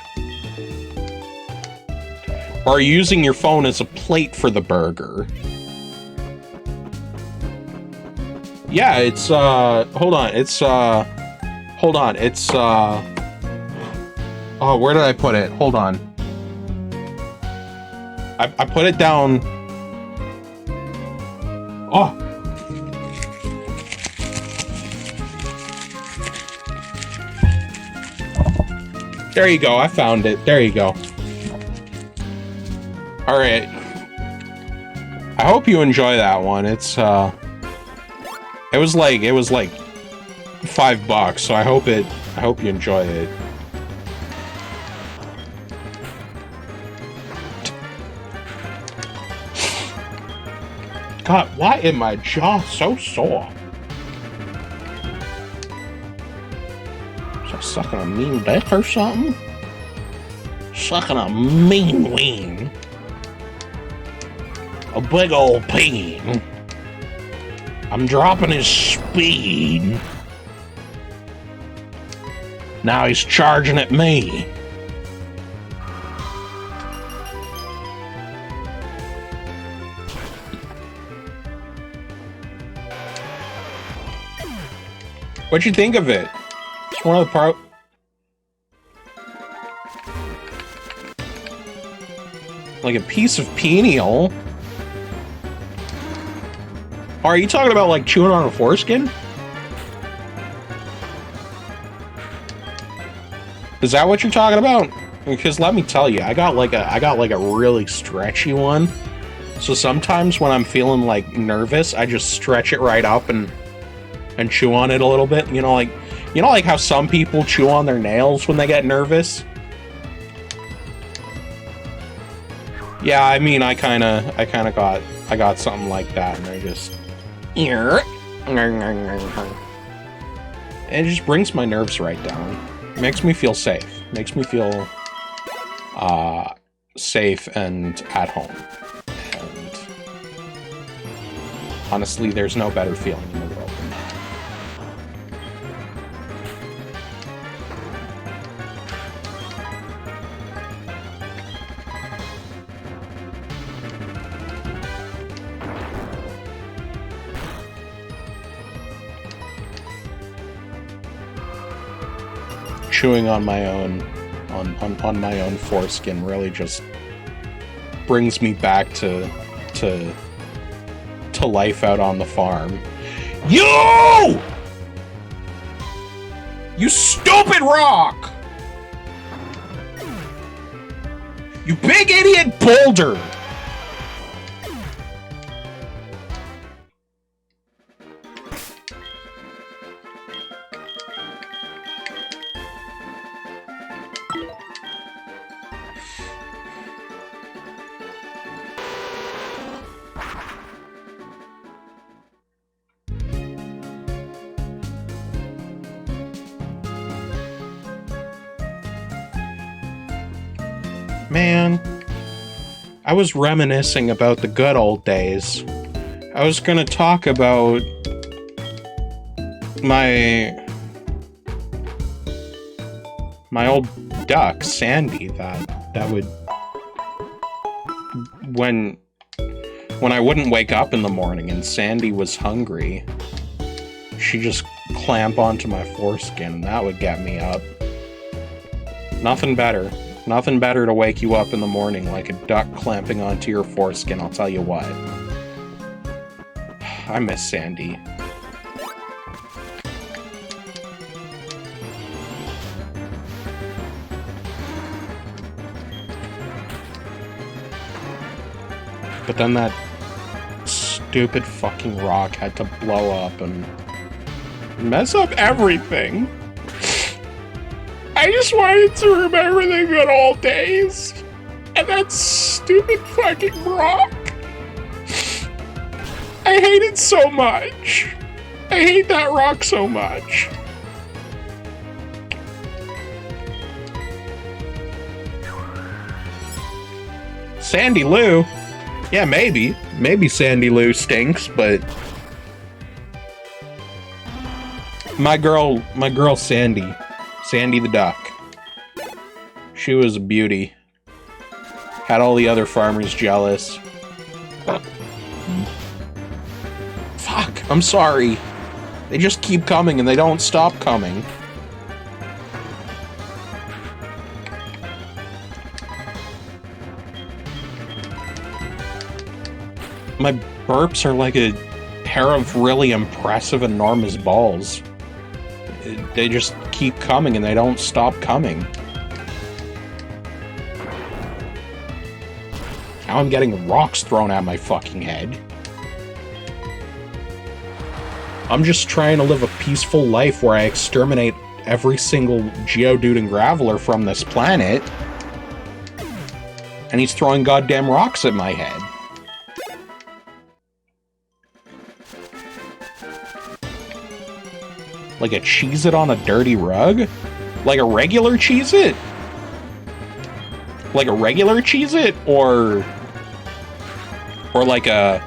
Or are you using your phone as a plate for the burger? Yeah, it's, hold on, it's, Hold on, it's, oh, where did I put it? Hold on. I put it down. Oh. There you go, I found it. There you go. Alright. I hope you enjoy that one. It's, it was like $5, so I hope you enjoy it. God, why is my jaw so sore? Is I sucking a mean dick or something? Sucking a mean ween. A big old peen. I'm dropping his speed. Now he's charging at me. What'd you think of it? It's one of the like a piece of penial. Are you talking about like chewing on a foreskin? Is that what you're talking about? Because let me tell you, I got like a really stretchy one. So sometimes when I'm feeling like nervous, I just stretch it right up and chew on it a little bit. You know like how some people chew on their nails when they get nervous? Yeah, I mean, I kind of got something like that, and I just and it just brings my nerves right down. It makes me feel safe. Makes me feel safe and at home. And honestly, there's no better feeling in the world than that. Chewing on my own on my own foreskin really just brings me back to life out on the farm. You stupid rock! You big idiot boulder! Man, I was reminiscing about the good old days. I was gonna talk about my old duck, Sandy, that would when I wouldn't wake up in the morning and Sandy was hungry, she'd just clamp onto my foreskin and that would get me up. Nothing better. Nothing better to wake you up in the morning like a duck clamping onto your foreskin, I'll tell you what. I miss Sandy. But then that stupid fucking rock had to blow up and mess up everything. I just wanted to remember the good old days. And that stupid fucking rock. I hate it so much. I hate that rock so much. Sandy Lou? Yeah, maybe. Maybe Sandy Lou stinks, but my girl Sandy the duck. She was a beauty. Had all the other farmers jealous. Fuck, I'm sorry. They just keep coming and they don't stop coming. My burps are like a pair of really impressive, enormous balls. They just keep coming and they don't stop coming. Now I'm getting rocks thrown at my fucking head. I'm just trying to live a peaceful life where I exterminate every single Geodude and Graveler from this planet. And he's throwing goddamn rocks at my head. Like a Cheez-It on a dirty rug? Like a regular Cheez-It? Like a regular Cheez-It? Or like a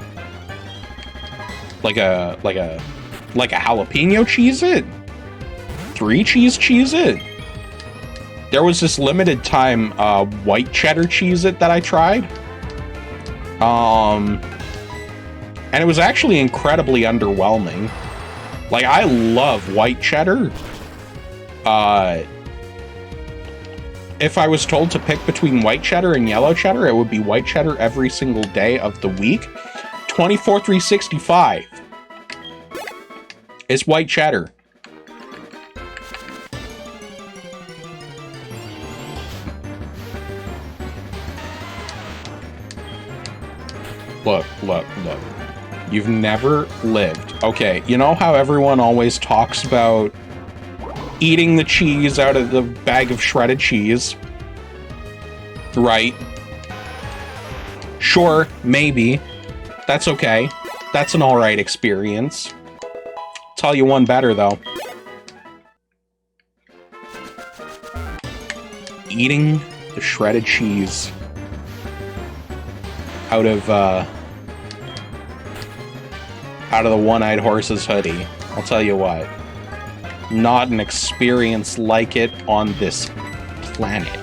jalapeno Cheez-It? 3 cheese Cheez-It? There was this limited time white cheddar Cheez-It that I tried. And it was actually incredibly underwhelming. Like, I love white cheddar. If I was told to pick between white cheddar and yellow cheddar, it would be white cheddar every single day of the week. 24/365 is white cheddar. Look. You've never lived. Okay, you know how everyone always talks about eating the cheese out of the bag of shredded cheese? Right. Sure, maybe. That's okay. That's an alright experience. Tell you one better, though. Eating the shredded cheese out of the one-eyed horse's hoodie. I'll tell you what. Not an experience like it on this planet.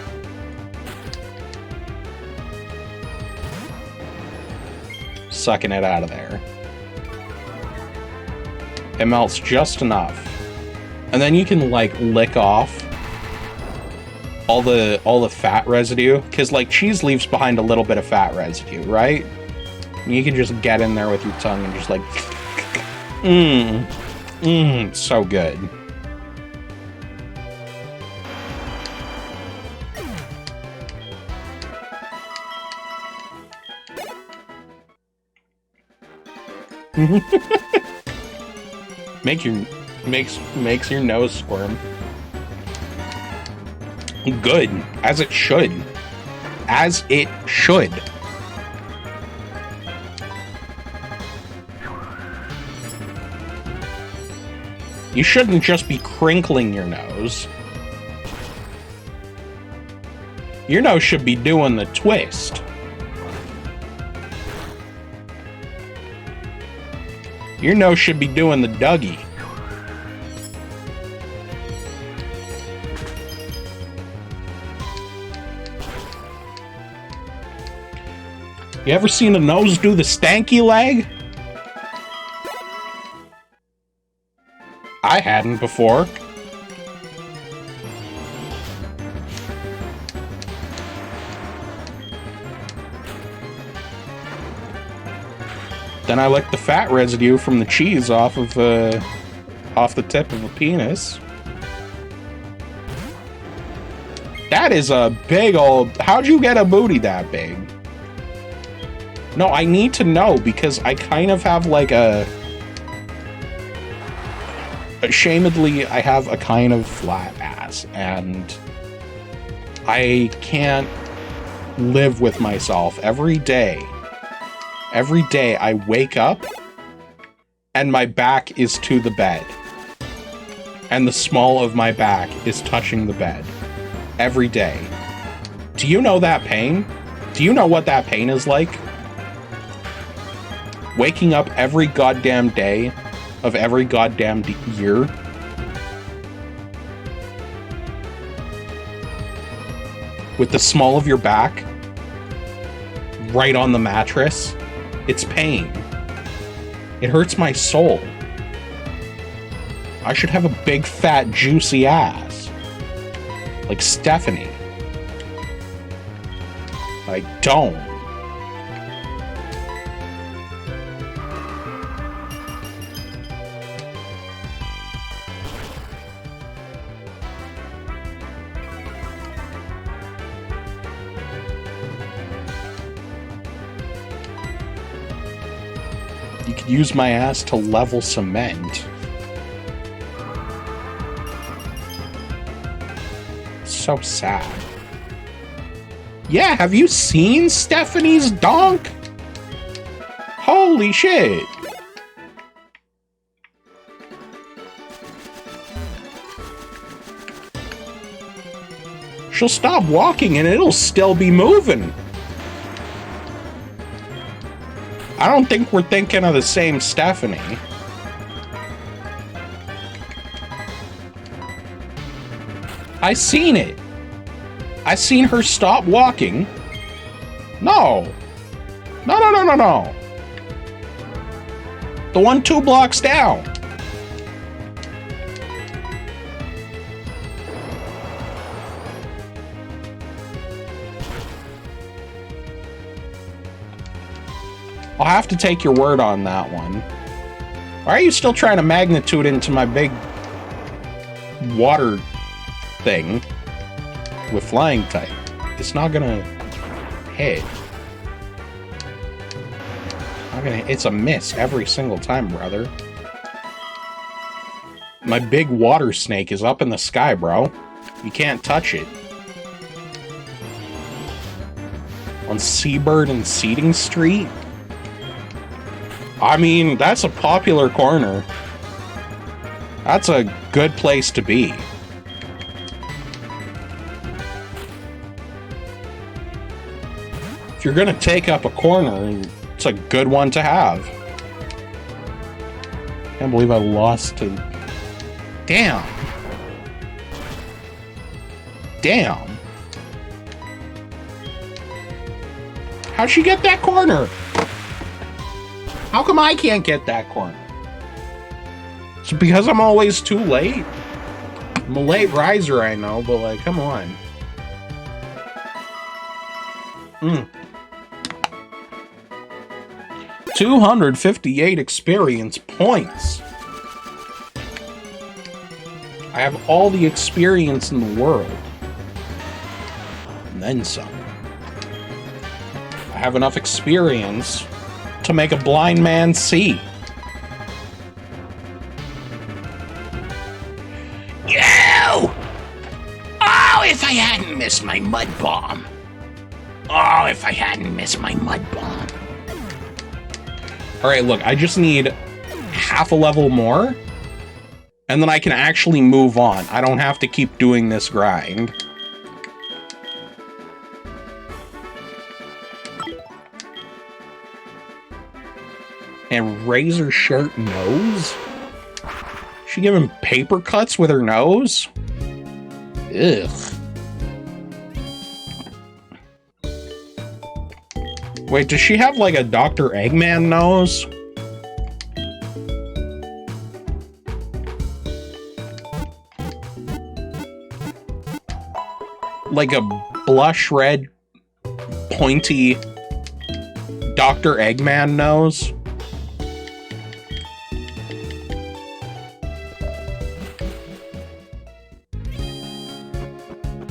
Sucking it out of there. It melts just enough. And then you can, like, lick off all the fat residue. Because, like, cheese leaves behind a little bit of fat residue, right? And you can just get in there with your tongue and just, like... so good. makes your nose squirm. Good, as it should. As it should. You shouldn't just be crinkling your nose. Your nose should be doing the twist. Your nose should be doing the Dougie. You ever seen a nose do the stanky leg? I hadn't before. Then I licked the fat residue from the cheese off the tip of a penis. That is a big old... How'd you get a booty that big? No, I need to know, because I kind of have like a... Ashamedly, I have a kind of flat ass, and I can't live with myself every day. Every day I wake up, and my back is to the bed. And the small of my back is touching the bed. Every day. Do you know that pain? Do you know what that pain is like? Waking up every goddamn day of every goddamn year. With the small of your back right on the mattress. It's pain. It hurts my soul. I should have a big, fat, juicy ass. Like Stephanie. I don't. could use my ass to level cement. So sad. Yeah, have you seen Stephanie's donk? Holy shit. She'll stop walking and it'll still be moving. I don't think we're thinking of the same Stephanie. I seen it. I seen her stop walking. No. No. The one 2 blocks down. I'll have to take your word on that one. Why are you still trying to magnitude into my big water thing with flying type? It's not gonna hit. It's a miss every single time, brother. My big water snake is up in the sky, bro. You can't touch it. On Seabird and Seating Street? I mean, that's a popular corner. That's a good place to be. If you're gonna take up a corner, it's a good one to have. Can't believe I lost to... Damn. How'd she get that corner? How come I can't get that corner? It's because I'm always too late? I'm a late riser, I know, but like, come on. 258 experience points. I have all the experience in the world. And then some. I have enough experience to make a blind man see. Yo! Oh, if I hadn't missed my mud bomb. Oh, if I hadn't missed my mud bomb. Alright, look, I just need half a level more, and then I can actually move on. I don't have to keep doing this grind. And razor sharp nose? She giving paper cuts with her nose? Ugh. Wait, does she have like a Dr. Eggman nose? Like a blush red, pointy Dr. Eggman nose?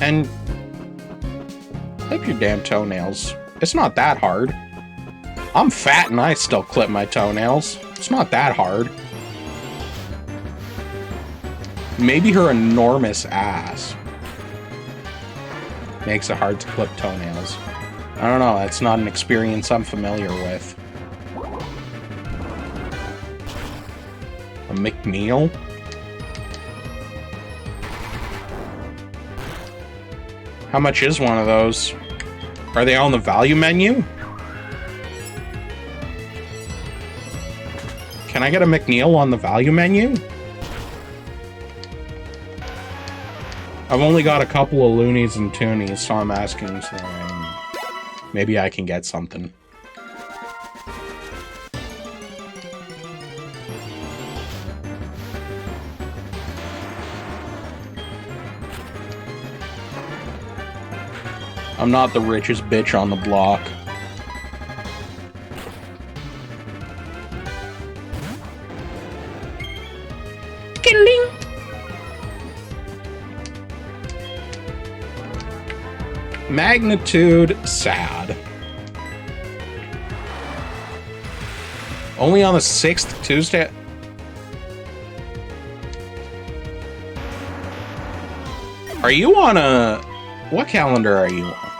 And clip your damn toenails. It's not that hard. I'm fat and I still clip my toenails. It's not that hard. Maybe her enormous ass makes it hard to clip toenails. I don't know, that's not an experience I'm familiar with. A McNeil? How much is one of those? Are they on the value menu? Can I get a McNeil on the value menu? I've only got a couple of loonies and toonies, so I'm asking, so maybe I can get something. I'm not the richest bitch on the block. Killing. Magnitude sad. Only on the 6th Tuesday? Are you on a... What calendar are you on?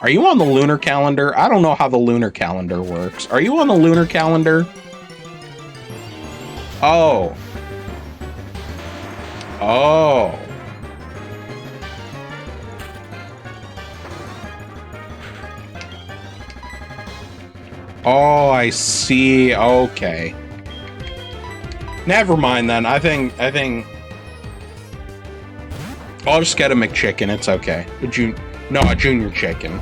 Are you on the lunar calendar? I don't know how the lunar calendar works. Are you on the lunar calendar? Oh. Oh. Oh, I see. Okay. Never mind then. I think I'll just get a McChicken. It's okay. A junior chicken.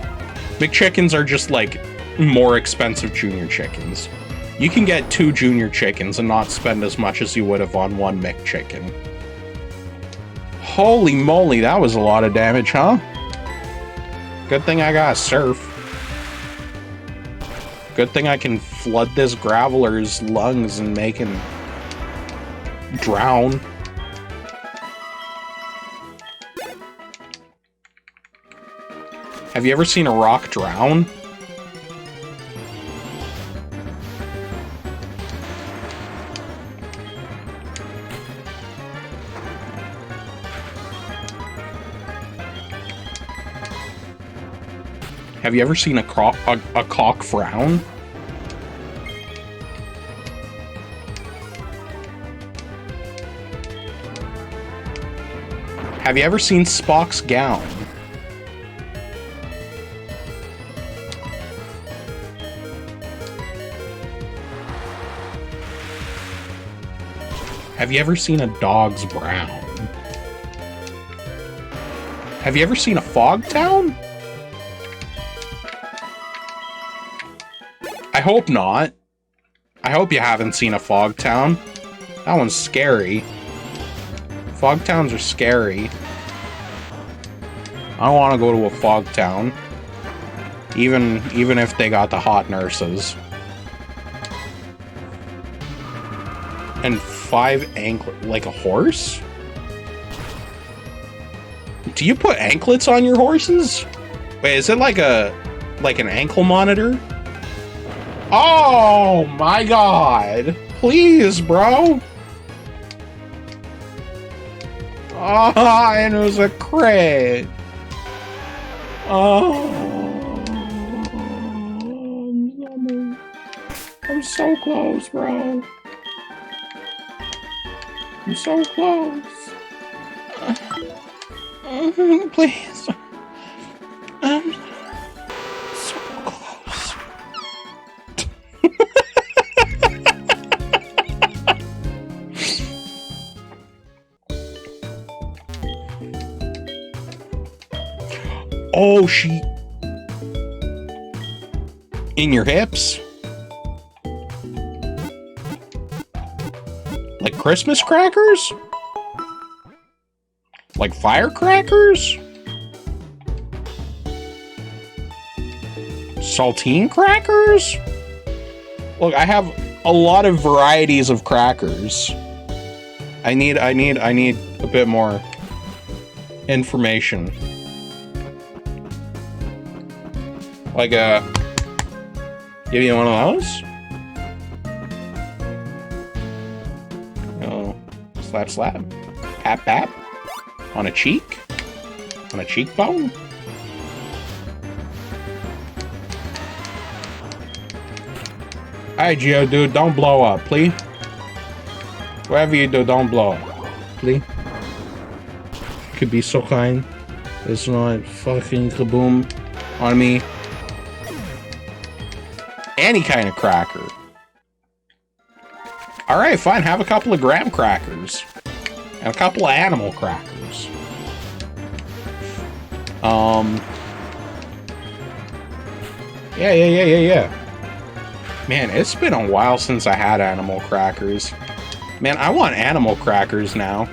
McChickens are just like more expensive junior chickens. You can get 2 junior chickens and not spend as much as you would have on 1 McChicken. Holy moly, that was a lot of damage, huh? Good thing I got surf. Good thing I can flood this Graveler's lungs and make him drown. Have you ever seen a rock drown? Have you ever seen a cock frown? Have you ever seen Spock's gown? Have you ever seen a dog's brown? Have you ever seen a fog town? I hope not. I hope you haven't seen a fog town. That one's scary. Fog towns are scary. I don't want to go to a fog town. Even if they got the hot nurses. And 5 anklet, like a horse? Do you put anklets on your horses? Wait, is it like an ankle monitor? Oh my god! Please, bro! Oh, and it was a crit! Oh, I'm so close, bro. I'm so close. Please. I'm so close. Oh, she... In your hips? Like Christmas crackers? Like firecrackers? Saltine crackers? Look, I have a lot of varieties of crackers. I need a bit more information. Like give you one of those? Oh, slap slap. Pap pap. On a cheek? On a cheekbone? Alright, Geo, dude, don't blow up, please. Whatever you do, don't blow up. Please. You could be so kind. It's not fucking kaboom on me. Any kind of cracker. Alright, fine, have a couple of graham crackers. And a couple of animal crackers. Yeah. Man, it's been a while since I had animal crackers. Man, I want animal crackers now.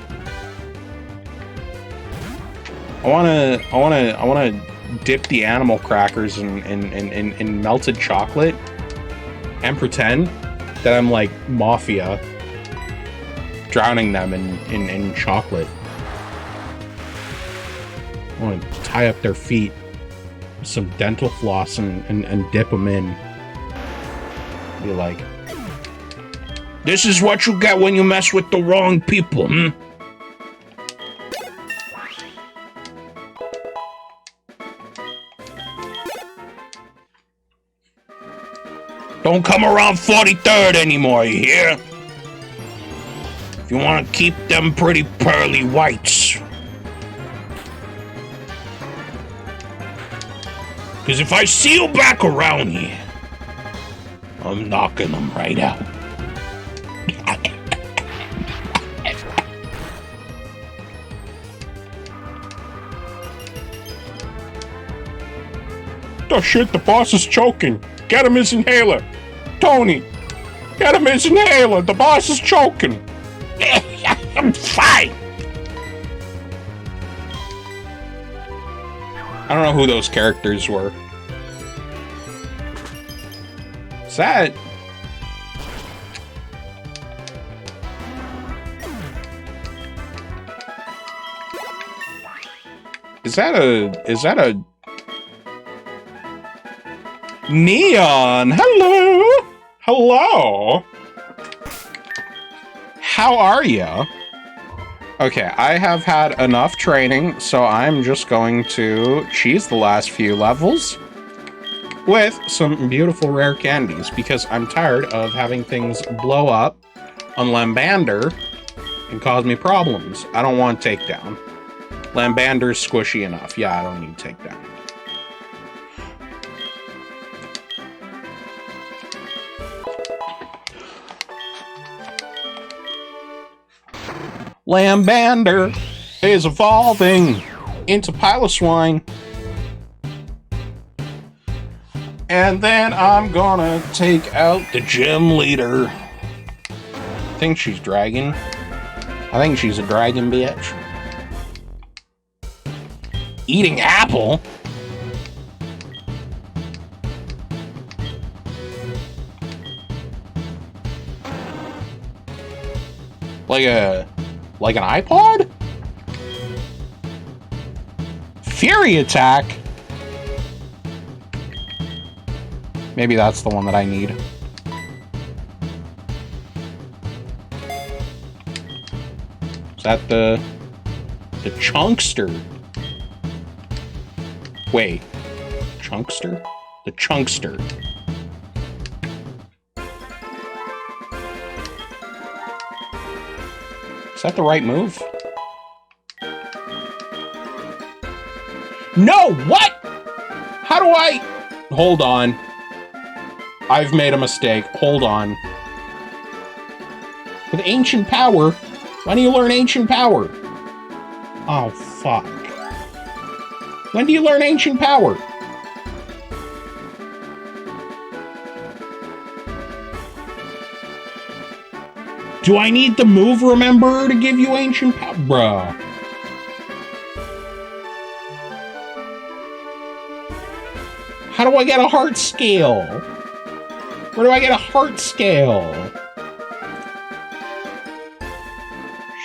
I wanna dip the animal crackers in melted chocolate and pretend that I'm like Mafia, drowning them in chocolate. I want to tie up their feet with some dental floss and dip them in. Be like, This is what you get when you mess with the wrong people, hmm? Don't come around 43rd anymore, you hear? If you want to keep them pretty pearly whites. Because if I see you back around here, I'm knocking them right out. Oh shit, the boss is choking. Get him his inhaler. Tony, get him his inhaler. The boss is choking. I'm fine. I don't know who those characters were. Is that... Is that a... Neon? Hello? Hello? How are ya? Okay, I have had enough training, so I'm just going to cheese the last few levels with some beautiful rare candies, because I'm tired of having things blow up on Lambander and cause me problems. I don't want takedown. Lambander's squishy enough. Yeah, I don't need takedown. Lambander is evolving into Piloswine. And then I'm gonna take out the gym leader. I think she's dragon. I think she's a dragon bitch. Eating apple? Like an iPod? Fury attack? Maybe that's the one that I need. Is that the Chunkster? Wait. Chunkster? The Chunkster. Is that the right move? No! What? How do I... Hold on. I've made a mistake. Hold on. With Ancient Power? When do you learn Ancient Power? Oh, fuck. When do you learn Ancient Power? Do I need the move remember to give you Ancient Power? Bruh. How do I get a heart scale? Where do I get a heart scale?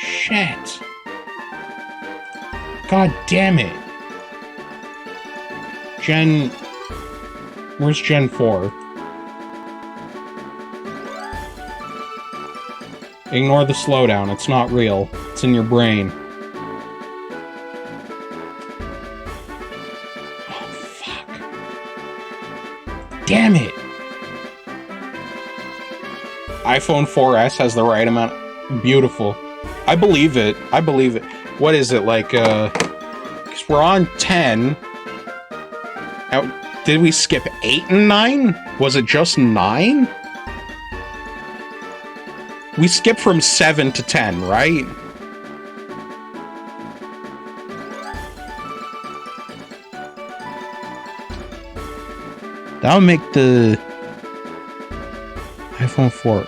Shit. God damn it. Gen... Where's Gen 4? Ignore the slowdown. It's not real. It's in your brain. Oh, fuck. Damn it. iPhone 4S has the right amount. Beautiful. I believe it. I believe it. What is it, like, 'cause we're on 10. Now, did we skip 8 and 9? Was it just 9? We skipped from 7 to 10, right? That would make the iPhone 4.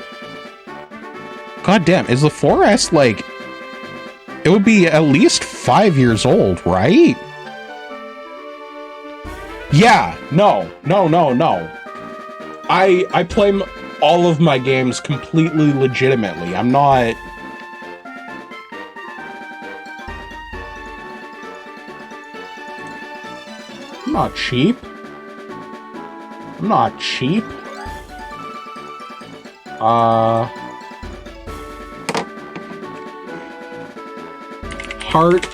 God damn, is the 4S like... It would be at least 5 years old, right? Yeah, no. I play all of my games completely legitimately. I'm not... I'm not cheap. I'm not cheap. heart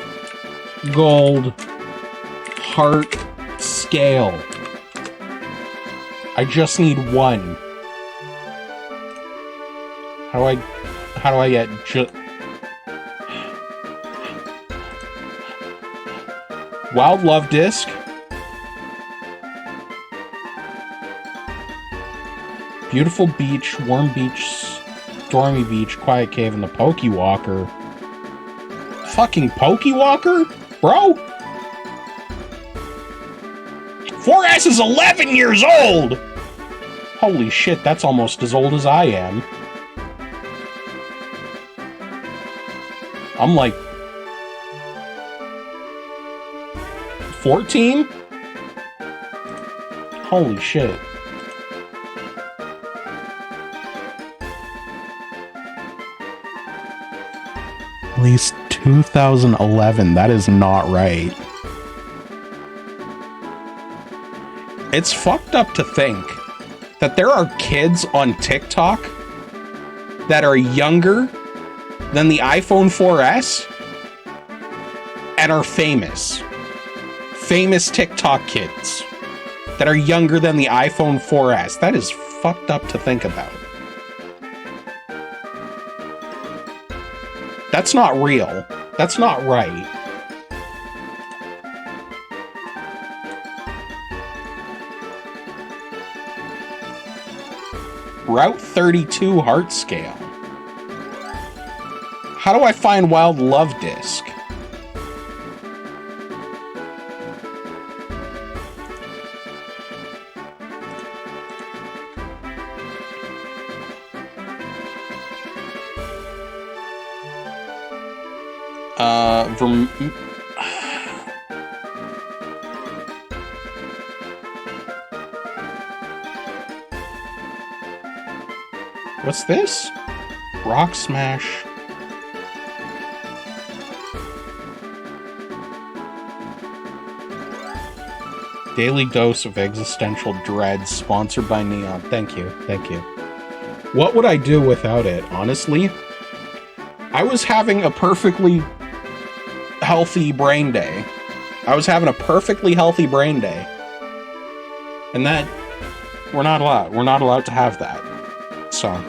gold heart scale. I just need one. How do I get Wild Love Disc? Beautiful Beach, Warm Beach, Stormy Beach, Quiet Cave, and the Pokewalker. Fucking Pokewalker? Bro? 4S is 11 years old! Holy shit, that's almost as old as I am. I'm like 14? Holy shit. At least 2011, that is not right. It's fucked up to think that there are kids on TikTok that are younger than the iPhone 4S and are famous. Famous TikTok kids that are younger than the iPhone 4S. That is fucked up to think about. That's not real. That's not right. Route 32 heart scale. How do I find Wild Love Disc? What's this? Rock Smash. Daily dose of existential dread, sponsored by Neon. Thank you, thank you. What would I do without it, honestly? I was having a perfectly healthy brain day. I was having a perfectly healthy brain day. And that, we're not allowed to have that. So.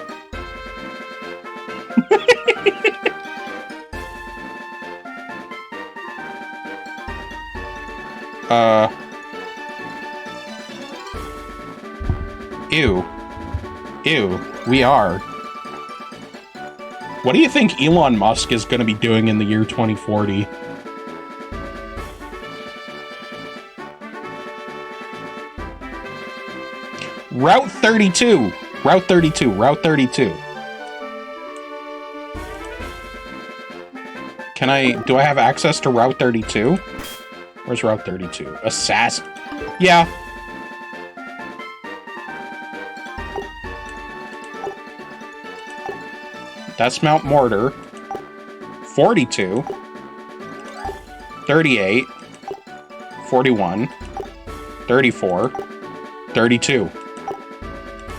Ew. Ew. We are. What do you think Elon Musk is going to be doing in the year 2040? Route 32. Route 32. Route 32. Do I have access to Route 32? Where's Route 32? Assassin. Yeah. That's Mount Mortar. 42. 38. 41. 34. 32.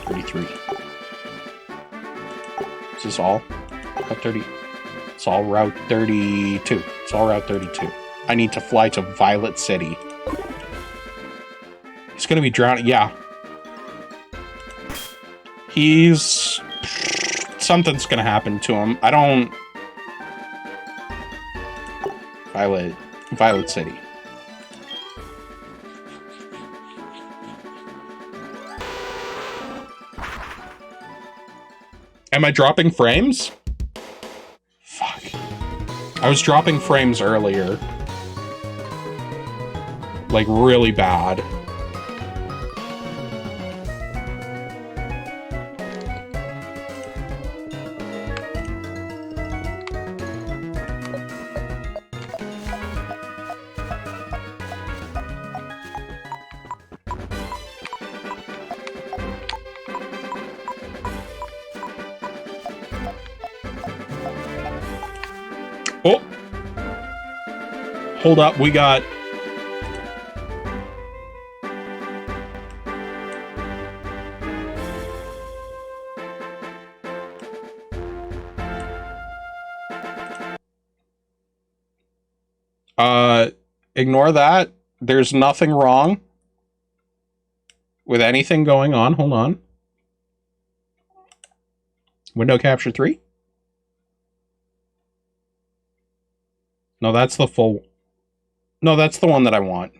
33. Is this all? Route 30. It's all Route 32. It's all Route 32. I need to fly to Violet City. He's gonna be drowning. Yeah. Something's gonna happen to him. I don't... Violet City. Am I dropping frames? Fuck. I was dropping frames earlier. Like, really bad. Oh! Hold up, we got... Ignore that. There's nothing wrong with anything going on. Hold on. Window capture 3? No, that's the full... No, that's the one that I want.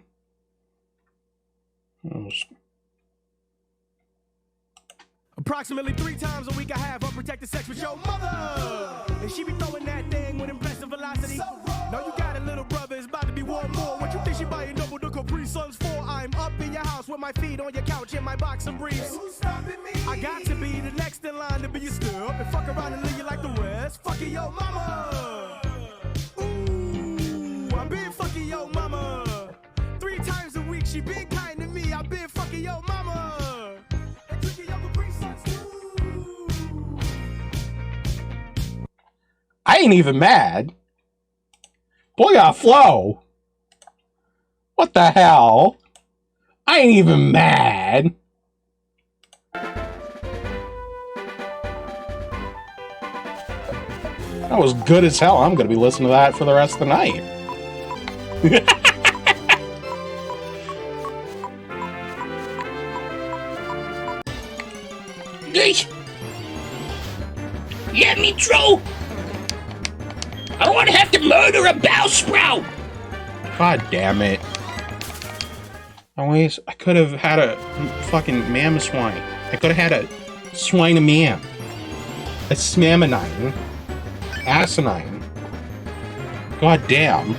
Approximately 3 times a week I have unprotected sex with your mother. And she be throwing that thing with impressive velocity. No, you got a little brother, it's about to be one more. What you think she buying double the Capri Suns for? I'm up in your house with my feet on your couch in my boxer briefs. Who's stopping me? I got to be the next in line to be your step and fuck around and leave you like the rest. Fucking your mama. Ooh, I've been fucking your mama. 3 times a week she been kind to me. I've been fucking your mama. And drinking your Capri Suns too. I ain't even mad. Boy got flow. What the hell? I ain't even mad. That was good as hell. I'm gonna be listening to that for the rest of the night. Yeah, me too. I don't want to have to murder a bell sprout. God damn it. I could have had a fucking mam swine. I could have had a swine a mam. A smamonine. Asinine. God damn.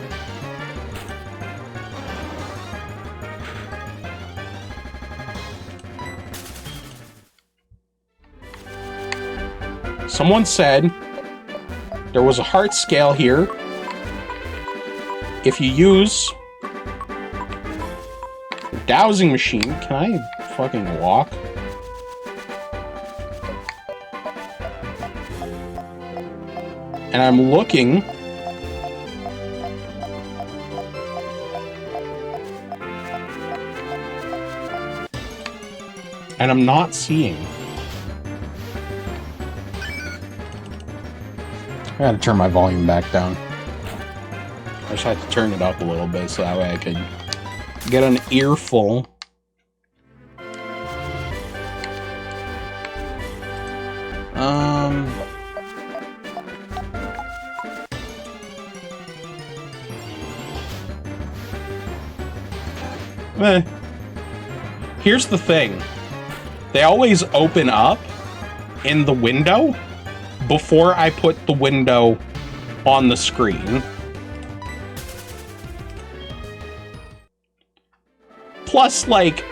Someone said there was a heart scale here. If you use the dowsing machine, can I fucking walk? And I'm looking. And I'm not seeing. I gotta turn my volume back down. I just had to turn it up a little bit so that way I could get an earful. Here's the thing. They always open up in the window before I put the window on the screen. Plus, like,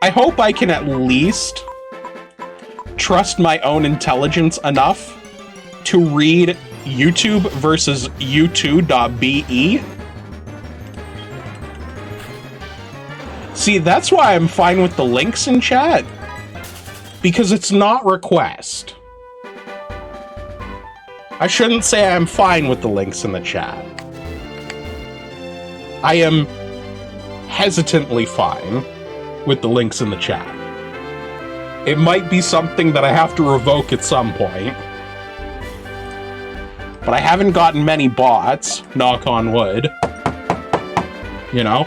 I hope I can at least trust my own intelligence enough to read YouTube versus u2.be. See, that's why I'm fine with the links in chat. Because it's not request. I shouldn't say I'm fine with the links in the chat. I am hesitantly fine with the links in the chat. It might be something that I have to revoke at some point. But I haven't gotten many bots, knock on wood. You know?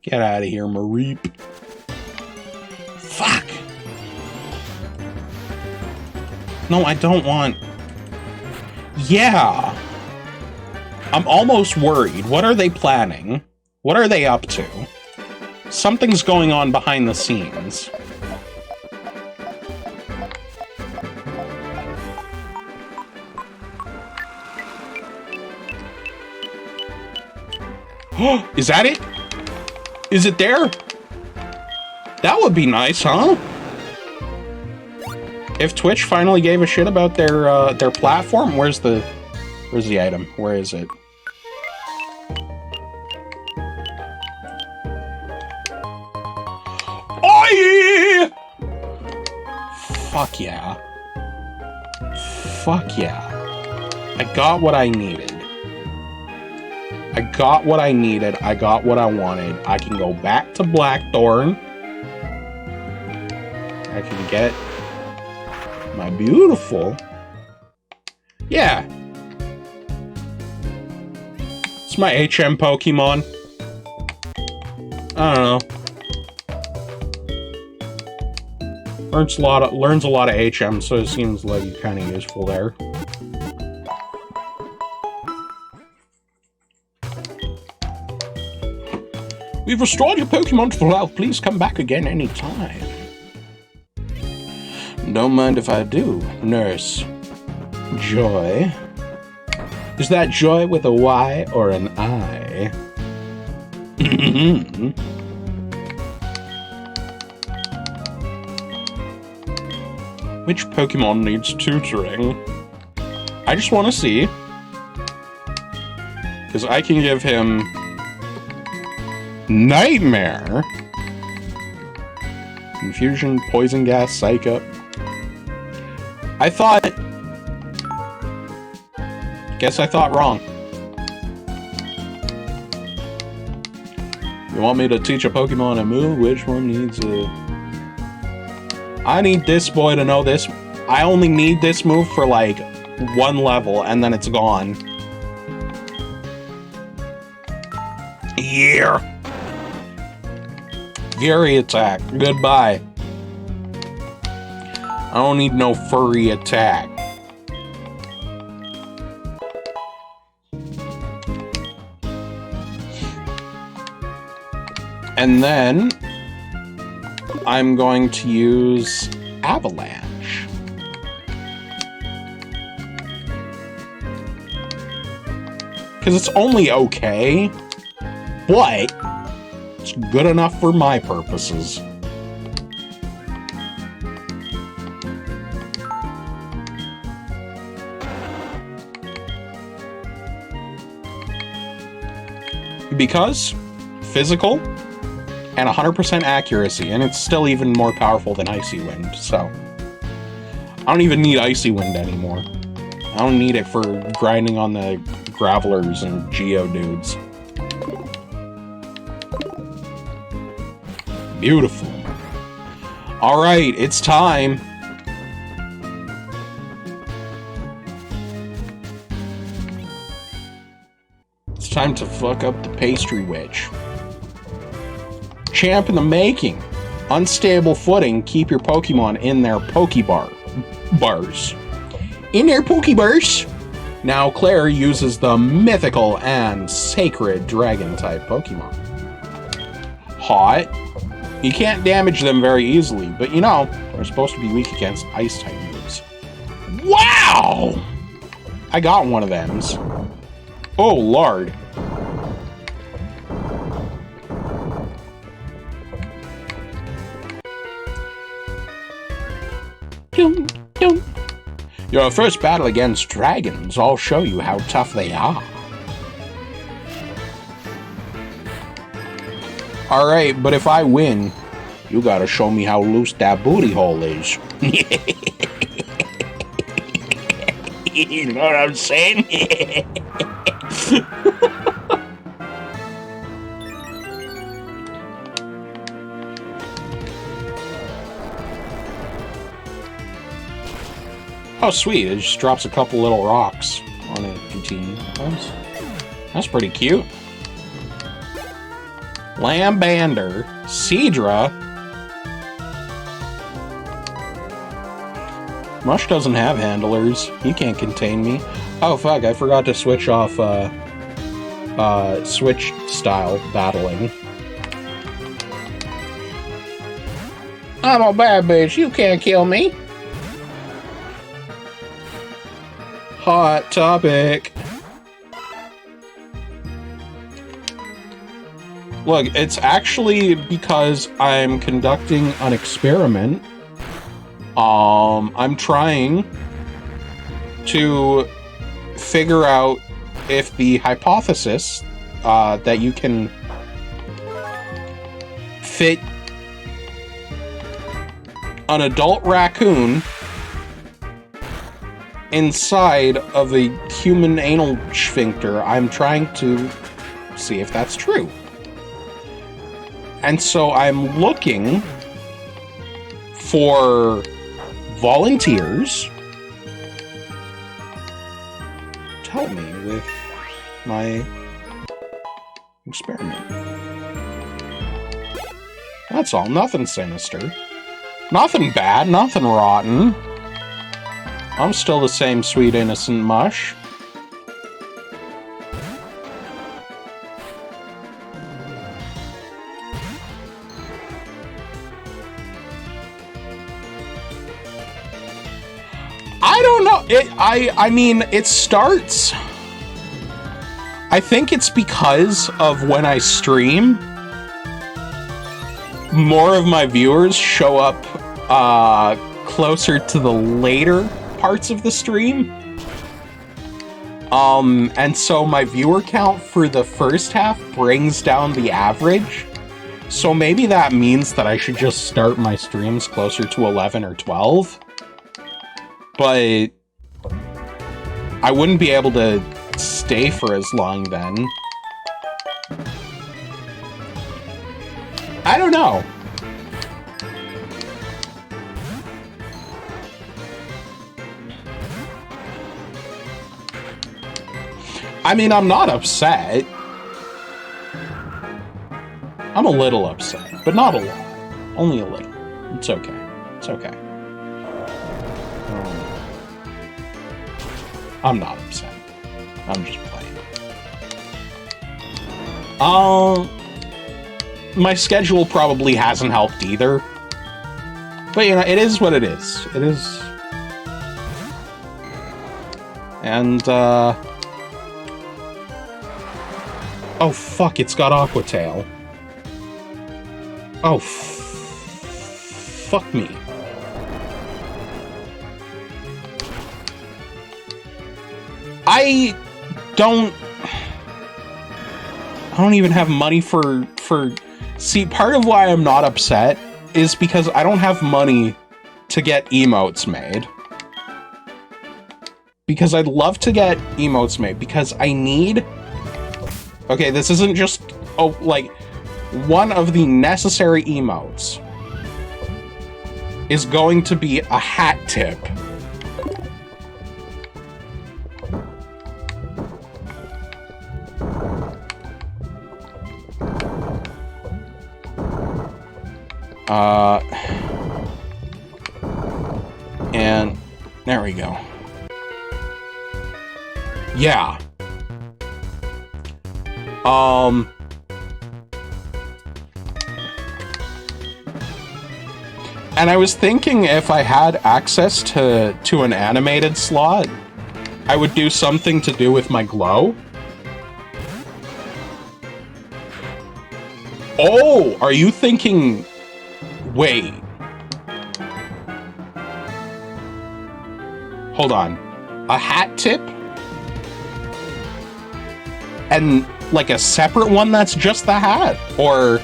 Get out of here, Mareep. Fuck! No, I don't want... Yeah! I'm almost worried. What are they planning? What are they up to? Something's going on behind the scenes. Is that it? Is it there? That would be nice, huh? If Twitch finally gave a shit about their platform, where's the item? Where is it? Oi! Fuck yeah. Fuck yeah. I got what I needed. I got what I needed. I got what I wanted. I can go back to Blackthorn. I can get my beautiful... Yeah. It's my HM Pokemon. I don't know. Learns a lot of HM, so it seems like kind of useful there. We've restored your Pokemon to full health. Please come back again anytime. Don't mind if I do, nurse. Joy. Is that Joy with a Y or an I? Which Pokemon needs tutoring? I just want to see. Because I can give him... Nightmare! Confusion, Poison Gas, Psych Up. I thought... Guess I thought wrong. You want me to teach a Pokemon a move? Which one needs a... I need this boy to know this. I only need this move for like one level and then it's gone. Yeah. Fury attack. Goodbye. I don't need no furry attack. And then I'm going to use Avalanche. Because it's only okay, but it's good enough for my purposes. Because physical and 100% accuracy, and it's still even more powerful than Icy Wind, so I don't even need Icy Wind anymore. I don't need it for grinding on the Gravelers and Geodudes. Beautiful. Alright, it's time. It's time to fuck up the Pastry Witch. Champ in the making. Unstable footing. Keep your Pokemon in their Pokebars. In their Pokebars. Now Claire uses the mythical and sacred Dragon-type Pokemon. Hot. You can't damage them very easily, but you know, they're supposed to be weak against Ice-type moves. Wow! I got one of them. Oh, Lord. Your first battle against dragons, I'll show you how tough they are. Alright, but if I win, you gotta show me how loose that booty hole is. You know what I'm saying? Oh, sweet. It just drops a couple little rocks on it. That's pretty cute. Lambander. Seadra. Mush doesn't have handlers. He can't contain me. Oh, fuck. I forgot to switch off, switch style battling. I'm a bad bitch. You can't kill me. Hot topic. Look, it's actually because I'm conducting an experiment. I'm trying to figure out if the hypothesis that you can fit an adult raccoon inside of a human anal sphincter. I'm trying to see if that's true. And so I'm looking for volunteers to help me with my experiment. That's all. Nothing sinister. Nothing bad. Nothing rotten. I'm still the same sweet, innocent mush. I don't know. I mean, it starts... I think it's because of when I stream, more of my viewers show up closer to the later parts of the stream. And so my viewer count for the first half brings down the average. So maybe that means that I should just start my streams closer to 11 or 12. But I wouldn't be able to stay for as long then. I don't know. I mean, I'm not upset. I'm a little upset, but not a lot. Only a little. It's okay. It's okay. I'm not upset. I'm just playing. My schedule probably hasn't helped either. But, you know, it is what it is. It is. And, oh, fuck, it's got Aquatail. Oh, fuck me. I don't even have money for... See, part of why I'm not upset is because I don't have money to get emotes made. Because I'd love to get emotes made, because I need... Okay, this isn't just... Oh, like, one of the necessary emotes is going to be a hat tip. And there we go. Yeah. And I was thinking if I had access to an animated slot, I would do something to do with my glow. Oh, are you thinking... Wait. Hold on. A hat tip? And, like, a separate one that's just the hat? Or...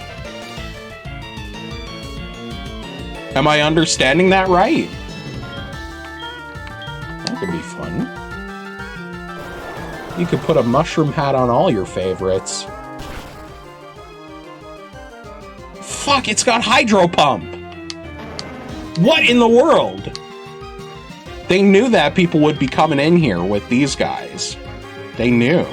Am I understanding that right? That could be fun. You could put a mushroom hat on all your favorites. Fuck, it's got Hydro Pump! What in the world? They knew that people would be coming in here with these guys. They knew.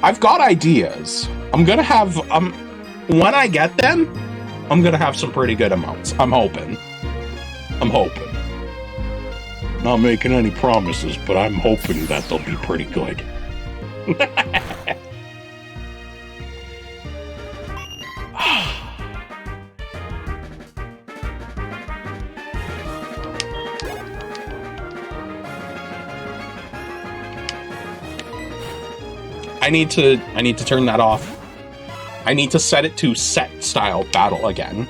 I've got ideas. I'm gonna have, when I get them, I'm gonna have some pretty good amounts. I'm hoping. I'm hoping. Not making any promises, but I'm hoping that they'll be pretty good. I need to turn that off. I need to set it to set style battle again.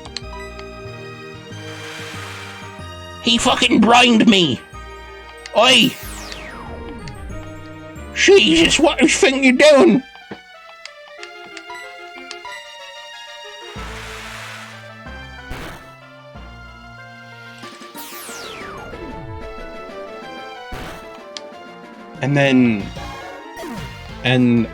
He fucking brined me! Oi! Jesus, what do you think you're doing? And then... And,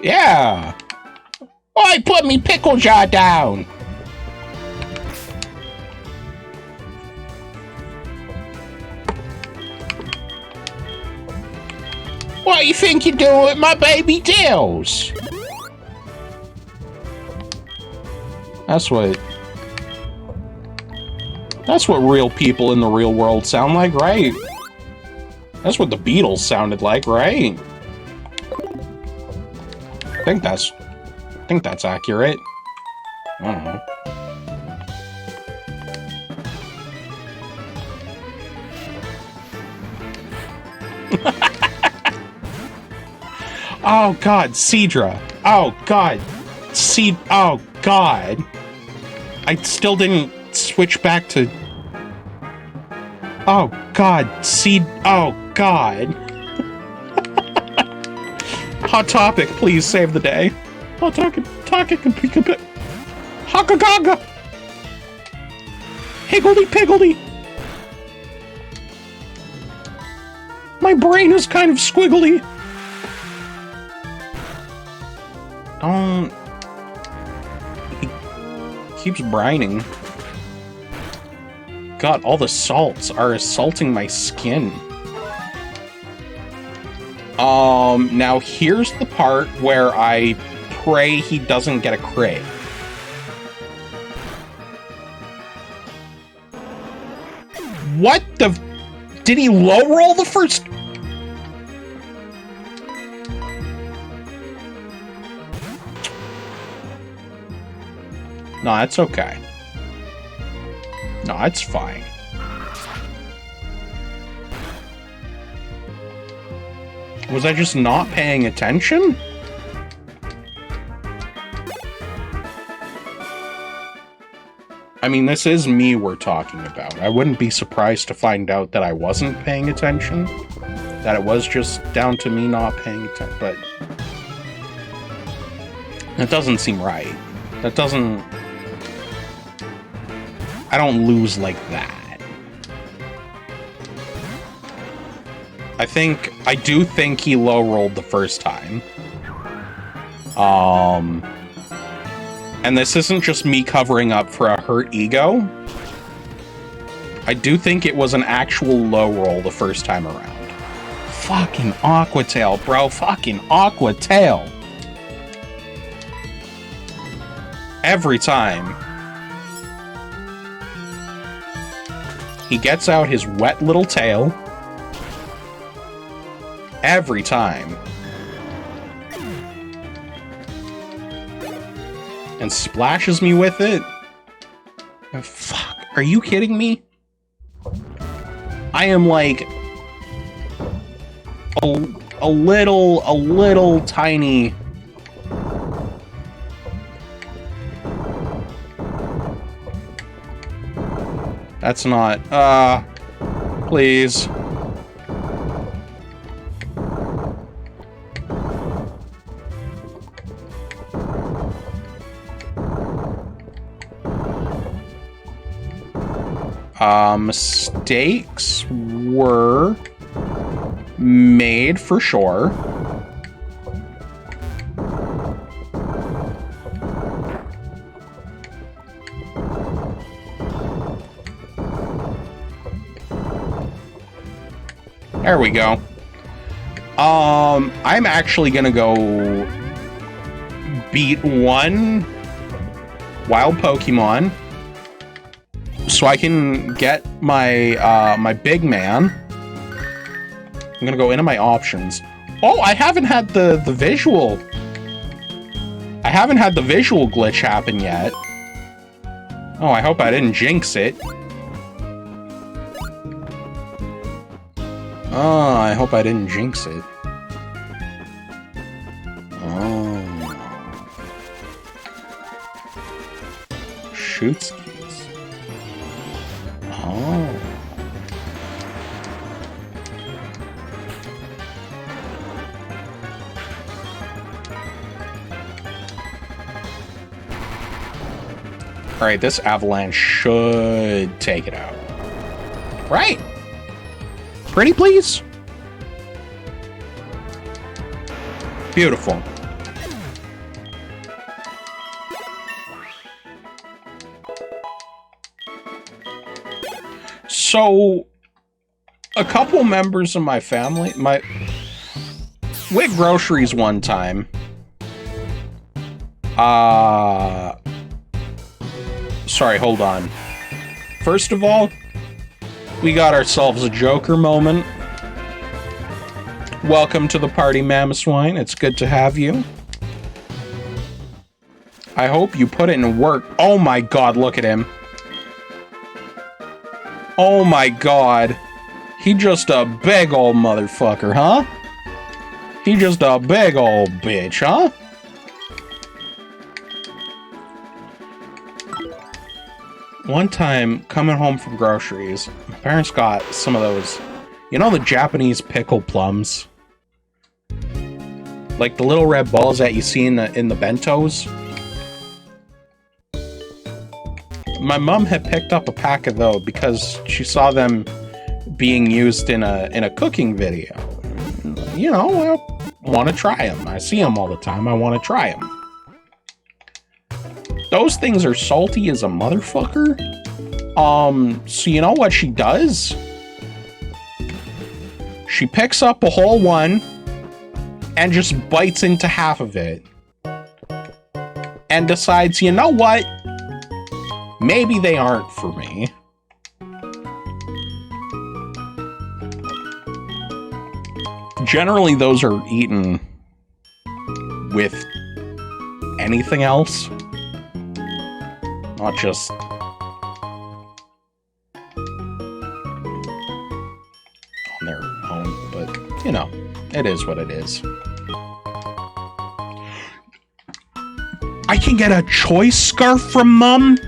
yeah! Oi, put me pickle jar down! What you think you're doing with my baby Dills? That's what real people in the real world sound like, right? That's what the Beatles sounded like, right? I think that's accurate. I don't know. Oh god, Cedra. Oh god. Oh god. I still didn't switch back to... Oh god, oh god. Hot Topic, please save the day. Hot Topic, Haka-gaga. Higgledy-piggledy. My brain is kind of squiggly. Don't... He keeps brining. God, all the salts are assaulting my skin. Now here's the part where I pray he doesn't get a crit. What the... Did he low roll the first... No, it's okay. No, it's fine. Was I just not paying attention? I mean, this is me we're talking about. I wouldn't be surprised to find out that I wasn't paying attention. That it was just down to me not paying attention, but... That doesn't seem right. That doesn't... I don't lose like that. I do think he low rolled the first time. And this isn't just me covering up for a hurt ego. I do think it was an actual low roll the first time around. Fucking Aqua Tail, bro. Fucking Aqua Tail. Every time. He gets out his wet little tail. Every time. And splashes me with it. Oh, fuck. Are you kidding me? I am like... A little tiny... That's not... please. Mistakes were made for sure. There we go. I'm actually gonna go beat one wild Pokemon so I can get my my big man. I'm gonna go into my options. Oh, I haven't had the visual. I haven't had the visual glitch happen yet. Oh, I hope I didn't jinx it. Oh, I hope I didn't jinx it. Oh. Shoot skis. Oh. Alright, this avalanche should take it out. Right. Pretty please. Beautiful. So, a couple members of my family, went groceries one time. Sorry, hold on. First of all, we got ourselves a Joker moment. Welcome to the party, Mama Swine. It's good to have you. I hope you put it in work. Oh my god, look at him. Oh my god. He just a big old motherfucker, huh? He just a big old bitch, huh? One time, coming home from groceries, my parents got some of those, you know, the Japanese pickle plums? Like the little red balls that you see in the bentos? My mom had picked up a pack of those because she saw them being used in a cooking video. You know, I want to try them. I see them all the time. I want to try them. Those things are salty as a motherfucker. So you know what she does? She picks up a whole one and just bites into half of it. And decides, you know what? Maybe they aren't for me. Generally, those are eaten with anything else. Not just on their own, but, you know, it is what it is. I can get a choice scarf from Mom?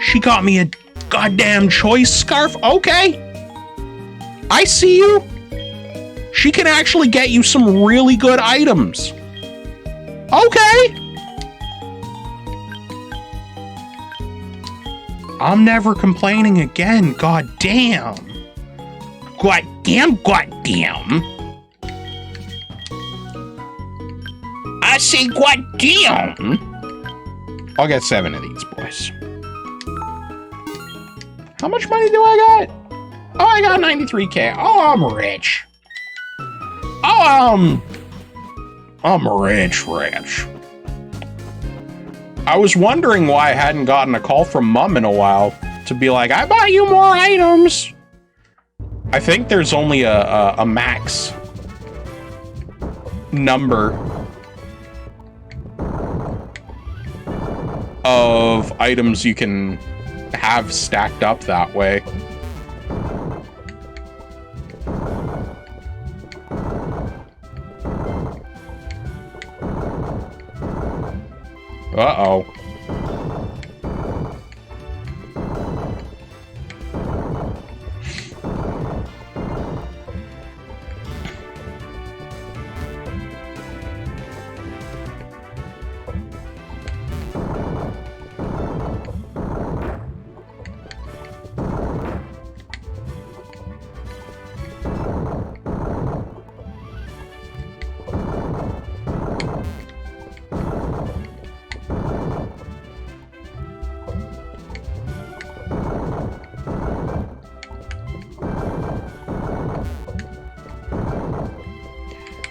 She got me a goddamn choice scarf? Okay. I see you. She can actually get you some really good items. Okay. I'm never complaining again. God damn. God damn. I say god damn. I'll get 7 of these, boys. How much money do I got? Oh, I got 93K. Oh, I'm rich. Oh, I'm rich. I was wondering why I hadn't gotten a call from Mom in a while to be like, I bought you more items. I think there's only a max number of items you can have stacked up that way. Uh-oh.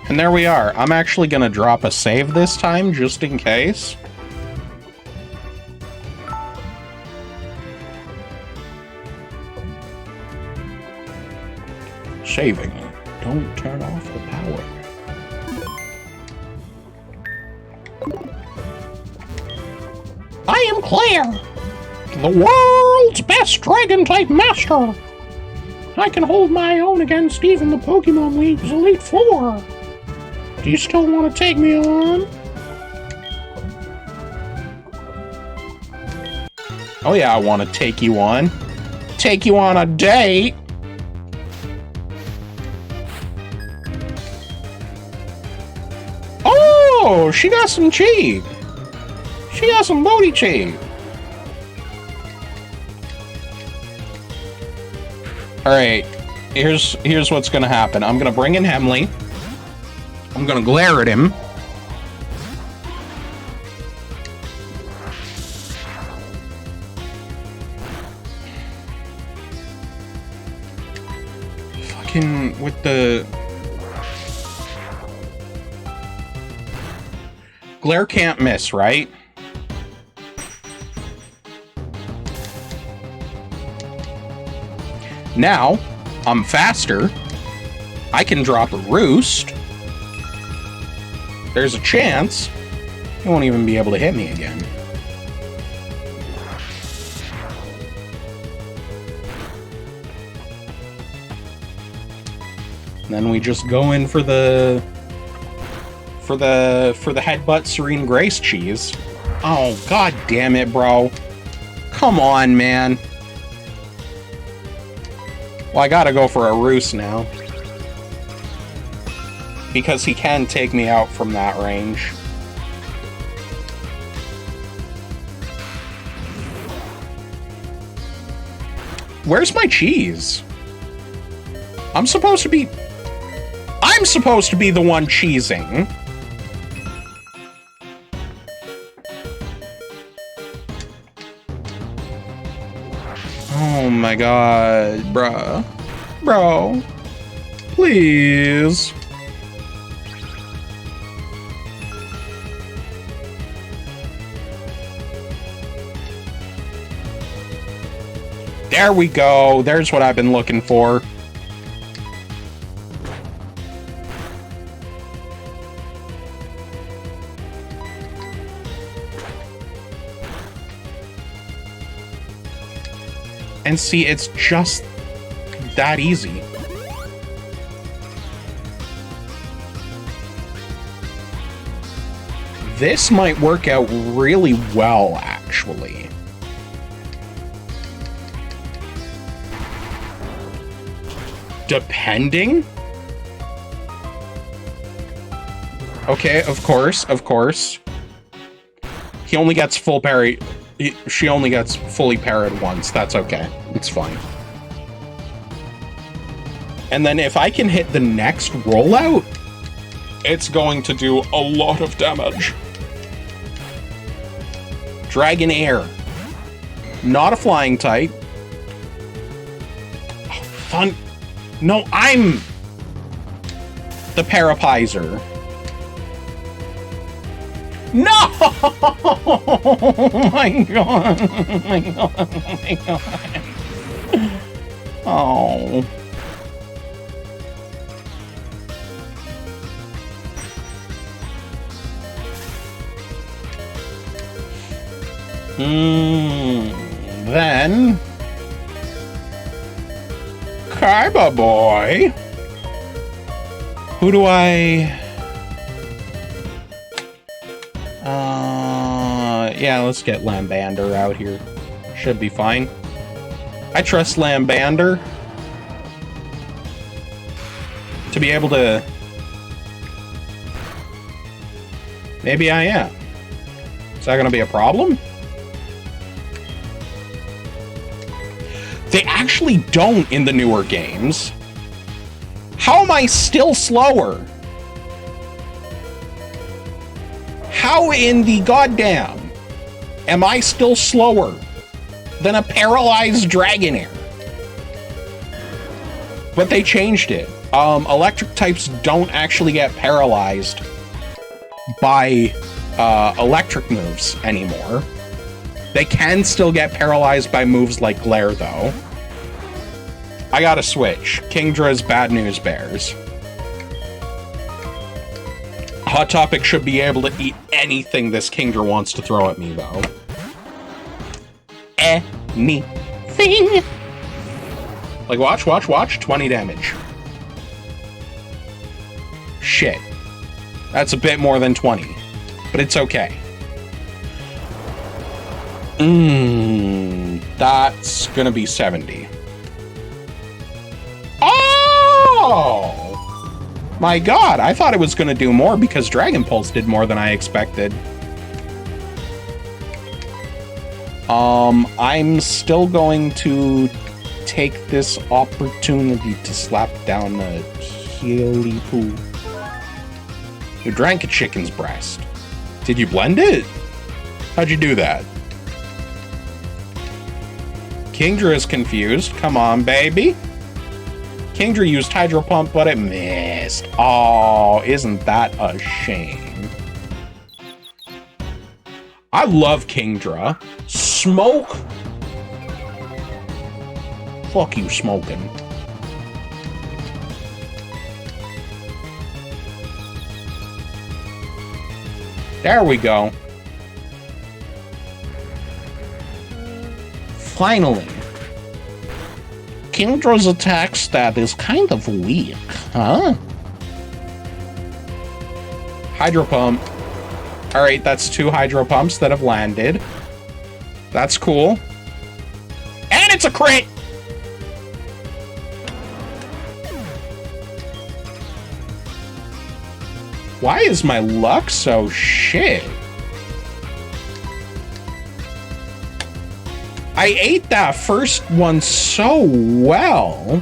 And there we are. I'm actually gonna drop a save this time, just in case. Saving. Don't turn off the power. I am Claire, the world's best dragon-type master. I can hold my own against even the Pokemon League's Elite Four. Do you still want to take me on? Oh yeah, I want to take you on. Take you on a date. Oh, she got some cheek. She got some booty cheek. Alright, here's what's gonna happen. I'm gonna bring in Hemley. I'm gonna glare at him. Fucking with the... Glare can't miss, right? Now, I'm faster. I can drop a roost. There's a chance he won't even be able to hit me again. And then we just go in for the headbutt Serene Grace cheese. Oh, god damn it, bro. Come on, man. Well, I gotta go for a roost now. Because he can take me out from that range. Where's my cheese? I'm supposed to be the one cheesing. Oh my god, bruh. Bro. Please. There we go. There's what I've been looking for. And see, it's just that easy. This might work out really well, actually. Depending? Okay, of course, of course. He only gets full parry. She only gets fully parried once. That's okay. It's fine. And then if I can hit the next rollout, it's going to do a lot of damage. Dragon Air. Not a flying type. Oh, fun. No, I'm the Parapizer. No! Oh my god. Oh my god. Oh my god. Oh. Then Kaiba boy. Who do I... yeah, let's get Lambander out here. Should be fine. I trust Lambander to be able to... Maybe I am. Is that gonna be a problem? They actually don't in the newer games. How am I still slower? How in the goddamn am I still slower than a paralyzed Dragonair? But they changed it. Electric types don't actually get paralyzed by electric moves anymore. They can still get paralyzed by moves like Glare, though. I gotta switch. Kingdra's Bad News Bears. Hot Topic should be able to eat anything this Kingdra wants to throw at me, though. Anything. Like, watch, watch, watch. 20 damage. Shit. That's a bit more than 20. But it's okay. That's gonna be 70. Oh! My god, I thought it was going to do more because Dragon Pulse did more than I expected. I'm still going to take this opportunity to slap down a Healy Poo. You drank a chicken's breast. Did you blend it? How'd you do that? Kingdra is confused. Come on, baby. Kingdra used Hydro Pump, but it missed. Oh, isn't that a shame? I love Kingdra. Smoke? Fuck you, smoking. There we go. Finally. Kingdra's attack stat is kind of weak, huh? Hydro Pump. Alright, that's 2 Hydro Pumps that have landed. That's cool. And it's a crit! Why is my luck so shit? I ate that first one so well.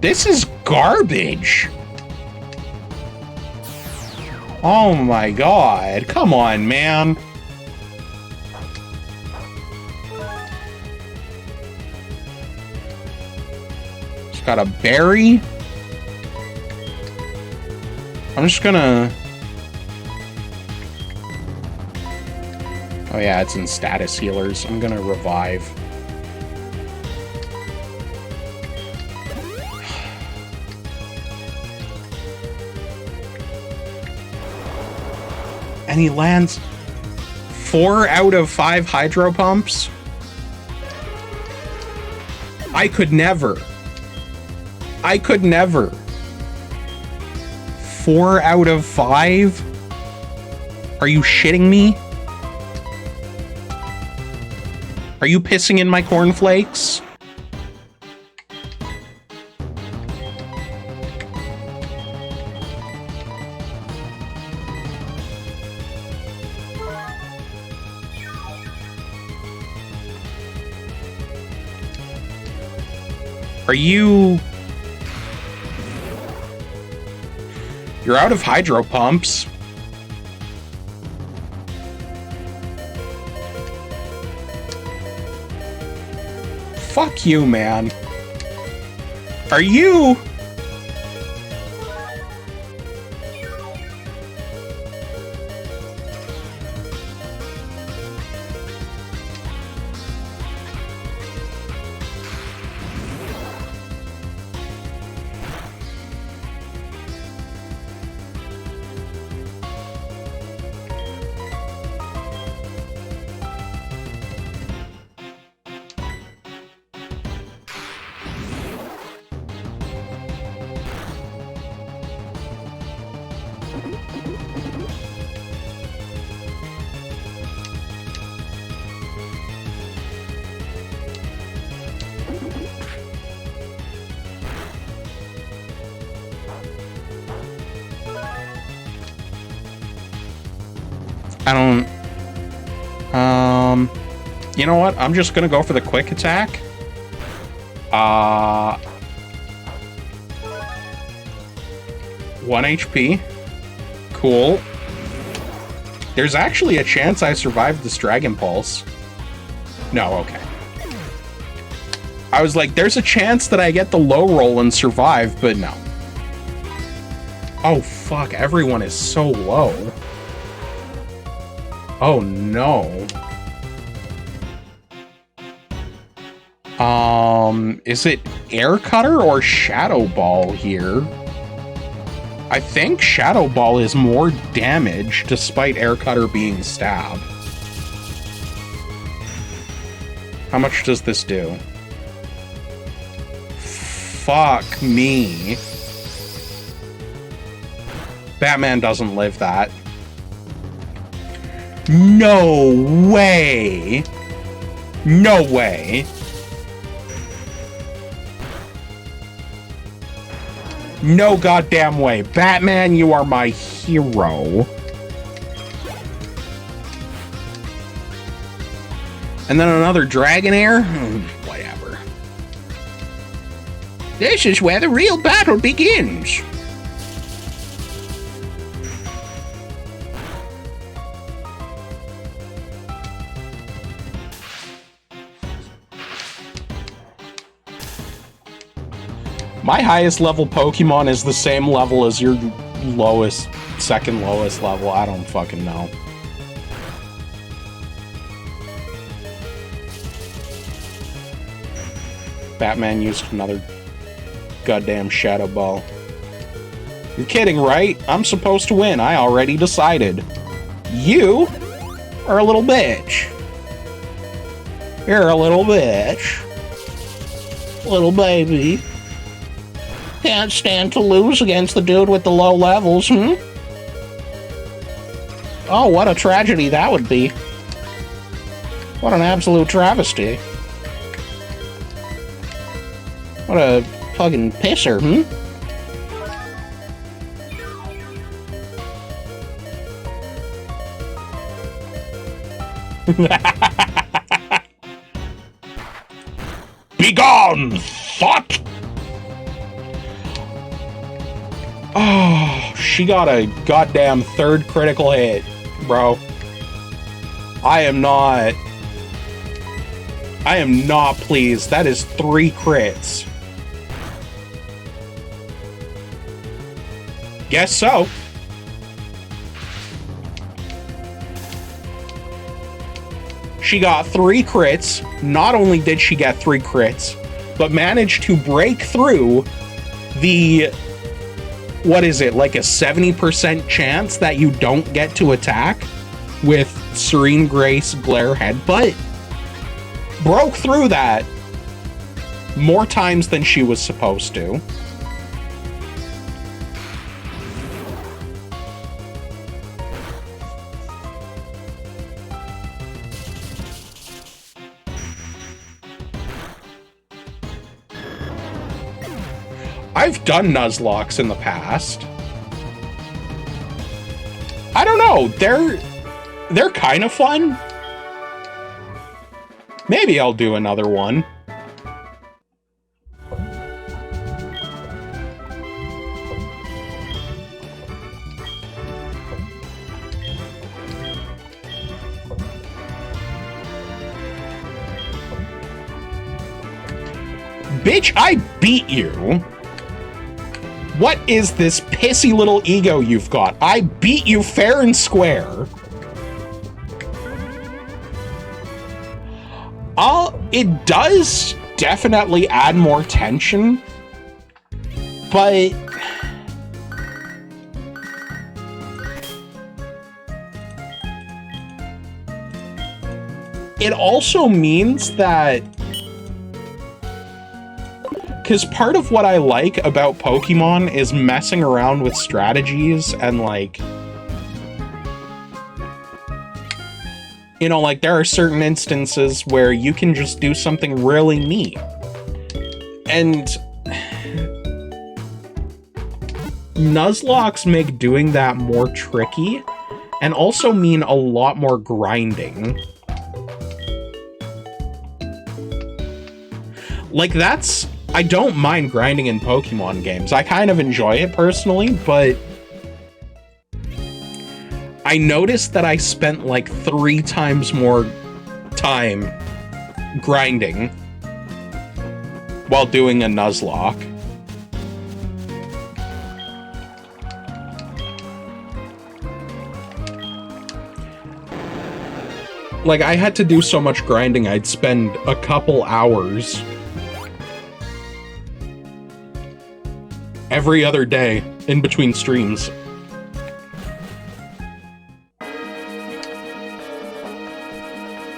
This is garbage. Oh my god. Come on, man. It's got a berry. I'm just gonna... Oh yeah, it's in status healers. I'm gonna revive. And he lands 4 out of 5 Hydro Pumps. I could never. 4 out of 5? Are you shitting me? Are you pissing in my cornflakes? Are you... You're out of Hydro Pumps. Fuck you, man. Are you... I don't... You know what? I'm just gonna go for the quick attack. 1 HP. Cool. There's actually a chance I survived this Dragon Pulse. No, okay. I was like, there's a chance that I get the low roll and survive, but no. Oh, fuck. Everyone is so low. Oh, no. Is it Air Cutter or Shadow Ball here? I think Shadow Ball is more damage despite Air Cutter being stab. How much does this do? Fuck me. Batman doesn't live that. No way. No way. No goddamn way. Batman, you are my hero. And then another Dragonair? Whatever. This is where the real battle begins. My highest level Pokemon is the same level as your lowest, second lowest level. I don't fucking know. Batman used another goddamn Shadow Ball. You're kidding, right? I'm supposed to win. I already decided. You are a little bitch. You're a little bitch. Little baby. Can't stand to lose against the dude with the low levels, hmm? Oh, what a tragedy that would be. What an absolute travesty. What a fucking pisser, hmm? Begone, thought! Oh, she got a goddamn third critical hit, bro. I am not pleased. That is 3 crits. Guess so. She got 3 crits. Not only did she get 3 crits, but managed to break through the, what is it, like a 70% chance that you don't get to attack with Serene Grace Glare Headbutt. Broke through that more times than she was supposed to. I've done Nuzlocke in the past. I don't know, they're kind of fun. Maybe I'll do another one. Bitch, I beat you. What is this pissy little ego you've got? I beat you fair and square. It does definitely add more tension, but it also means that, because part of what I like about Pokemon is messing around with strategies and, like, you know, like, there are certain instances where you can just do something really neat. And Nuzlocke make doing that more tricky, and also mean a lot more grinding. Like, I don't mind grinding in Pokemon games. I kind of enjoy it personally, but I noticed that I spent like 3 times more time grinding while doing a Nuzlocke. Like, I had to do so much grinding, I'd spend a couple hours every other day in between streams.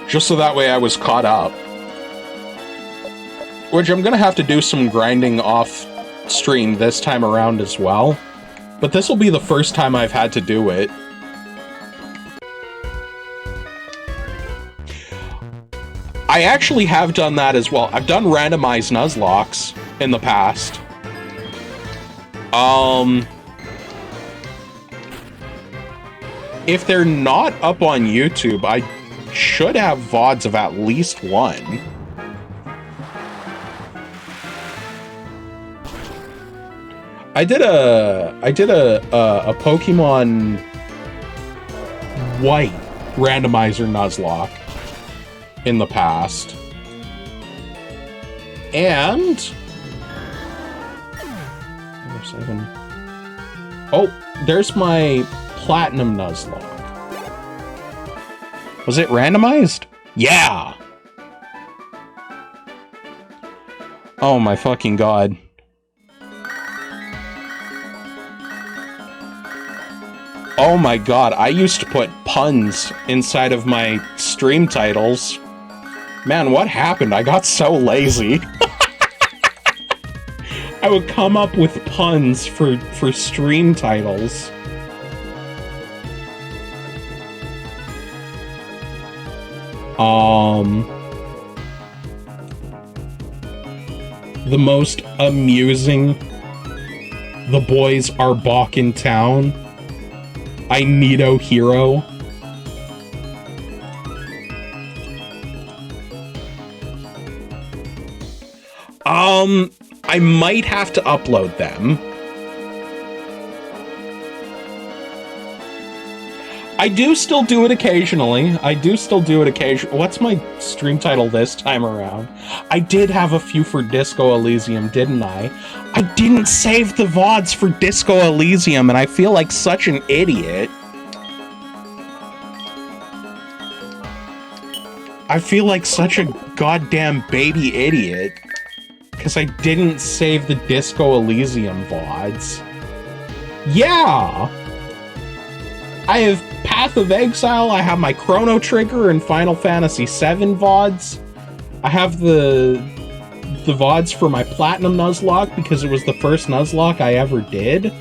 Just so that way I was caught up. Which I'm gonna have to do some grinding off stream this time around as well. But this will be the first time I've had to do it. I actually have done that as well. I've done randomized Nuzlockes in the past. If they're not up on YouTube, I should have VODs of at least one. I did a Pokemon White randomizer Nuzlocke in the past. And oh, there's my Platinum Nuzlocke. Was it randomized? Yeah! Oh my fucking god. Oh my god, I used to put puns inside of my stream titles. Man, what happened? I got so lazy. I would come up with puns for stream titles. The most amusing. The boys are back in town. I need a hero. I might have to upload them. I do still do it occasionally. What's my stream title this time around? I did have a few for Disco Elysium, didn't I? I didn't save the VODs for Disco Elysium, and I feel like such an idiot. I feel like such a goddamn baby idiot. Because I didn't save the Disco Elysium VODs. Yeah! I have Path of Exile, I have my Chrono Trigger and Final Fantasy VII VODs. I have the VODs for my Platinum Nuzlocke because it was the first Nuzlocke I ever did.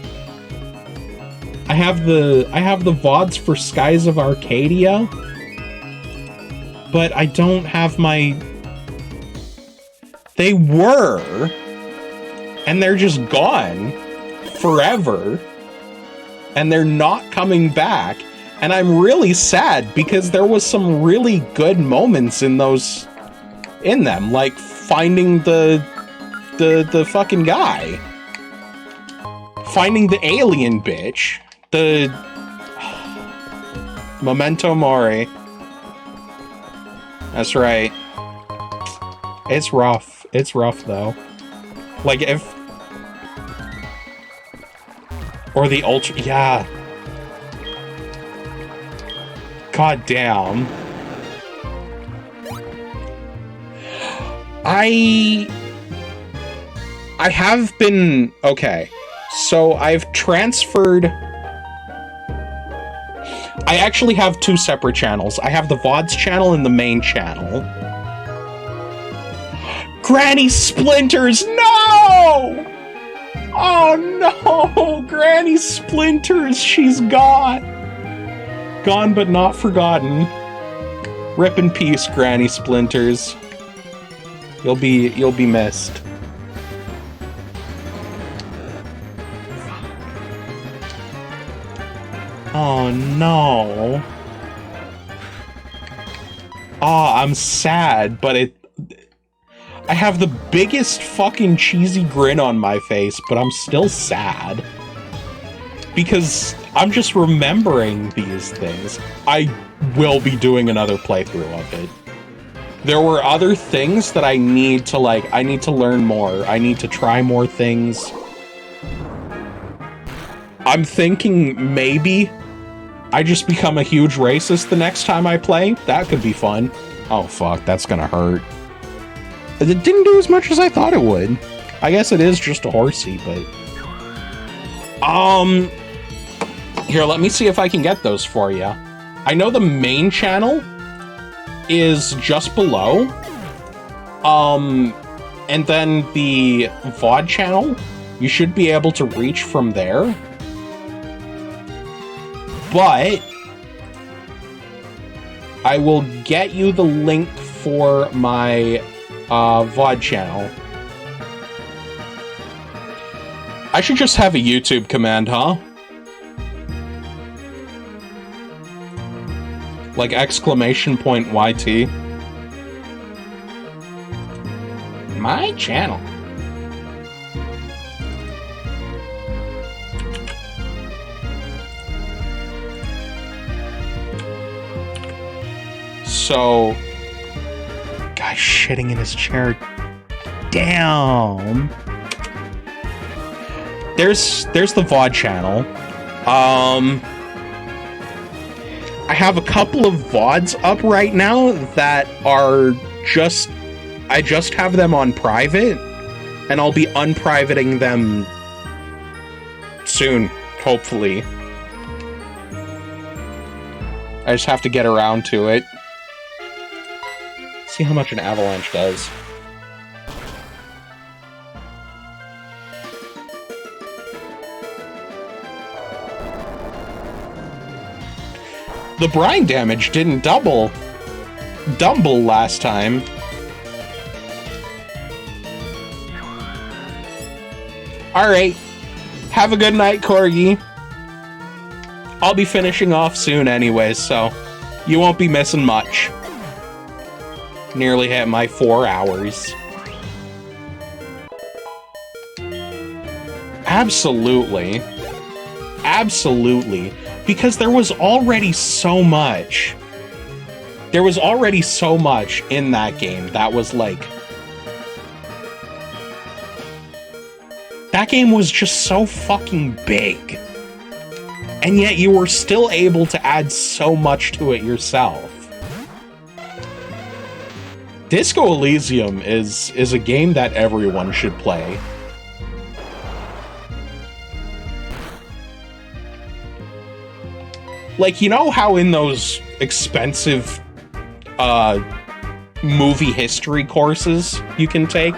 I have the VODs for Skies of Arcadia. But I don't have my... They were, and they're just gone forever, and they're not coming back, and I'm really sad because there was some really good moments in them, like finding the fucking guy, finding the alien bitch, the Memento Mori. That's right. It's rough. It's rough, though. Like, if... Or the Ultra... Yeah. God damn. I have been... Okay. So, I've transferred... I actually have two separate channels. I have the VODs channel and the main channel. Granny Splinters, no! Oh no! Granny Splinters, she's gone. Gone but not forgotten. Rip in peace, Granny Splinters. You'll be missed. Oh no. Oh, I'm sad, but I have the biggest fucking cheesy grin on my face, but I'm still sad. Because I'm just remembering these things. I will be doing another playthrough of it. There were other things that I need to learn more. I need to try more things. I'm thinking maybe I just become a huge racist the next time I play. That could be fun. Oh fuck, that's gonna hurt. It didn't do as much as I thought it would. I guess it is just a horsey, but... Here, let me see if I can get those for you. I know the main channel is just below. And then the VOD channel, you should be able to reach from there. But I will get you the link for my VOD channel. I should just have a YouTube command, huh? Like exclamation point YT. My channel. So, guy shitting in his chair. Damn. There's the VOD channel. I have a couple of VODs up right now that are just... I just have them on private, and I'll be unprivating them soon, hopefully. I just have to get around to it. See how much an avalanche does. The brine damage didn't double last time. Alright. Have a good night, Corgi. I'll be finishing off soon anyways, so you won't be missing much. Nearly hit my 4 hours. Absolutely. Absolutely. Because there was already so much. There was already so much in that game that was like... That game was just so fucking big. And yet you were still able to add so much to it yourself. Disco Elysium is a game that everyone should play. Like, you know how in those expensive movie history courses you can take,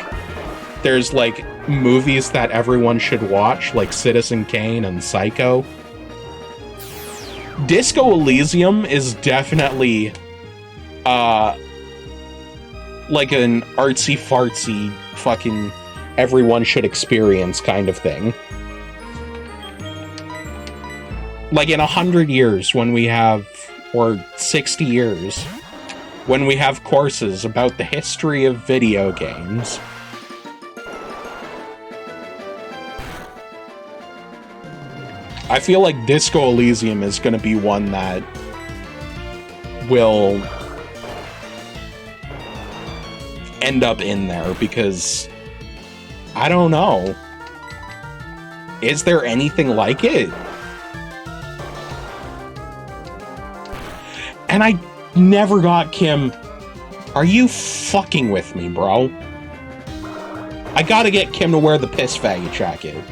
there's like movies that everyone should watch, like Citizen Kane and Psycho? Disco Elysium is definitely like an artsy-fartsy fucking everyone should experience kind of thing. Like in 100 years when we have, or 60 years, when we have courses about the history of video games, I feel like Disco Elysium is going to be one that will end up in there because, I don't know. Is there anything like it? And I never got Kim. Are you fucking with me, bro? I gotta get Kim to wear the piss faggot jacket.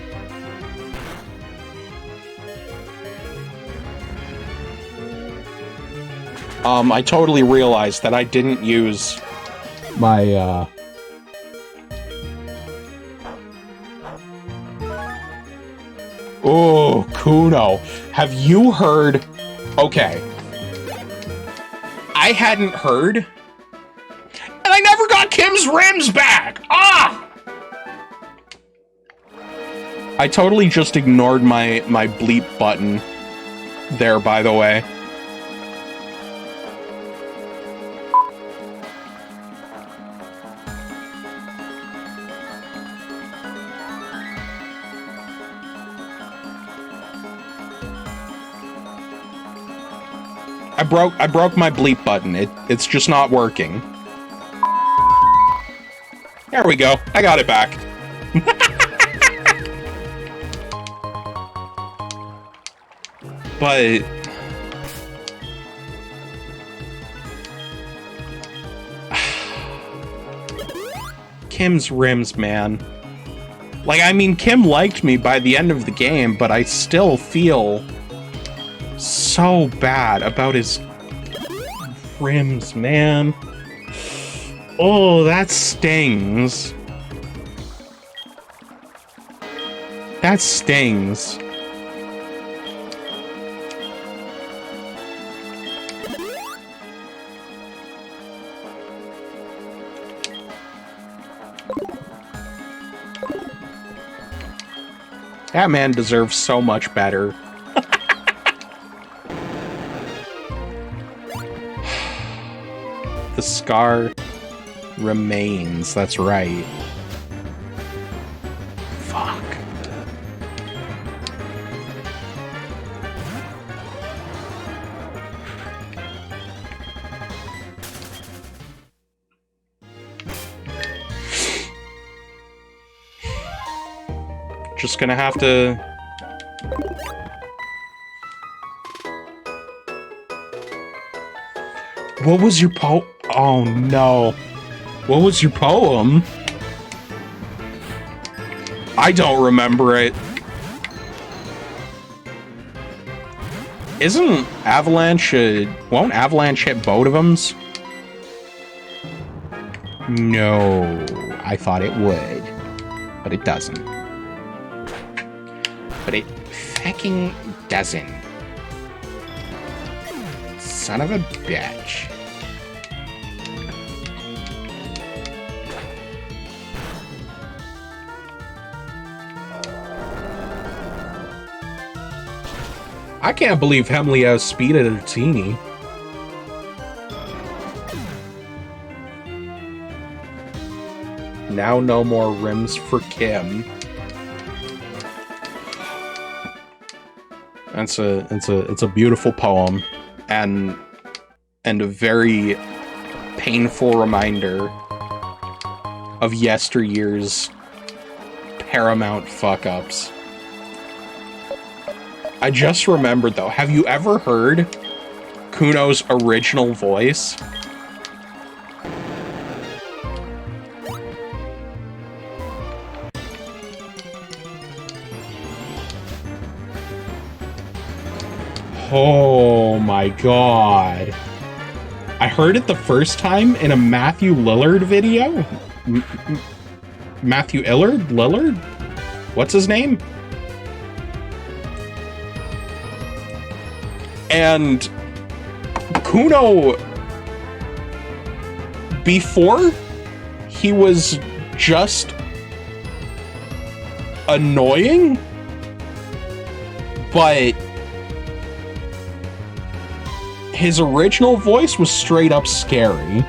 I totally realized that I didn't use my, Oh, Kuno. Have you heard... Okay. I hadn't heard. And I never got Kim's rims back! Ah! I totally just ignored my bleep button there, by the way. I broke my bleep button. It's just not working. There we go. I got it back. But Kim's rims, man. Like, I mean, Kim liked me by the end of the game, but I still feel so bad about his rims, man. Oh, that stings. That stings. That man deserves so much better. The scar remains, that's right. Fuck. Just gonna have to... What was your Oh no. What was your poem? I don't remember it. Isn't Avalanche... won't Avalanche hit both of them? No. I thought it would. But it doesn't. But it fucking doesn't. Son of a bitch. I can't believe Hemley has speed at a teeny. Now no more rims for Kim. It's a beautiful poem, and a very painful reminder of yesteryear's Paramount fuck-ups. I just remembered, though, have you ever heard Kuno's original voice? Oh my god. I heard it the first time in a Matthew Lillard video? Matthew Illard? Lillard? What's his name? And Kuno, before he was just annoying, but his original voice was straight up scary.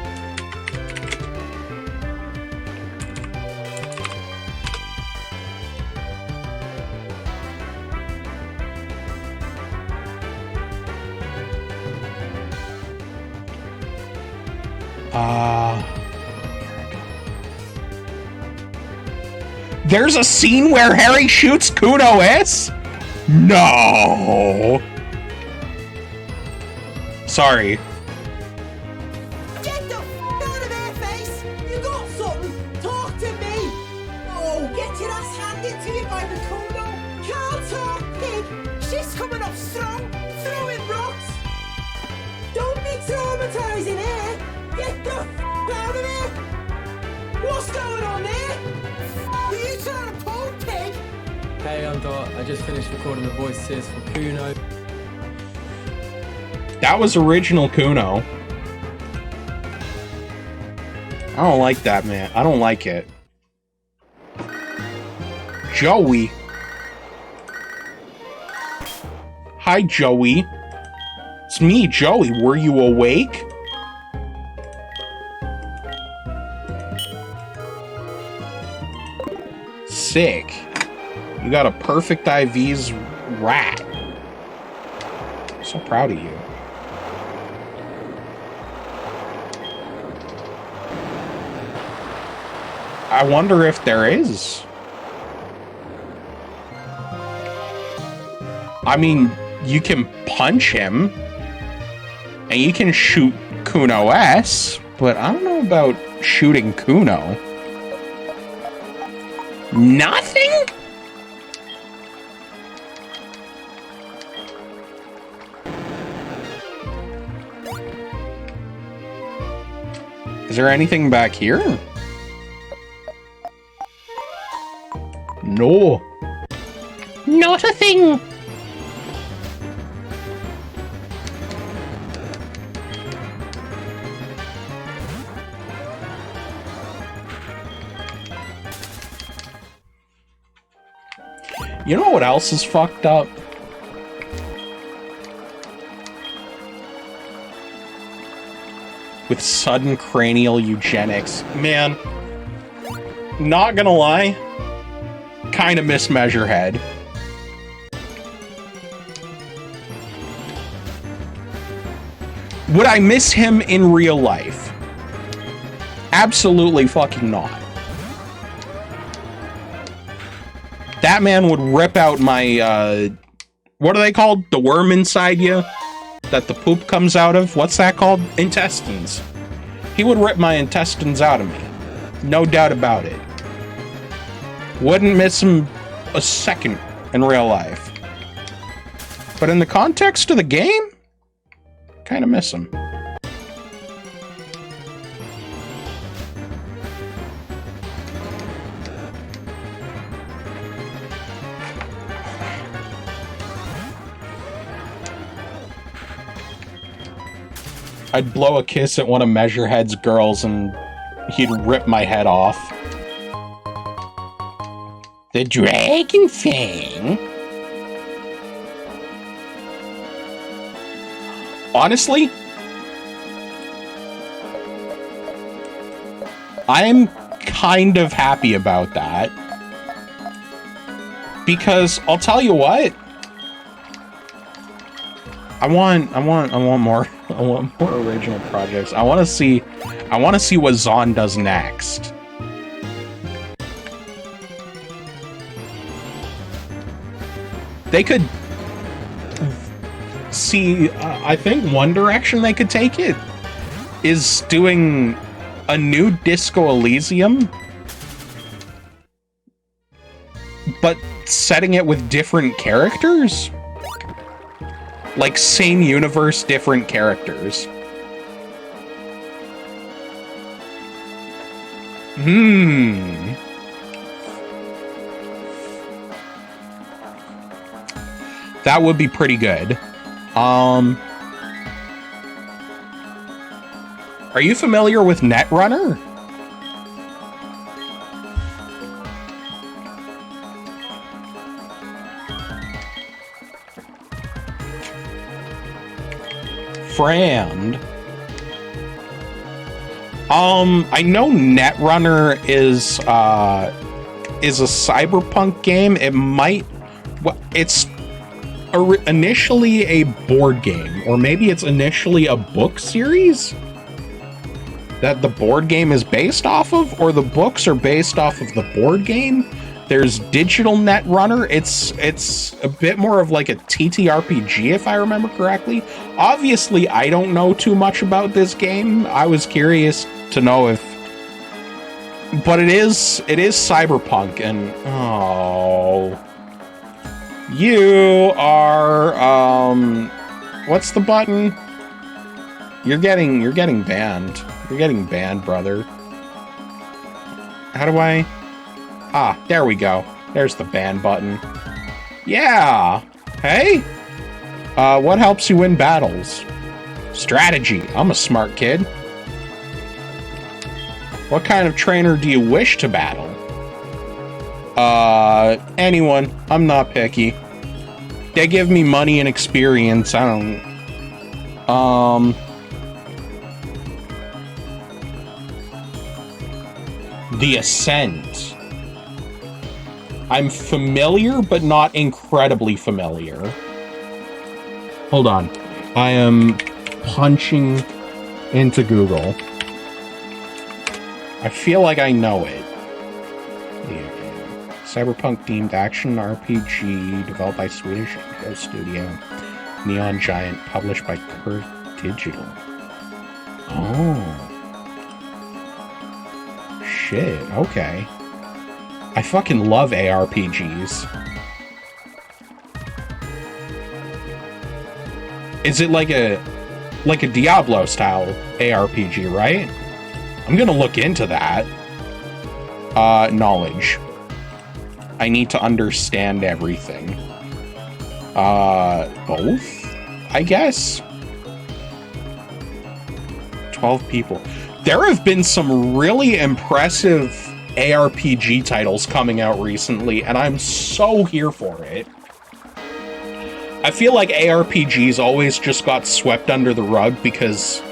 There's a scene where Harry shoots Kuno S? No. Sorry. Get the out of there, face! You got something? Talk to me! Oh, get your ass handed to you by the Kuno! Can't talk, pig! She's coming up strong, throwing rocks! Don't be traumatizing her! Get the out of there! What's going on there? Were you trying to pull, pig? Hey, I'm Dot. I just finished recording the voices for Kuno. That was original Kuno. I don't like that, man. I don't like it. Joey. Hi, Joey. It's me, Joey. Were you awake? Sick. You got a perfect IV's rat. So proud of you. I wonder if there is. I mean, you can punch him, and you can shoot Kuno S, but I don't know about shooting Kuno. Nothing? Is there anything back here? No. Not a thing. You know what else is fucked up? With sudden cranial eugenics. Man, not gonna lie, kind of miss Measurehead. Would I miss him in real life? Absolutely fucking not. That man would rip out my, what are they called? The worm inside you? That the poop comes out of? What's that called? Intestines. He would rip my intestines out of me. No doubt about it. Wouldn't miss him a second in real life. But in the context of the game, kind of miss him. I'd blow a kiss at one of Measurehead's girls and he'd rip my head off. The dragon thing? Honestly, I'm kind of happy about that. Because I'll tell you what, I want more original projects. I want to see what Zon does next. They could see, I think one direction they could take it is doing a new Disco Elysium, but setting it with different characters. Like, same universe, different characters. That would be pretty good. Are you familiar with Netrunner? Friend. I know Netrunner is a cyberpunk game. It might, well, it's initially a board game, or maybe it's initially a book series that the board game is based off of, or the books are based off of the board game. There's Digital Netrunner. It's a bit more of like a TTRPG, if I remember correctly. Obviously, I don't know too much about this game. I was curious to know if, but it is cyberpunk, and oh, you are what's the button? You're getting banned. You're getting banned, brother. How do I? Ah, there we go. There's the ban button. Yeah. Hey? What helps you win battles? Strategy. I'm a smart kid. What kind of trainer do you wish to battle? Anyone. I'm not picky. They give me money and experience. I don't... The Ascent. I'm familiar, but not incredibly familiar. Hold on. I am punching into Google. I feel like I know it. Cyberpunk-themed action RPG developed by Swedish studio Neon Giant, published by Curve Digital. Oh. Shit, okay. I fucking love ARPGs. Is it like a Diablo style ARPG, right? I'm gonna look into that. Knowledge. I need to understand everything. Both? I guess? 12 people. There have been some really impressive ARPG titles coming out recently, and I'm so here for it. I feel like ARPGs always just got swept under the rug because,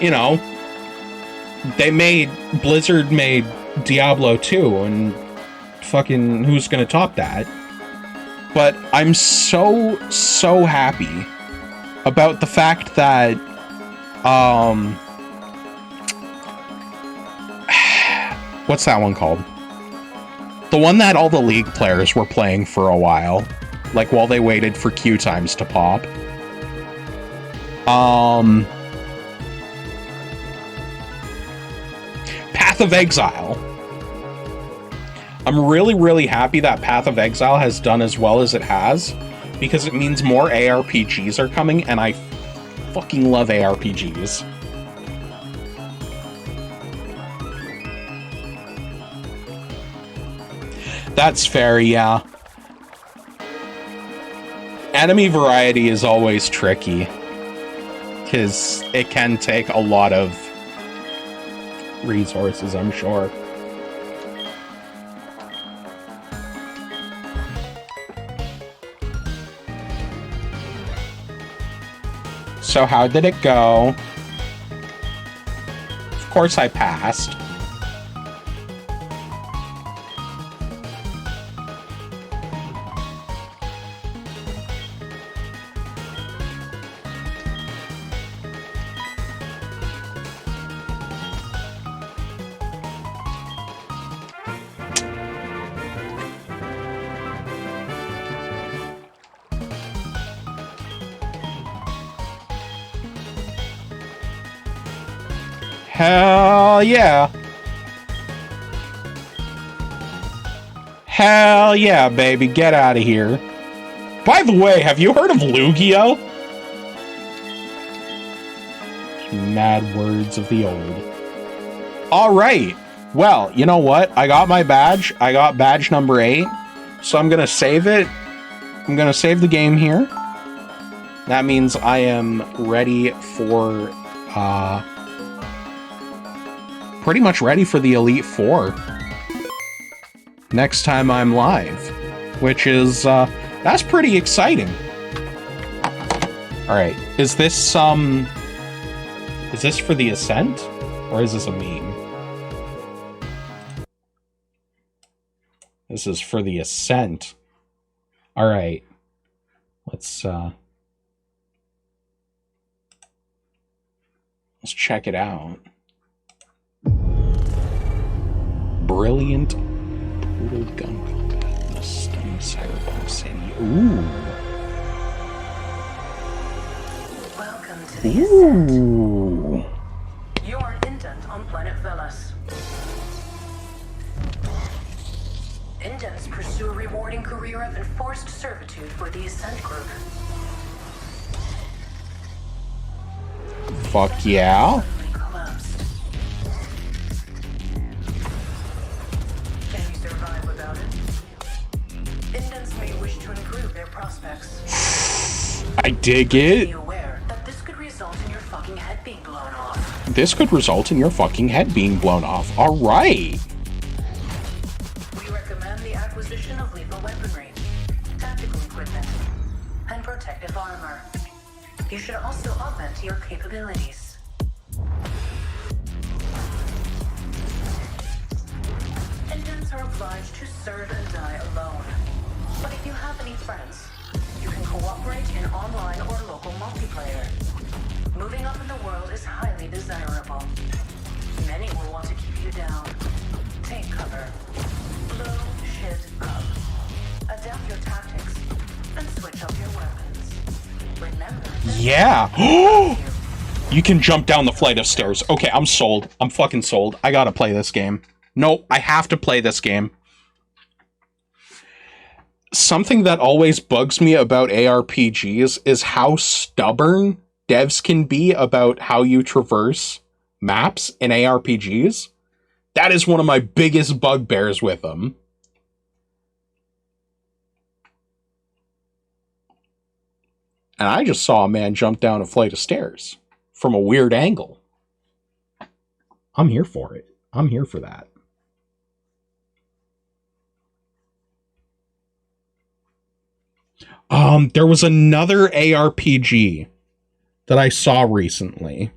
you know, Blizzard made Diablo 2, and fucking who's gonna top that? But I'm so happy about the fact that, what's that one called? The one that all the League players were playing for a while. Like, while they waited for queue times to pop. Path of Exile. I'm really happy that Path of Exile has done as well as it has, because it means more ARPGs are coming, and I fucking love ARPGs. That's fair, yeah. Enemy variety is always tricky, because it can take a lot of resources, I'm sure. So how did it go? Of course I passed. Hell yeah. Hell yeah, baby. Get out of here. By the way, have you heard of Lugia? Mad words of the old. Alright. Well, you know what? I got my badge. I got badge number 8. So I'm gonna save it. I'm gonna save the game here. That means I am ready for, pretty much ready for the Elite Four next time I'm live, which is, that's pretty exciting. Alright, is this for the Ascent? Or is this a meme? This is for the Ascent. Alright, let's check it out. Brilliant Poodle Gun Combat in the stunning Cyberpunk City. Ooh. Welcome to the Ascent. You are an indent on planet Velos. Indents pursue a rewarding career of enforced servitude for the Ascent group. Fuck yeah. I dig it. Be aware that this could result in your fucking head being blown off. This could result in your fucking head being blown off. All right. We recommend the acquisition of lethal weaponry, tactical equipment, and protective armor. You should also augment your capabilities. Indents are obliged to serve and die alone. But if you have any friends, you can cooperate in online or local multiplayer. Moving up in the world is highly desirable. Many will want to keep you down. Take cover. Blow shit up. Adapt your tactics and switch up your weapons. Remember. Yeah. You can jump down the flight of stairs. Okay, I'm sold. I'm fucking sold. I gotta play this game. No, I have to play this game. Something that always bugs me about ARPGs is how stubborn devs can be about how you traverse maps in ARPGs. That is one of my biggest bugbears with them. And I just saw a man jump down a flight of stairs from a weird angle. I'm here for it. I'm here for that. There was another ARPG that I saw recently.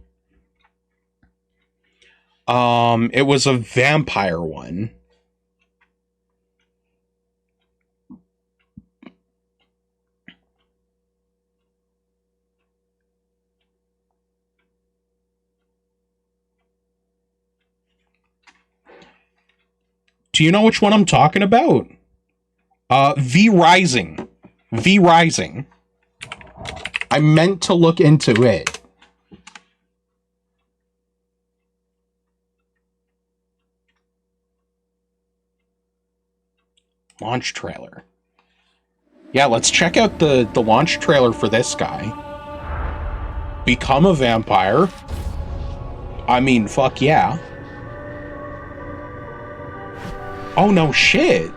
It was a vampire one. Do you know which one I'm talking about? V Rising. V Rising. I meant to look into it. Launch trailer. Yeah, let's check out the launch trailer for this guy. Become a vampire. I mean, fuck yeah. Oh, no shit.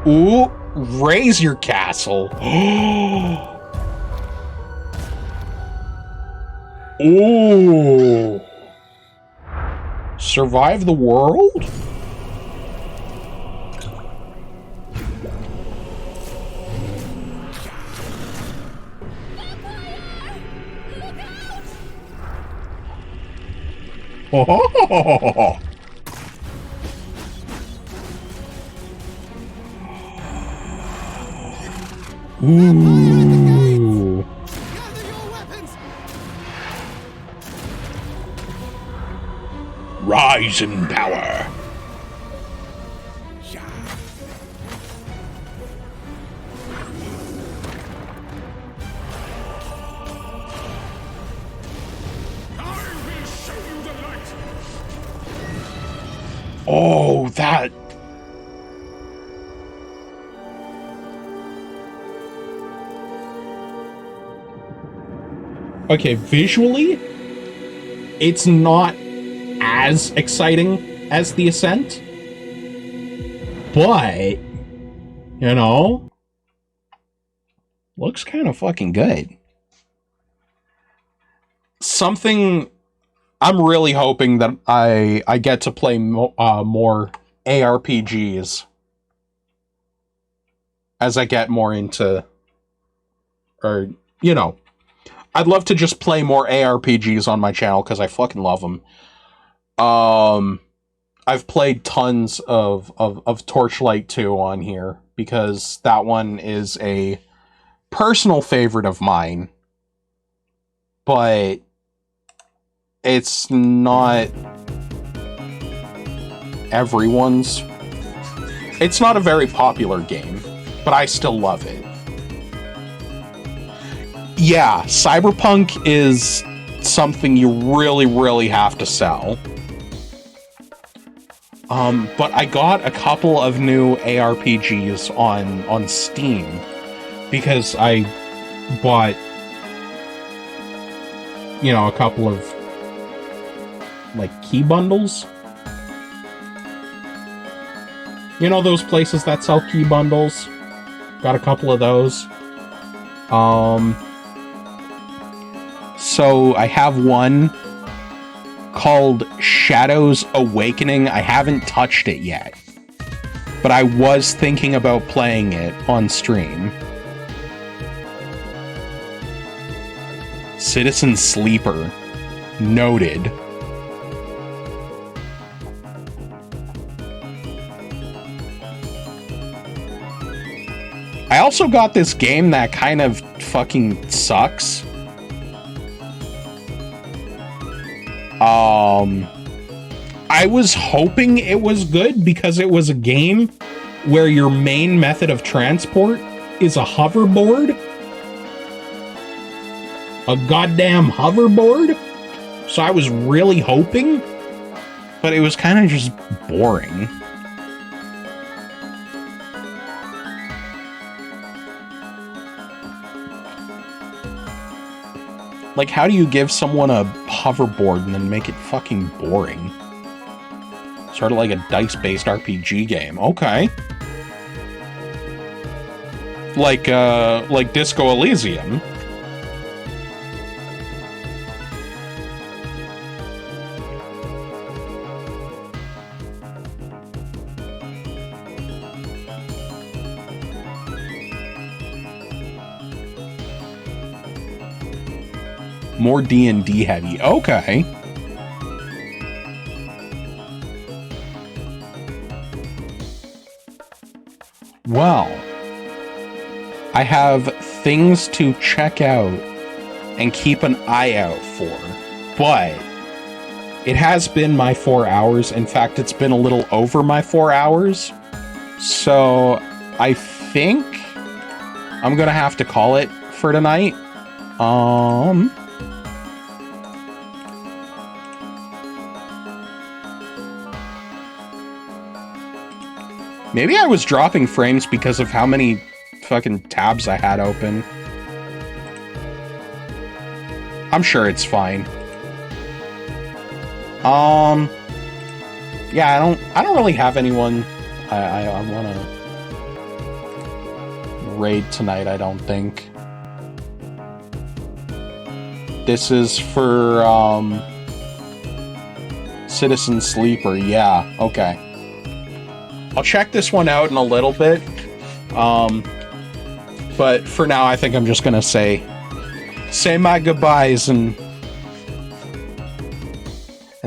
Ooh, raise your castle. Ooh. Survive the world? Oh. Ooh. Rise in power. Oh, that... Okay, visually, it's not as exciting as The Ascent, but, you know, looks kind of fucking good. Something I'm really hoping that I get to play more ARPGs as I get more into, or, you know, I'd love to just play more ARPGs on my channel because I fucking love them. I've played tons of Torchlight 2 on here because that one is a personal favorite of mine, but it's not everyone's. It's not a very popular game, but I still love it. Yeah, Cyberpunk is something you really, really have to sell. But I got a couple of new ARPGs on Steam because I bought, you know, a couple of, like, key bundles. You know those places that sell key bundles? Got a couple of those. So I have one called Shadows Awakening. I haven't touched it yet, but I was thinking about playing it on stream. Citizen Sleeper. Noted. I also got this game that kind of fucking sucks. I was hoping it was good because it was a game where your main method of transport is a hoverboard. A goddamn hoverboard. So I was really hoping, but it was kind of just boring. Like, how do you give someone a hoverboard and then make it fucking boring? Sort of like a dice-based RPG game. Okay. Like Disco Elysium. More D&D heavy. Okay. Well, I have things to check out and keep an eye out for, but it has been my 4 hours. In fact, it's been a little over my 4 hours. So I think I'm gonna have to call it for tonight. Maybe I was dropping frames because of how many fucking tabs I had open. I'm sure it's fine. Yeah, I don't really have anyone I want to raid tonight, I don't think. This is for Citizen Sleeper. Yeah, okay. I'll check this one out in a little bit. But for now, I think I'm just gonna say my goodbyes and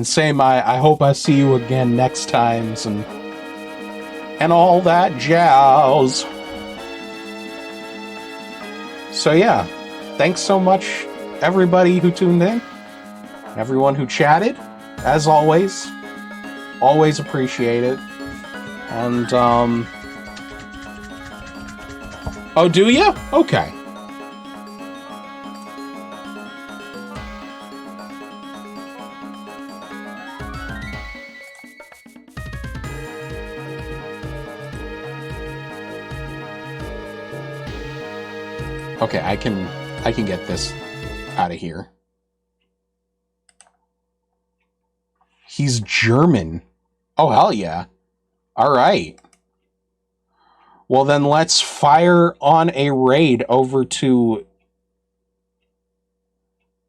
say my I hope I see you again next times and all that jazz. So yeah, thanks so much everybody who tuned in, everyone who chatted, as always appreciate it. And oh, do you? Okay. Okay, I can get this out of here. He's German. Oh, hell yeah. All right. Well, then let's fire on a raid over to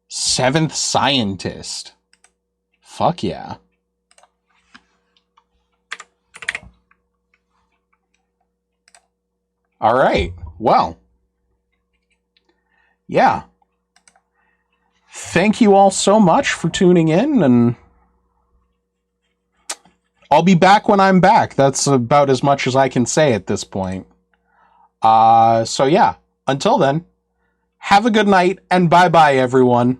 Seventh Scientist. Fuck yeah. All right. Well. Yeah. Thank you all so much for tuning in, and I'll be back when I'm back. That's about as much as I can say at this point. So yeah, until then, have a good night, and bye-bye, everyone.